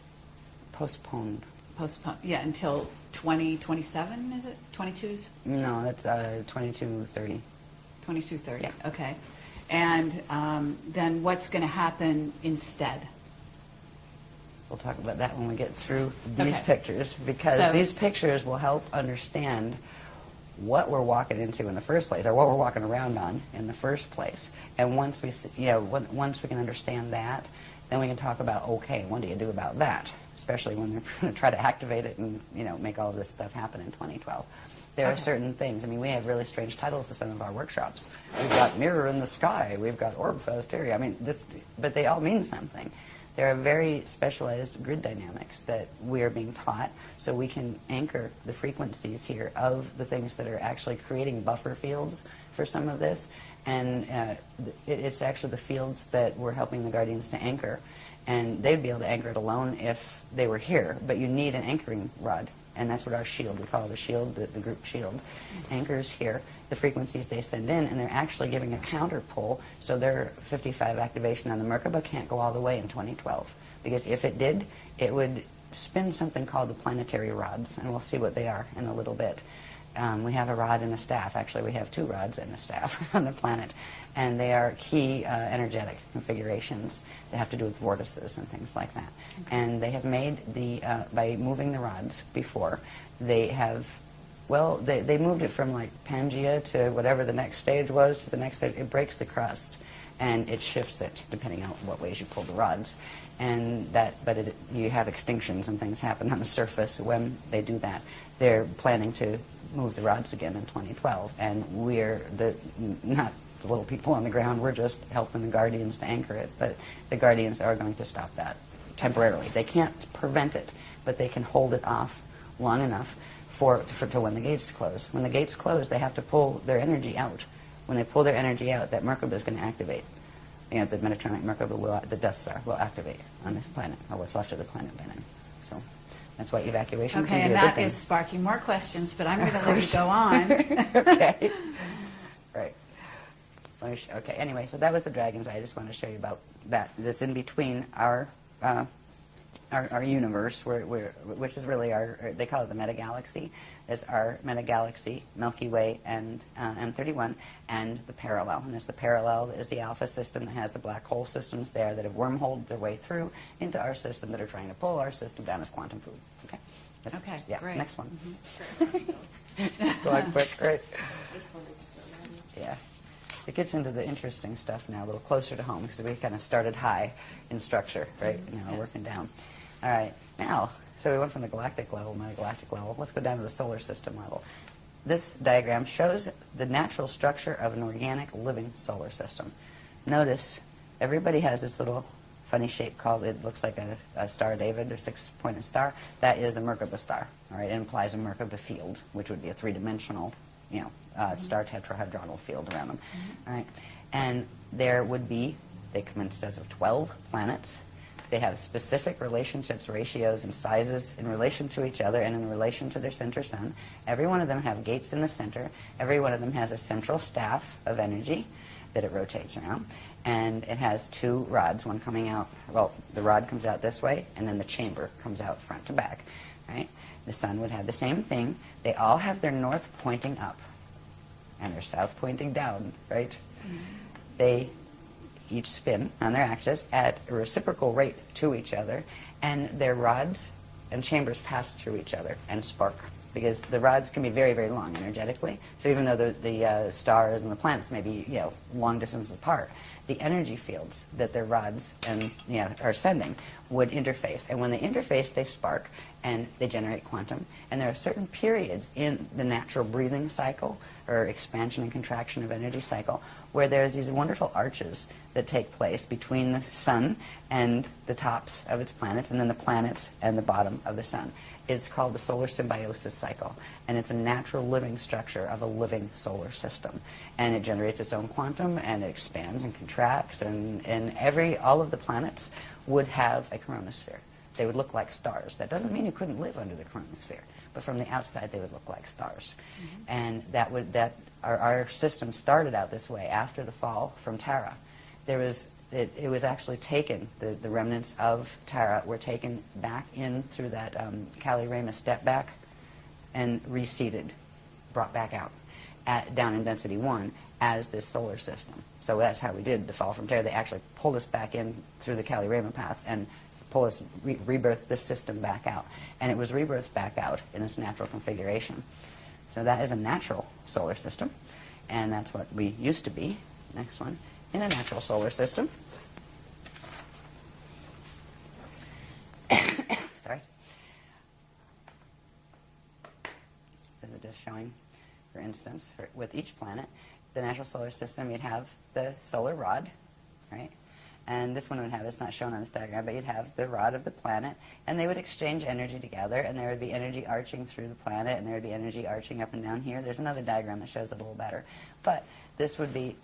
Postponed. Postponed, yeah, until 2027, is it? 22s? No, that's 2230. 2230, yeah. Okay. And then what's going to happen instead? We'll talk about that when we get through these pictures, because these pictures will help understand what we're walking into in the first place, or what we're walking around on in the first place. And once we, once we can understand that, then we can talk about, okay, what do you do about that? Especially when they're going to try to activate it and, make all of this stuff happen in 2012. There are certain things. I mean, we have really strange titles to some of our workshops. We've got Mirror in the Sky. We've got Orb Fest area. I mean, but they all mean something. There are very specialized grid dynamics that we are being taught, so we can anchor the frequencies here of the things that are actually creating buffer fields for some of this. And it's actually the fields that we're helping the Guardians to anchor. And they'd be able to anchor it alone if they were here, but you need an anchoring rod. And that's what our shield, we call it a shield, the group shield, anchors here the frequencies they send in, and they're actually giving a counter pull, so their 55 activation on the Merkaba can't go all the way in 2012. Because if it did, it would spin something called the planetary rods, and we'll see what they are in a little bit. We have a rod and a staff. Actually, we have two rods and a staff on the planet, and they are key energetic configurations that have to do with vortices and things like that. Okay. And they have made by moving the rods before, they have, well, they moved it from like Pangea to whatever the next stage was to the next stage. It breaks the crust, and it shifts it depending on what ways you pull the rods. And you have extinctions and things happen on the surface when they do that. They're planning to move the rods again in 2012, and we're not the little people on the ground. We're just helping the Guardians to anchor it, but the Guardians are going to stop that temporarily. They can't prevent it, but they can hold it off long enough to when the gates close. When the gates close, they have to pull their energy out. When they pull their energy out, that Merkaba is going to activate. You know, the Metatronic Merkaba the Death Star will activate on this planet, or what's left of the planet by then. So that's why evacuation Okay, can and be a good that thing. is sparking more questions, but I'm going to let you go on. Okay. Right. Okay, anyway, so that was the dragons. I just wanted to show you about that. That's in between our universe, which is really they call it the metagalaxy. It's our metagalaxy, Milky Way, and M31, and the parallel. And the parallel is the alpha system that has the black hole systems there that have wormholed their way through into our system that are trying to pull our system down as quantum food. Okay? Okay, yeah, great. Next one. Go on quick, right? This one is Yeah. It gets into the interesting stuff now, a little closer to home, because we kind of started high in structure, right? Now we're working down. All right. Now, so we went from the galactic level, metagalactic level. Let's go down to the solar system level. This diagram shows the natural structure of an organic living solar system. Notice everybody has this little funny shape called, it looks like a Star of David or six-pointed star. That is a Merkaba star. All right, it implies a Merkaba field, which would be a three-dimensional, star tetrahedronal field around them. All right, and there would be, they come in sets of 12 planets. They have specific relationships, ratios, and sizes in relation to each other and in relation to their center sun. Every one of them have gates in the center. Every one of them has a central staff of energy that it rotates around. And it has two rods, one coming out, well, the rod comes out this way, and then the chamber comes out front to back. Right? The sun would have the same thing. They all have their north pointing up and their south pointing down, right? They each spin on their axis at a reciprocal rate to each other, and their rods and chambers pass through each other and spark, because the rods can be very, very long energetically. So even though the stars and the planets may be long distances apart, the energy fields that their rods and are sending would interface, and when they interface, they spark and they generate quantum. And there are certain periods in the natural breathing cycle, or expansion and contraction of energy cycle, where there's these wonderful arches that take place between the sun and the tops of its planets, and then the planets and the bottom of the sun. It's called the solar symbiosis cycle, and it's a natural living structure of a living solar system. And it generates its own quantum, and it expands and contracts, and all of the planets would have a coronosphere. They would look like stars. That doesn't mean you couldn't live under the coronosphere, but from the outside they would look like stars. And our system started out this way after the fall from Terra. It was actually taken, the remnants of Terra were taken back in through that Kali-Rama step back and reseeded, brought back out down in density 1 as this solar system. So that's how we did the fall from Terra. They actually pulled us back in through the Kali-Rama path and rebirthed this system back out. And it was rebirthed back out in its natural configuration. So that is a natural solar system, and that's what we used to be. Next one. In a natural solar system. Sorry. This is just showing, for instance, with each planet, the natural solar system, you'd have the solar rod, right? And this one would have, it's not shown on this diagram, but you'd have the rod of the planet, and they would exchange energy together, and there would be energy arching through the planet, and there would be energy arching up and down here. There's another diagram that shows it a little better. But this would be,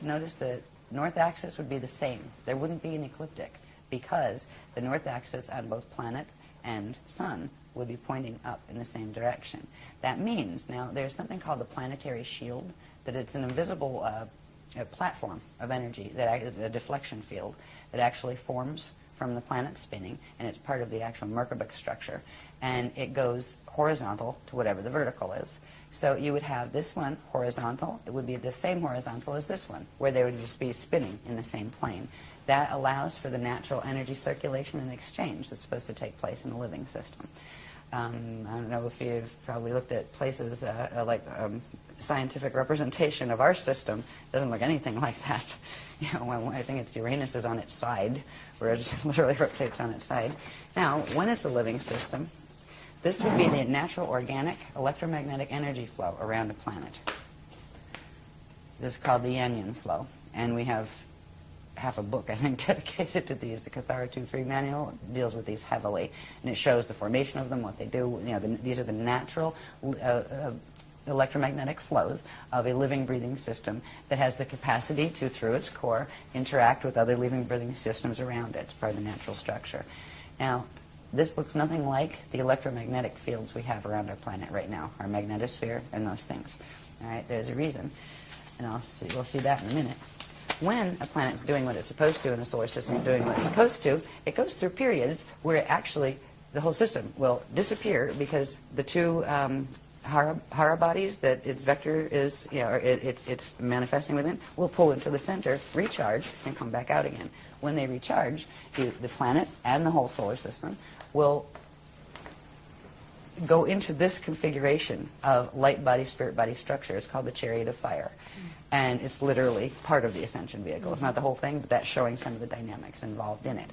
notice the north axis would be the same. There wouldn't be an ecliptic, because the north axis on both planet and sun would be pointing up in the same direction. That means, now, there's something called the planetary shield, that it's an invisible a platform of energy, that is a deflection field that actually forms from the planet spinning, and it's part of the actual Merkaba structure, and it goes horizontal to whatever the vertical is. So you would have this one horizontal. It would be the same horizontal as this one, where they would just be spinning in the same plane. That allows for the natural energy circulation and exchange that's supposed to take place in a living system. I don't know if you've probably looked at places like scientific representation of our system. It doesn't look anything like that. I think it's Uranus is on its side, where it literally rotates on its side. Now, when it's a living system, this would be the natural organic electromagnetic energy flow around a planet. This is called the Yanyan flow, and we have half a book, I think, dedicated to these. The Cathara 2.3 manual deals with these heavily, and it shows the formation of them, what they do. You know, these are the natural electromagnetic flows of a living, breathing system that has the capacity to, through its core, interact with other living, breathing systems around it. It's part of the natural structure. Now, this looks nothing like the electromagnetic fields we have around our planet right now, our magnetosphere and those things. All right, there's a reason, and we'll see that in a minute. When a planet's doing what it's supposed to and a solar system is doing what it's supposed to, it goes through periods where it actually, the whole system will disappear because the two Hara bodies that its vector is, you know, or it's manifesting within, will pull into the center, recharge, and come back out again. When they recharge, the planets and the whole solar system will go into this configuration of light body, spirit body structure. It's called the chariot of fire. And it's literally part of the ascension vehicle. It's not the whole thing, but that's showing some of the dynamics involved in it.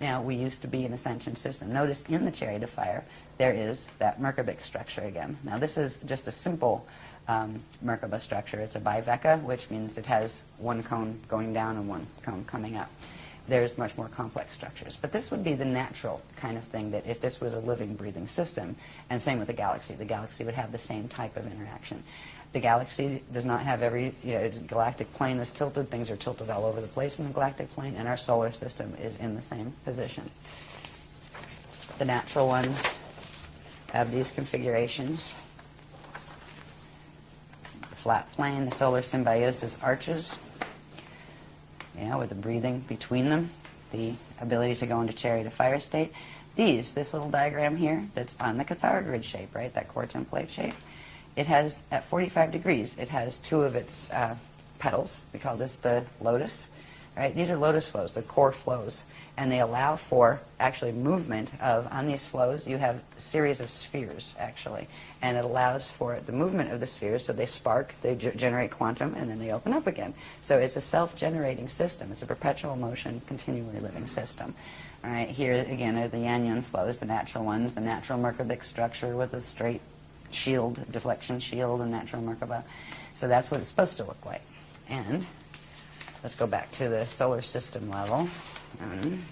Now, we used to be an ascension system. Notice in the chariot of fire, there is that Merkaba structure again. Now, this is just a simple Merkaba structure. It's a biveka, which means it has one cone going down and one cone coming up. There's much more complex structures. But this would be the natural kind of thing that if this was a living, breathing system, and same with the galaxy would have the same type of interaction. The galaxy does not have its galactic plane is tilted. Things are tilted all over the place in the galactic plane, and our solar system is in the same position. The natural ones have these configurations. The flat plane, the solar symbiosis arches, with the breathing between them, the ability to go into chariot of fire state. This little diagram here that's on the Cathara grid shape, right, that core template shape, it has, at 45 degrees, it has two of its petals. We call this the lotus. Right? These are lotus flows, the core flows, and they allow for actually movement of, on these flows, you have a series of spheres, actually, and it allows for the movement of the spheres, so they spark, they generate quantum, and then they open up again. So it's a self-generating system. It's a perpetual motion, continually living system. All right, here, again, are the Yanyan flows, the natural ones, the natural Merkabic structure with a straight shield, deflection shield, and natural Merkaba. So that's what it's supposed to look like. And let's go back to the solar system level.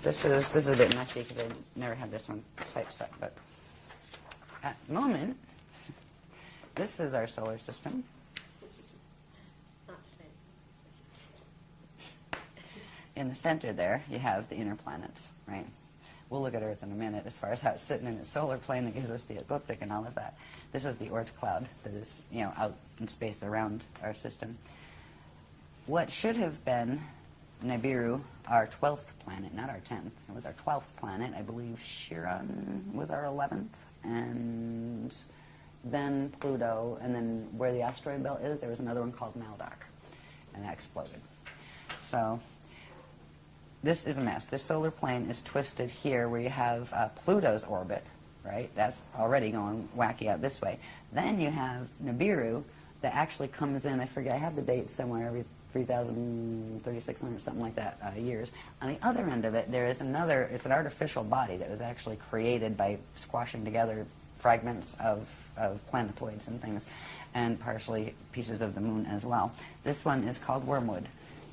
This is a bit messy because I never had this one typeset, but at the moment, this is our solar system. In the center there, you have the inner planets, right? We'll look at Earth in a minute as far as how it's sitting in its solar plane that gives us the ecliptic and all of that. This is the Oort cloud that is, out in space around our system. What should have been Nibiru, our 12th planet, not our 10th. It was our 12th planet. I believe Chiron was our 11th, and then Pluto, and then where the asteroid belt is, there was another one called Maldoc, and that exploded. So this is a mess. This solar plane is twisted here where you have Pluto's orbit, right? That's already going wacky out this way. Then you have Nibiru that actually comes in, I forget, I have the date somewhere, every 3,000, 3,600, something like that, years. On the other end of it, there is another, it's an artificial body that was actually created by squashing together fragments of planetoids and things, and partially pieces of the moon as well. This one is called Wormwood,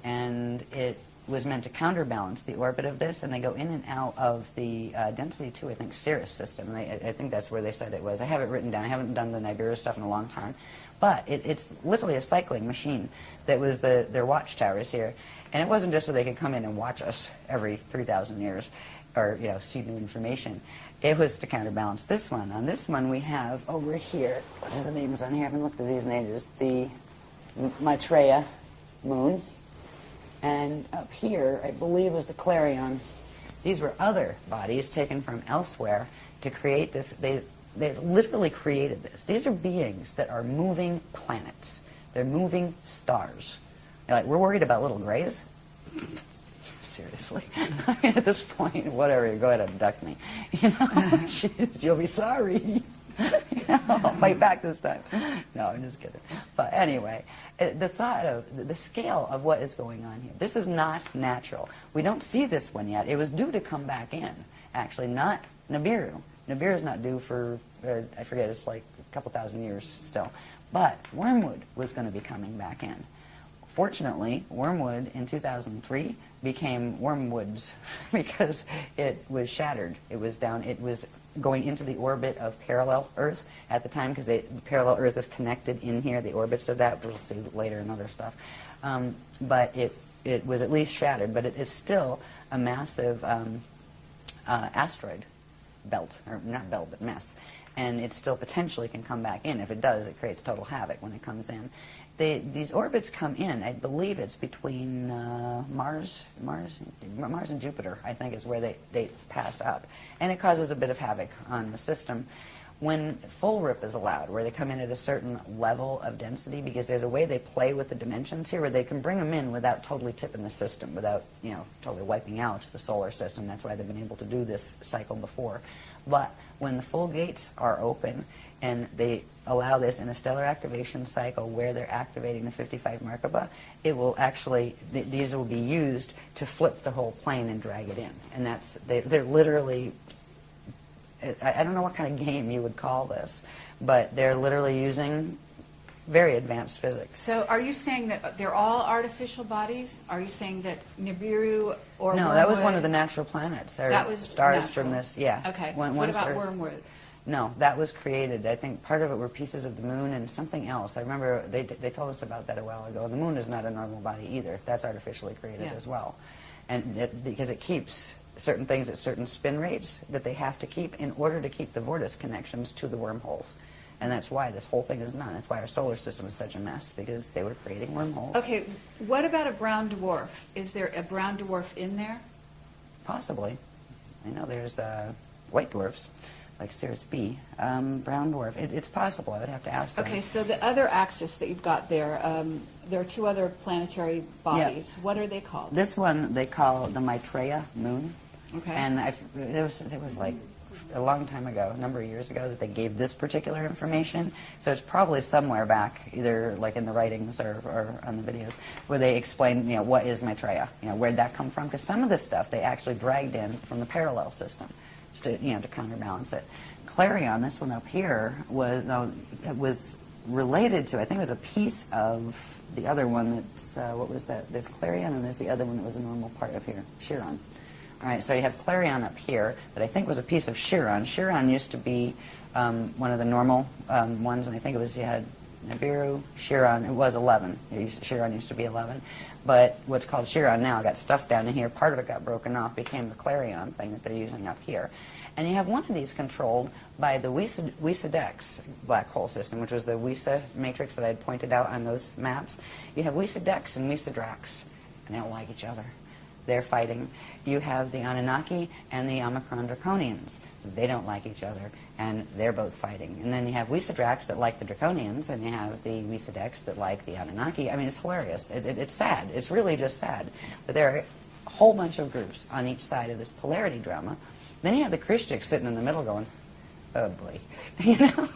and it was meant to counterbalance the orbit of this, and they go in and out of the density 2, I think, Sirius system. And I think that's where they said it was. I have it written down. I haven't done the Nibiru stuff in a long time. But it's literally a cycling machine that was their watchtowers here. And it wasn't just so they could come in and watch us every 3,000 years or, see new information. It was to counterbalance this one. On this one, we have over here, what is the names on here? I haven't looked at these names. The Maitreya moon. And up here, I believe, was the Clarion. These were other bodies taken from elsewhere to create this. They literally created this. These are beings that are moving planets. They're moving stars. We're worried about little grays? Seriously. I mean, at this point, whatever, go ahead and abduct me. Jeez, you'll be sorry. I'll fight back this time. No, I'm just kidding. But anyway, the thought of the scale of what is going on here, this is not natural. We don't see this one yet. It was due to come back in, actually, not Nibiru. Nibiru is not due for, I forget, it's like a couple thousand years still. But Wormwood was going to be coming back in. Fortunately, Wormwood in 2003 became Wormwoods because it was shattered. It was going into the orbit of parallel Earth at the time, because parallel Earth is connected in here, the orbits of that, we'll see later in other stuff. But it was at least shattered, but it is still a massive asteroid belt, or not belt, but mess. And it still potentially can come back in. If it does, it creates total havoc when it comes in. These orbits come in, I believe it's between Mars and Jupiter, I think is where they pass up. And it causes a bit of havoc on the system. When full rip is allowed, where they come in at a certain level of density, because there's a way they play with the dimensions here where they can bring them in without totally tipping the system, without, you know, totally wiping out the solar system. That's why they've been able to do this cycle before. But when the full gates are open and they allow this in a stellar activation cycle where they're activating the 55 Merkaba, it will actually, these will be used to flip the whole plane and drag it in. And that's, they're literally, I don't know what kind of game you would call this, but they're literally using very advanced physics. So are you saying that they're all artificial bodies? Are you saying that Nibiru or No, Wormwood, that was one of the natural planets, or that was stars natural. from this, yeah. Okay, One what about Earth. Wormwood? No, that was created. I think part of it were pieces of the moon and something else. I remember they told us about that a while ago. The moon is not a normal body either. That's artificially created Yes. as well. And because it keeps certain things at certain spin rates that they have to keep in order to keep the vortex connections to the wormholes. And that's why this whole thing is done. That's why our solar system is such a mess, because they were creating wormholes. Okay, what about a brown dwarf? Is there a brown dwarf in there? Possibly. I know there's white dwarfs, like Sirius B. Brown dwarf. It's possible. I would have to ask them. Okay, so the other axis that you've got there are two other planetary bodies. Yeah. What are they called? This one they call the Maitreya moon. Okay. And it was like a long time ago, a number of years ago, that they gave this particular information. So it's probably somewhere back, either like in the writings or on the videos, where they explain, you know, what is Maitreya, you know, where'd that come from? Because some of this stuff they actually dragged in from the parallel system, to, you know, to counterbalance it. Clarion, this one up here, was related to, I think it was a piece of the other one that's, what was that? There's Clarion and there's the other one that was a normal part of here, Chiron. All right, so you have Clarion up here that I think was a piece of Chiron. Chiron used to be one of the normal ones, and I think it was, you had Nibiru, Chiron, it was 11. Chiron used to be 11. But what's called Chiron now got stuffed down in here. Part of it got broken off, became the Clarion thing that they're using up here. And you have one of these controlled by the WZNIESIENIA black hole system, which was the WZNIESIENIA matrix that I had pointed out on those maps. You have WZNIESIENIA and WZNIESIENIA, and they don't like each other. They're fighting. You have the Anunnaki and the Omicron Draconians. They don't like each other, and they're both fighting. And then you have WZNIESIENIA that like the Draconians, and you have the WZNIESIENIA that like the Anunnaki. I mean, it's hilarious. It's sad. It's really just sad. But there are a whole bunch of groups on each side of this polarity drama. Then you have the Christians sitting in the middle going, oh boy, you know?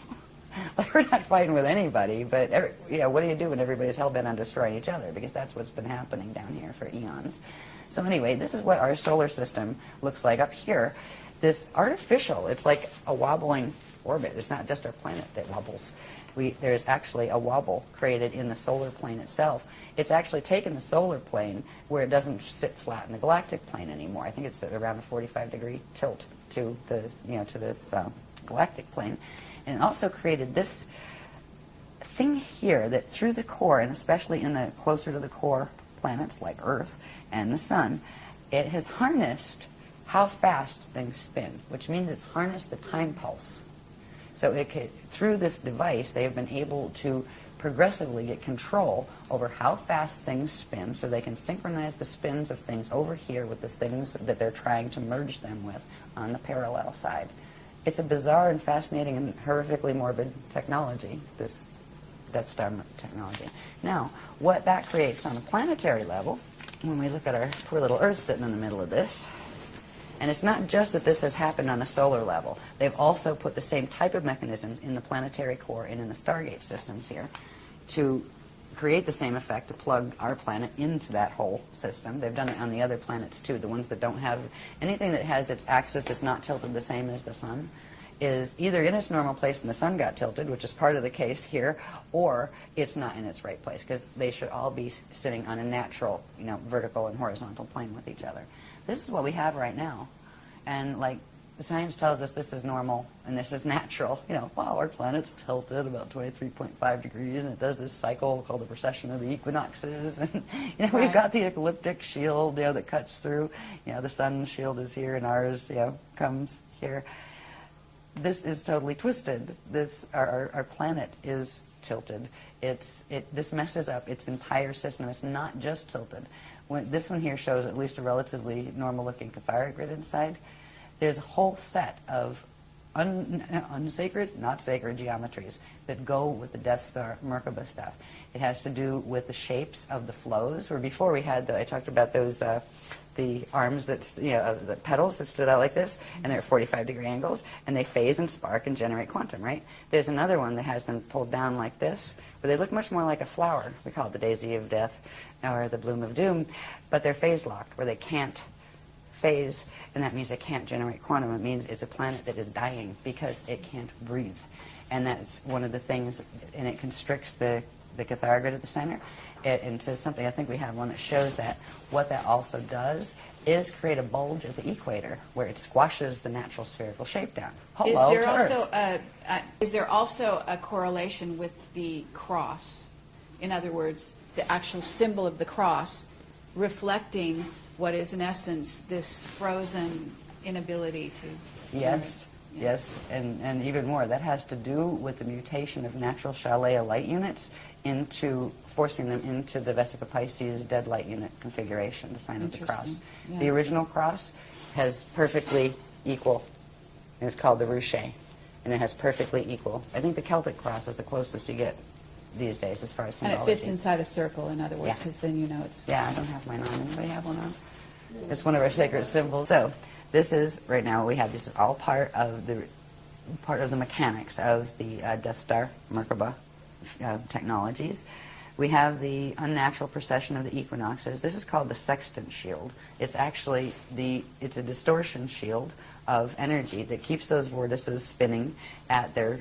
Like, we're not fighting with anybody, but what do you do when everybody's hell-bent on destroying each other? Because that's what's been happening down here for eons. So anyway, this is what our solar system looks like up here. This artificial, it's like a wobbling orbit. It's not just our planet that wobbles. There's actually a wobble created in the solar plane itself. It's actually taken the solar plane where it doesn't sit flat in the galactic plane anymore. I think it's around a 45-degree tilt to the, galactic plane. And it also created this thing here that through the core, and especially in the closer to the core planets like Earth and the Sun, it has harnessed how fast things spin, which means it's harnessed the time pulse. So through this device, they have been able to progressively get control over how fast things spin, so they can synchronize the spins of things over here with the things that they're trying to merge them with on the parallel side. It's a bizarre and fascinating and horrifically morbid technology, that star technology. Now, what that creates on a planetary level, when we look at our poor little Earth sitting in the middle of this, and it's not just that this has happened on the solar level. They've also put the same type of mechanisms in the planetary core and in the Stargate systems here to create the same effect, to plug our planet into that whole system. They've done it on the other planets too, the ones that don't have anything that has its axis that's not tilted the same as the Sun. is either in its normal place and the sun got tilted, which is part of the case here, or it's not in its right place, because they should all be sitting on a natural, vertical and horizontal plane with each other. This is what we have right now. And like the science tells us this is normal and this is natural. Wow, our planet's tilted about 23.5 degrees and it does this cycle called the precession of the equinoxes. And, we've got the ecliptic shield, that cuts through. The sun's shield is here and ours, comes here. This is totally twisted. Our planet is tilted. This messes up its entire system. It's not just tilted. This one here shows at least a relatively normal-looking cathara grid inside. There's a whole set of unsacred, not sacred geometries that go with the Death Star Merkaba stuff. It has to do with the shapes of the flows, where before we had I talked about those, the arms that, the petals that stood out like this, and they're at 45-degree angles, and they phase and spark and generate quantum, right? There's another one that has them pulled down like this, where they look much more like a flower. We call it the daisy of death, or the bloom of doom, but they're phase locked, where they can't phase, and that means it can't generate quantum. It means it's a planet that is dying because it can't breathe. And that's one of the things, and it constricts the cathara grid at the center into something. I think we have one that shows that. What that also does is create a bulge at the equator where it squashes the natural spherical shape down. Hello to Earth. Is there also a correlation with the cross? In other words, the actual symbol of the cross reflecting what is in essence this frozen inability to... Yes, yes, and even more. That has to do with the mutation of natural Shalaya light units into forcing them into the Vesica Pisces dead light unit configuration, the sign of the cross. Yeah. The original cross has perfectly equal, it's called the ruche, and it has perfectly equal. I think the Celtic cross is the closest you get these days as far as symbology. And it fits inside a circle, in other words, because then it's... Yeah, I don't have mine on. Anybody have one on? It's one of our sacred symbols. So this is, right now, what we have. This is all part of the mechanics of the Death Star Merkaba technologies. We have the unnatural precession of the equinoxes. This is called the sextant shield. It's actually it's a distortion shield of energy that keeps those vortices spinning at their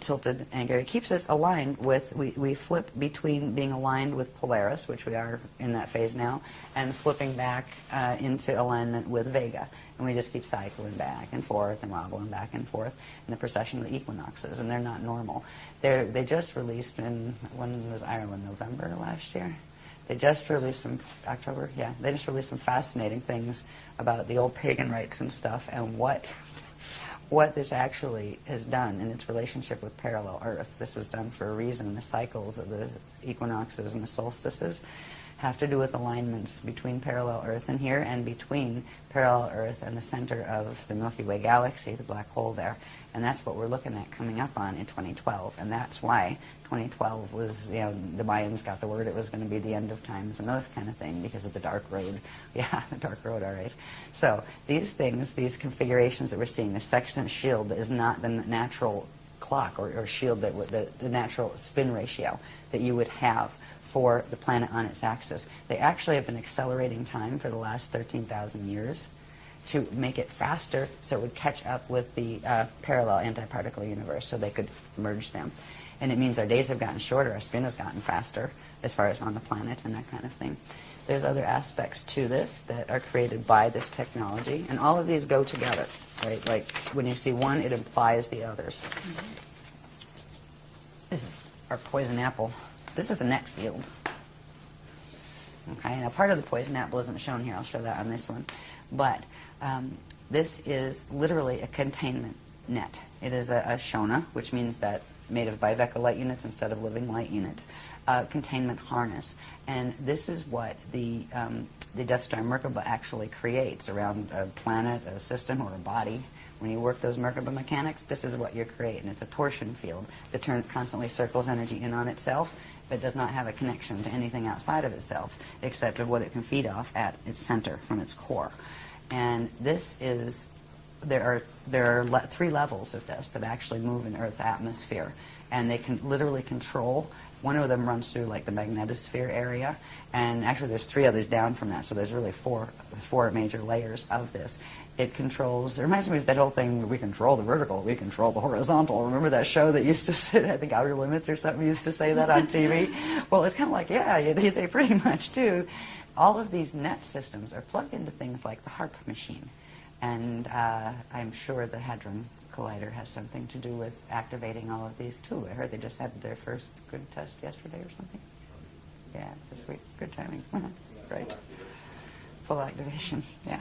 tilted angle. It keeps us aligned with, we flip between being aligned with Polaris, which we are in that phase now, and flipping back into alignment with Vega. And we just keep cycling back and forth and wobbling back and forth in the precession of the equinoxes, and they're not normal. They just released when was Ireland, November last year? They just released some, October, yeah, they just released some fascinating things about the old pagan rites and stuff, and what this actually has done in its relationship with parallel Earth. This was done for a reason. The cycles of the equinoxes and the solstices have to do with alignments between parallel Earth and here, and between parallel Earth and the center of the Milky Way galaxy, the black hole there. And that's what we're looking at coming up on in 2012. And that's why 2012 was, the Mayans got the word it was going to be the end of times and those kind of things because of the dark road. Yeah, the dark road, all right. So these things, these configurations that we're seeing, the sextant shield is not the natural clock or shield, the natural spin ratio that you would have for the planet on its axis. They actually have been accelerating time for the last 13,000 years to make it faster so it would catch up with the parallel antiparticle universe so they could merge them. And it means our days have gotten shorter, our spin has gotten faster as far as on the planet and that kind of thing. There's other aspects to this that are created by this technology, and all of these go together, right? Like when you see one, it implies the others. Mm-hmm. This is our poison apple. This is the net field. Okay, now part of the poison apple isn't shown here. I'll show that on this one. But this is literally a containment net. It is a ASHAYANA, which means that made of biveca light units instead of living light units, containment harness. And this is what the Death Star Merkaba actually creates around a planet, a system, or a body. When you work those Merkaba mechanics, this is what you're creating. It's a torsion field that constantly circles energy in on itself, but does not have a connection to anything outside of itself, except of what it can feed off at its center from its core. And this is, there are 3 levels of this that actually move in Earth's atmosphere, and they can literally control. One of them runs through like the magnetosphere area, and actually there's 3 others down from that, so there's really four major layers of this. It controls, it reminds me of that whole thing, we control the vertical, we control the horizontal. Remember that show that used to sit, I think Outer Limits or something used to say that on TV? Well, it's kind of like, yeah, they pretty much do. All of these net systems are plugged into things like the HARP machine. And I'm sure the Hadron Collider has something to do with activating all of these too. I heard they just had their first good test yesterday or something. Yeah, this week. Good timing. Right. Full activation. Yeah.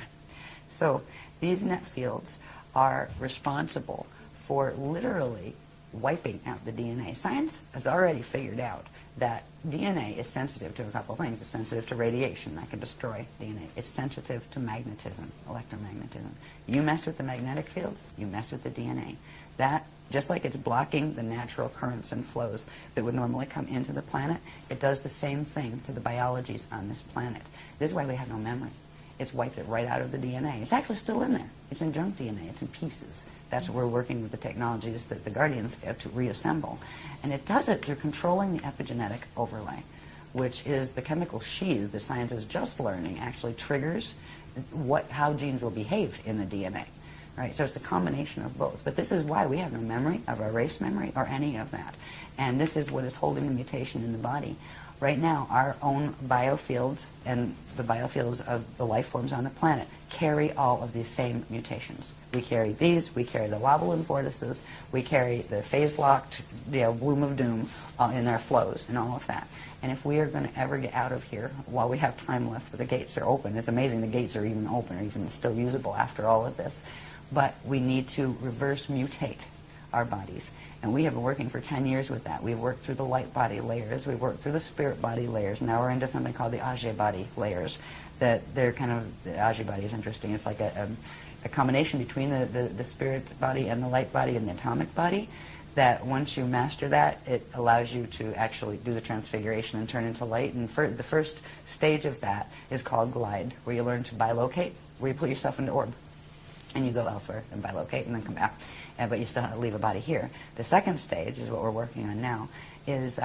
So these net fields are responsible for literally wiping out the DNA. Science has already figured out that DNA is sensitive to a couple of things. It's sensitive to radiation. That can destroy DNA. It's sensitive to magnetism, electromagnetism. You mess with the magnetic fields, you mess with the DNA. That, just like it's blocking the natural currents and flows that would normally come into the planet, it does the same thing to the biologies on this planet. This is why we have no memory. It's wiped it right out of the DNA. It's actually still in there. It's in junk DNA. It's in pieces. That's what we're working with the technologies that the Guardians have to reassemble. And it does it through controlling the epigenetic overlay, which is the chemical sheath the science is just learning actually triggers how genes will behave in the DNA. Right? So it's a combination of both. But this is why we have no memory of our race memory or any of that. And this is what is holding the mutation in the body. Right now, our own biofields and the biofields of the life forms on the planet carry all of these same mutations. We carry these, we carry the wobbling vortices, we carry the phase-locked bloom of doom in our flows and all of that. And if we are going to ever get out of here while we have time left, where the gates are open, it's amazing the gates are even open or even still usable after all of this, but we need to reverse mutate our bodies. And we have been working for 10 years with that. We've worked through the light body layers. We've worked through the spirit body layers. Now we're into something called the ASHAYANA body layers. That they're kind of, the ASHAYANA body is interesting. It's like a combination between the spirit body and the light body and the atomic body, that once you master that, it allows you to actually do the transfiguration and turn into light. And the first stage of that is called glide, where you learn to bilocate, where you put yourself into orb. And you go elsewhere and bilocate and then come back. But you still have to leave a body here. The second stage is what we're working on now, is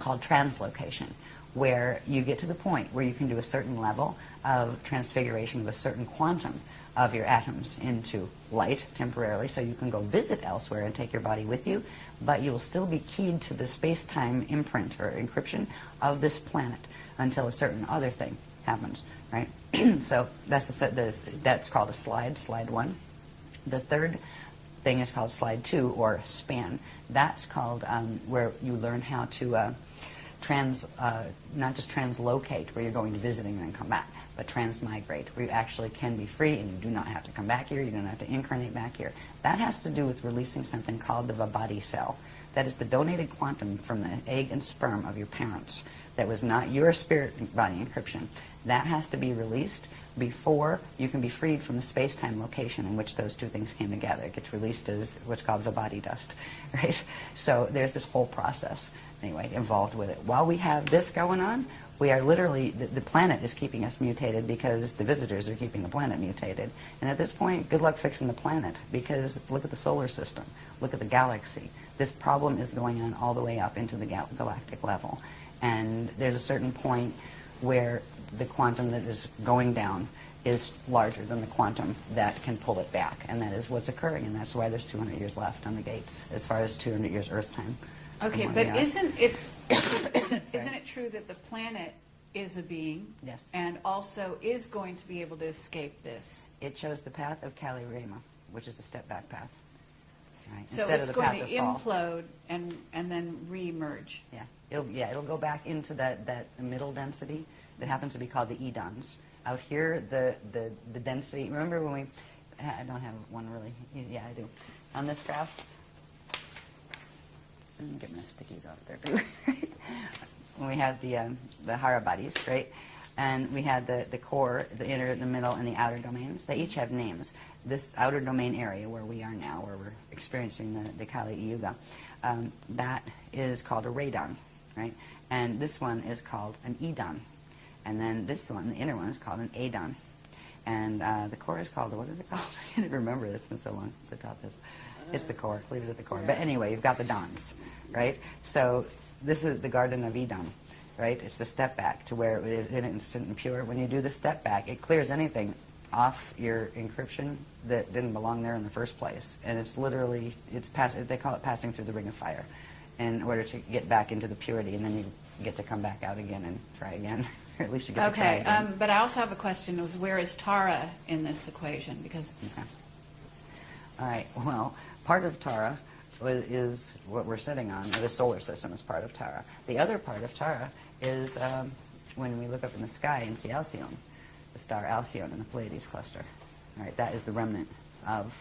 called translocation, where you get to the point where you can do a certain level of transfiguration of a certain quantum of your atoms into light temporarily, so you can go visit elsewhere and take your body with you, but you will still be keyed to the space-time imprint or encryption of this planet until a certain other thing happens, right? So that's called a slide 1. The third thing is called slide 2, or span. That's called where you learn how to not just translocate, where you're going to visiting and then come back, but transmigrate, where you actually can be free and you do not have to come back here, you don't have to incarnate back here. That has to do with releasing something called the Vibody cell. That is the donated quantum from the egg and sperm of your parents. That was not your spirit body encryption. That has to be released before you can be freed from the space-time location in which those two things came together. It gets released as what's called Vibody dust, right? So there's this whole process, anyway, involved with it. While we have this going on, we are literally, the planet is keeping us mutated because the visitors are keeping the planet mutated. And at this point, good luck fixing the planet, because look at the solar system, look at the galaxy. This problem is going on all the way up into the galactic level. And there's a certain point where the quantum that is going down is larger than the quantum that can pull it back. And that is what's occurring, and that's why there's 200 years left on the gates, as far as 200 years Earth time. Okay, but isn't it true that the planet is a being? Yes. And also is going to be able to escape this? It chose the path of Kali Rama, which is the step-back path. Right? So Instead it's of the going path to of fall. implode and then re-emerge. Yeah. It'll go back into that middle density that happens to be called the edons. Out here, the density, remember when I don't have one really, yeah, I do. On this graph, let me get my stickies out there too. When we have the Hara bodies, right? And we had the core, the inner, the middle, and the outer domains. They each have names. This outer domain area where we are now, where we're experiencing the Kali Yuga, that is called a radon, right? And this one is called an edon. And then this one, the inner one, is called an adon. And the core is called, what is it called? I can't even remember. It's been so long since I taught this. It's the core. Leave it at the core. But anyway, you've got the dons, right? So this is the Garden of Eden, right? It's the step back to where it is innocent and pure. When you do the step back, it clears anything off your encryption that didn't belong there in the first place. And it's literally, they call it passing through the ring of fire in order to get back into the purity, and then you get to come back out again and try again. Or at least you get to try again. But I also have a question, was where is Tara in this equation? Because Okay. All right, well, part of Tara is what we're sitting on. The solar system is part of Tara. The other part of Tara is when we look up in the sky and see Alcyone, the star Alcyone in the Pleiades cluster. All right, that is the remnant of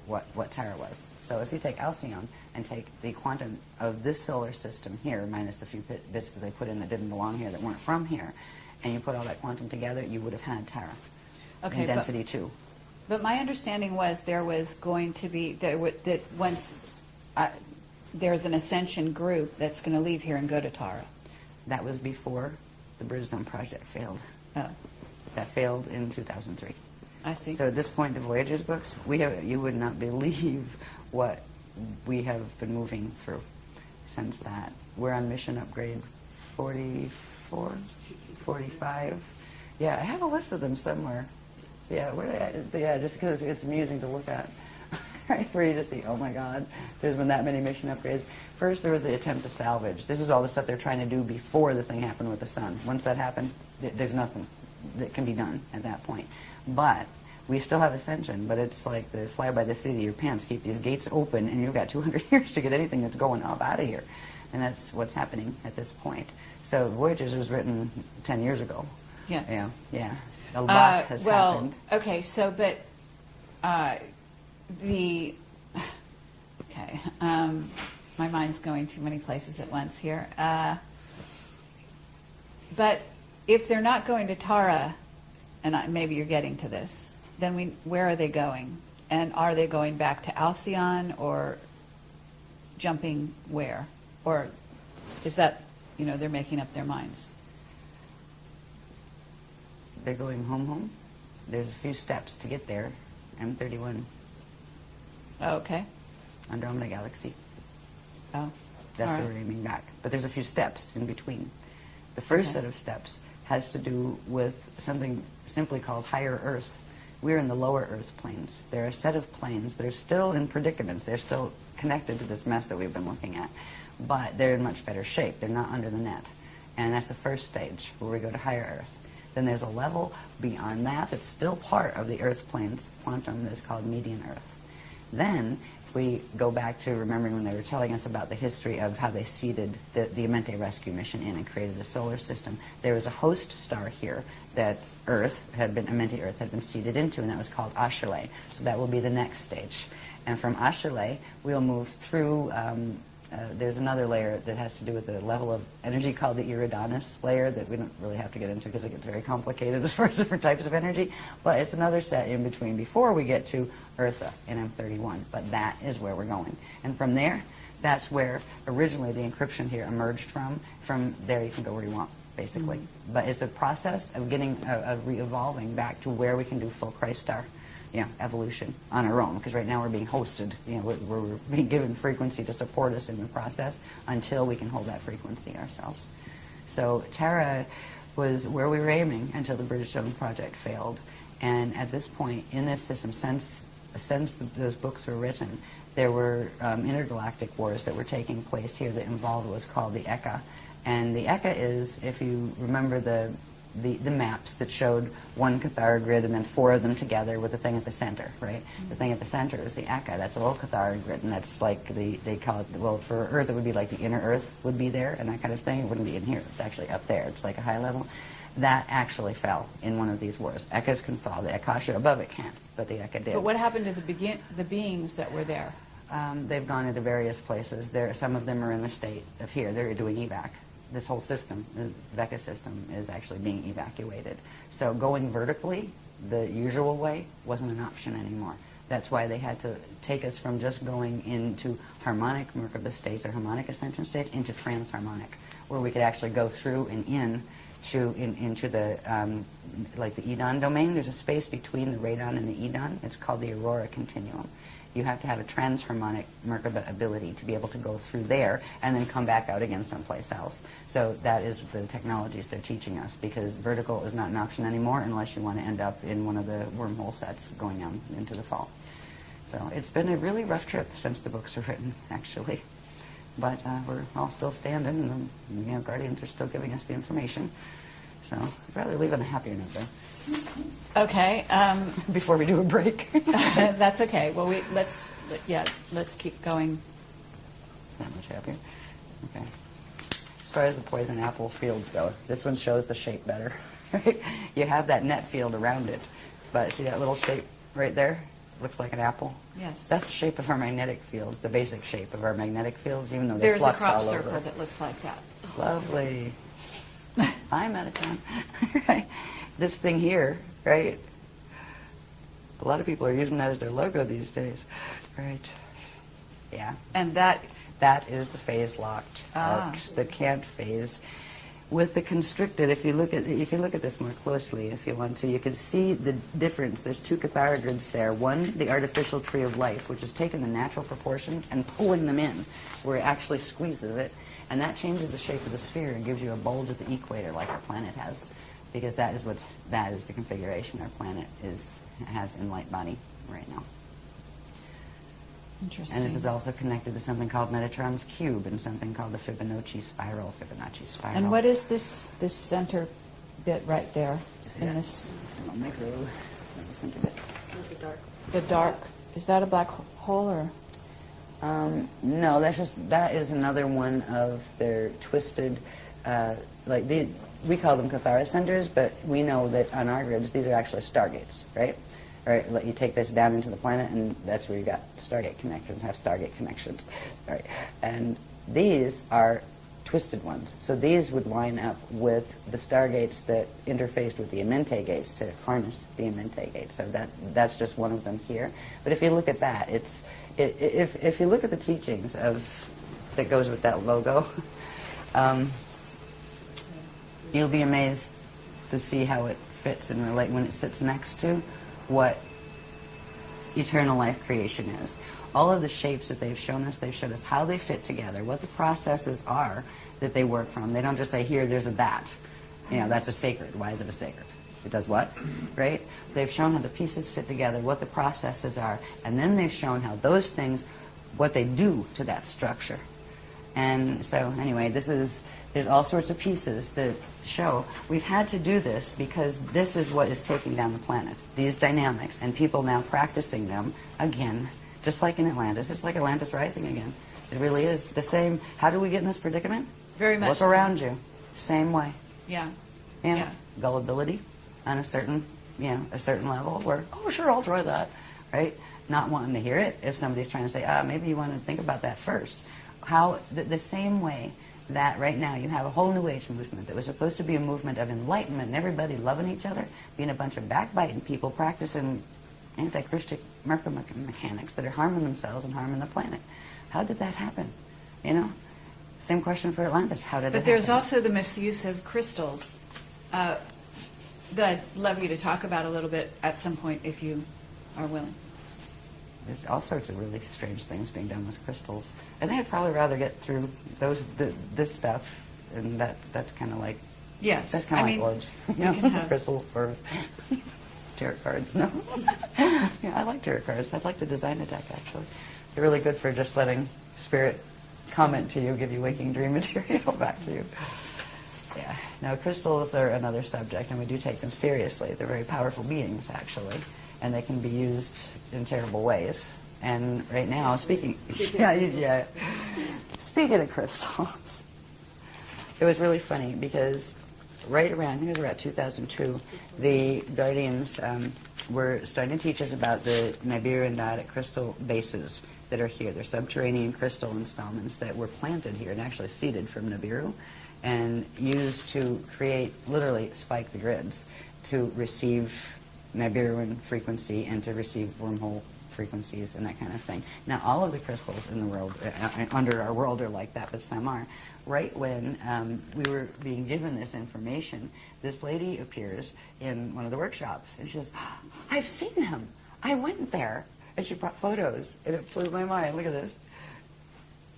what Tara was. So if you take Alcyone and take the quantum of this solar system here, minus the few bits that they put in that didn't belong here, that weren't from here, and you put all that quantum together, you would have had Tara. Okay, in density 2. But my understanding was there was going to be, that once there's an ascension group that's going to leave here and go to Tara. That was before the Bridgestone project failed. Oh, That failed in 2003. I see. So at this point, the Voyagers books, you would not believe what we have been moving through since that. We're on mission upgrade 44, 45. Yeah, I have a list of them somewhere. Yeah, where they at? Yeah, just because it's amusing to look at. Right, where you just see, oh my God, there's been that many mission upgrades. First, there was the attempt to salvage. This is all the stuff they're trying to do before the thing happened with the sun. Once that happened, there's nothing that can be done at that point. But we still have ascension, but it's like the fly by the seat of your pants. Keep these gates open, and you've got 200 years to get anything that's going up out of here. And that's what's happening at this point. So Voyagers was written 10 years ago. Yes. Yeah, yeah. A lot has happened. Okay, so, but okay, my mind's going too many places at once here. But if they're not going to Tara, and maybe you're getting to this, then where are they going? And are they going back to Alcyone or jumping where? Or is that, they're making up their minds? They're going home. There's a few steps to get there. M31. Oh, okay. Andromeda Galaxy. Oh. That's all where right. we're aiming back. But there's a few steps in between. The first Okay. set of steps has to do with something simply called higher Earth. We're in the lower Earth planes. There are a set of planes that are still in predicaments. They're still connected to this mess that we've been looking at. But they're in much better shape. They're not under the net. And that's the first stage, where we go to higher Earth. Then there's a level beyond that that's still part of the Earth plane's quantum that's called median Earth. Then, if we go back to remembering when they were telling us about the history of how they seeded the Amenti rescue mission in and created a solar system, there was a host star here that Amenti Earth had been seeded into, and that was called ASHAYANA. So that will be the next stage. And from ASHAYANA, we'll move through there's another layer that has to do with the level of energy called the Iridanus layer that we don't really have to get into because it gets very complicated as far as different types of energy. But it's another set in between before we get to Eartha in M31. But that is where we're going. And from there, that's where originally the encryption here emerged from. From there, you can go where you want, basically. Mm-hmm. But it's a process of of re-evolving back to where we can do full Christ star evolution on our own, because right now we're being hosted, we're being given frequency to support us in the process until we can hold that frequency ourselves. So Tara was where we were aiming until the Bridgestone project failed. And at this point in this system, since those books were written, there were intergalactic wars that were taking place here that involved what's called the ECA. And the ECA is, if you remember the maps that showed one Cathara grid and then 4 of them together with the thing at the center, right? Mm-hmm. The thing at the center is the ECA. That's a little Cathara grid, and that's like they call it, well, for Earth it would be like the inner Earth would be there and that kind of thing. It wouldn't be in here. It's actually up there. It's like a high level. That actually fell in one of these wars. ECAs can fall. The Akasha above it can't, but the ECA did. But what happened to the beings that were there? They've gone into various places. Some of them are in the state of here. They're doing evac. This whole system, the VECA system, is actually being evacuated. So going vertically, the usual way, wasn't an option anymore. That's why they had to take us from just going into harmonic Merkaba states or harmonic ascension states into transharmonic, where we could actually go through and into the like the Edon domain. There's a space between the radon and the Edon. It's called the Aurora Continuum. You have to have a transharmonic Merkaba ability to be able to go through there and then come back out again someplace else. So that is the technologies they're teaching us, because vertical is not an option anymore unless you want to end up in one of the wormhole sets going on into the fall. So it's been a really rough trip since the books were written, actually. But we're all still standing, and the Guardians are still giving us the information. So I'd rather leave on a happier note, though. Okay. Before we do a break. That's okay. Well, let's keep going. It's not much happier. Okay. As far as the poison apple fields go, this one shows the shape better. You have that net field around it, but see that little shape right there? Looks like an apple. Yes. That's the shape of our magnetic fields, the basic shape of our magnetic fields, even though they There's a flux crop all circle over. that looks like that. Lovely. I'm out of time. Right. This thing here, right? A lot of people are using that as their logo these days. Right. Yeah. And that is the phase-locked Ah. arcs, the can't phase. With the constricted, if you look at you can look at this more closely if you want to. You can see the difference. There's two cathara there. One, the artificial tree of life, which is taking the natural proportions and pulling them in, where it actually squeezes it, and that changes the shape of the sphere and gives you a bulge at the equator, like our planet has, because that is the configuration our planet has in light body right now. interesting. And this is also connected to something called Metatron's cube and something called the Fibonacci spiral. And what is this center bit right there? See In that? this, I'll make a little center bit. Those are dark. the dark, is that a black hole or? No, that is another one of their twisted, we call them Cathara centers, but we know that on our grids these are actually stargates, right? Right, let you take this down into the planet, and that's where you got Stargate connections, right? And these are twisted ones. So these would line up with the stargates that interfaced with the Amenti gates to harness the Amenti gates. So that's just one of them here. But if you look at that, if you look at the teachings that goes with that logo, you'll be amazed to see how it fits and relate when it sits next to what eternal life creation is. All of the shapes that they've showed us how they fit together, what the processes are that they work from. They don't just say, here, there's a that. That's a sacred. Why is it a sacred? It does what? Right? They've shown how the pieces fit together, what the processes are, and then they've shown how those things, what they do to that structure. And so, anyway, there's all sorts of pieces that show we've had to do this because this is what is taking down the planet, these dynamics, and people now practicing them again, just like in Atlantis. It's like Atlantis rising again. It really is the same. How do we get in this predicament? Very much Look so. around you. Same way. Yeah. Yeah. Gullibility on a certain level where, oh, sure, I'll try that, right? Not wanting to hear it if somebody's trying to say, maybe you want to think about that first. How the same way that right now you have a whole New Age movement that was supposed to be a movement of enlightenment and everybody loving each other, being a bunch of backbiting people practicing anti-Christian mechanics that are harming themselves and harming the planet. How did that happen? Same question for Atlantis. How did it happen? But there's also the misuse of crystals that I'd love you to talk about a little bit at some point if you are willing. There's all sorts of really strange things being done with crystals. And I'd probably rather get through this stuff, and that's kind of like, Yes. that's kind of like orbs. can have- Crystals, orbs. Tarot cards, no. Yeah, I like tarot cards. I'd like to design a deck, actually. They're really good for just letting spirit comment to you, give you waking dream material back to you. Yeah. Now, crystals are another subject, and we do take them seriously. They're very powerful beings, actually, and they can be used in terrible ways. And right now, speaking of crystals, it was really funny because right around, it was about 2002, the Guardians were starting to teach us about the Nibiru and Dadic crystal bases that are here. They're subterranean crystal installments that were planted here and actually seeded from Nibiru and used to create, literally spike the grids to receive Nibiruan frequency and to receive wormhole frequencies and that kind of thing. Now, all of the crystals in the world, under our world, are like that, but some are. Right when we were being given this information, this lady appears in one of the workshops, and she says, I've seen him. I went there. And she brought photos, and it blew my mind. Look at this.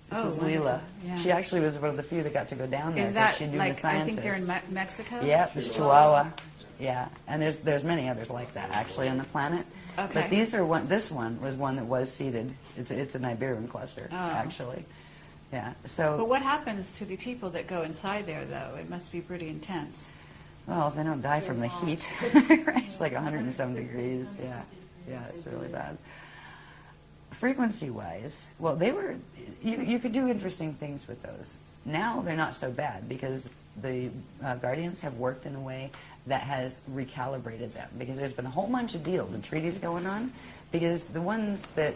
This is wonderful. Leela. Yeah. She actually was one of the few that got to go down there Is because that she knew the like, I sciences. think they're in Mexico? Yeah, there's Chihuahua. Yeah, and there's many others like that actually on the planet. Okay. But these are one. This one was one that was seeded. It's an Iberian cluster actually. Yeah. So. But what happens to the people that go inside there, though? It must be pretty intense. Well, they don't die from the heat. Right? It's like 107 degrees. Yeah. Yeah, it's really bad. Frequency-wise, well, they were. You could do interesting things with those. Now they're not so bad because the Guardians have worked in a way that has recalibrated them, because there's been a whole bunch of deals and treaties going on, because the ones that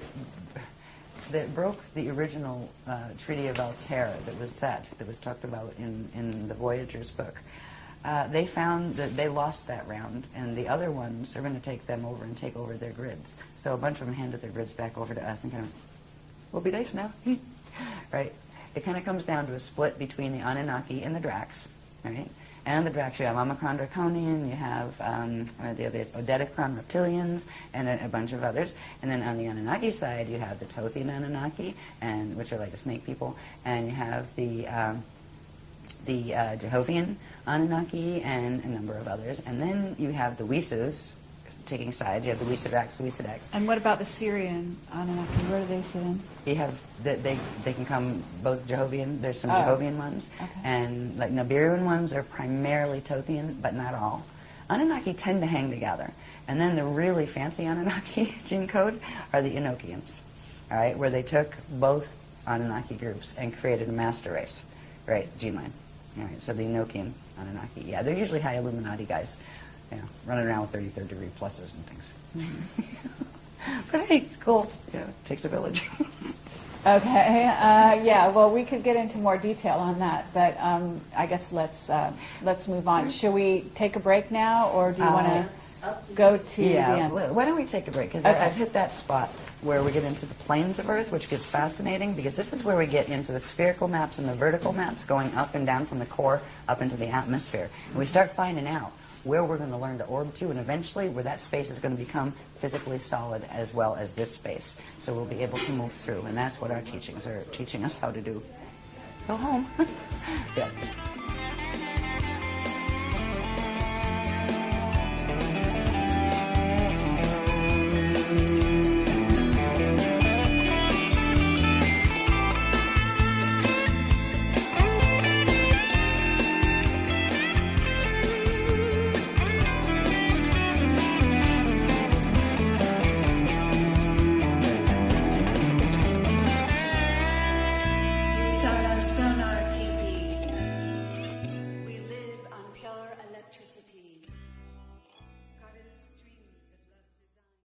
broke the original Treaty of Altair that was talked about in the Voyager's book, they found that they lost that round, and the other ones are going to take them over and take over their grids. So a bunch of them handed their grids back over to us and kind of, we'll be nice now. Right? It kind of comes down to a split between the Anunnaki and the Drax, right? And the Drax, you have Omicron Draconian, you have the other is Odedicron Reptilians, and a bunch of others. And then on the Anunnaki side, you have the Tothian Anunnaki, which are like the snake people, and you have the Jehovian Anunnaki and a number of others. And then you have the Weeses taking sides. You have the Weesadrax, Weesadex. And what about the Syrian Anunnaki? Where do they fit in? You have they can come both Jehovian. There's some Jehovian ones, okay. and like Nibiruan ones are primarily Tothian, but not all. Anunnaki tend to hang together, and then the really fancy Anunnaki gene code are the Enochians, all right, where they took both Anunnaki groups and created a master race, right, gene line. All right, so the Enochian Anunnaki, yeah, they're usually high Illuminati guys, you know, running around with 33rd degree pluses and things. But hey, it's cool. Yeah, it takes a village. Okay. Yeah. Well, we could get into more detail on that, but I guess let's move on. Should we take a break now, or do you want to go to the end? Why don't we take a break? Because Okay. I've hit that spot where we get into the planes of Earth, which gets fascinating, because this is where we get into the spherical maps and the vertical maps going up and down from the core up into the atmosphere. And we start finding out where we're going to learn to orb to, and eventually where that space is going to become physically solid as well as this space. So we'll be able to move through, and that's what our teachings are teaching us how to do. Go home. Yeah.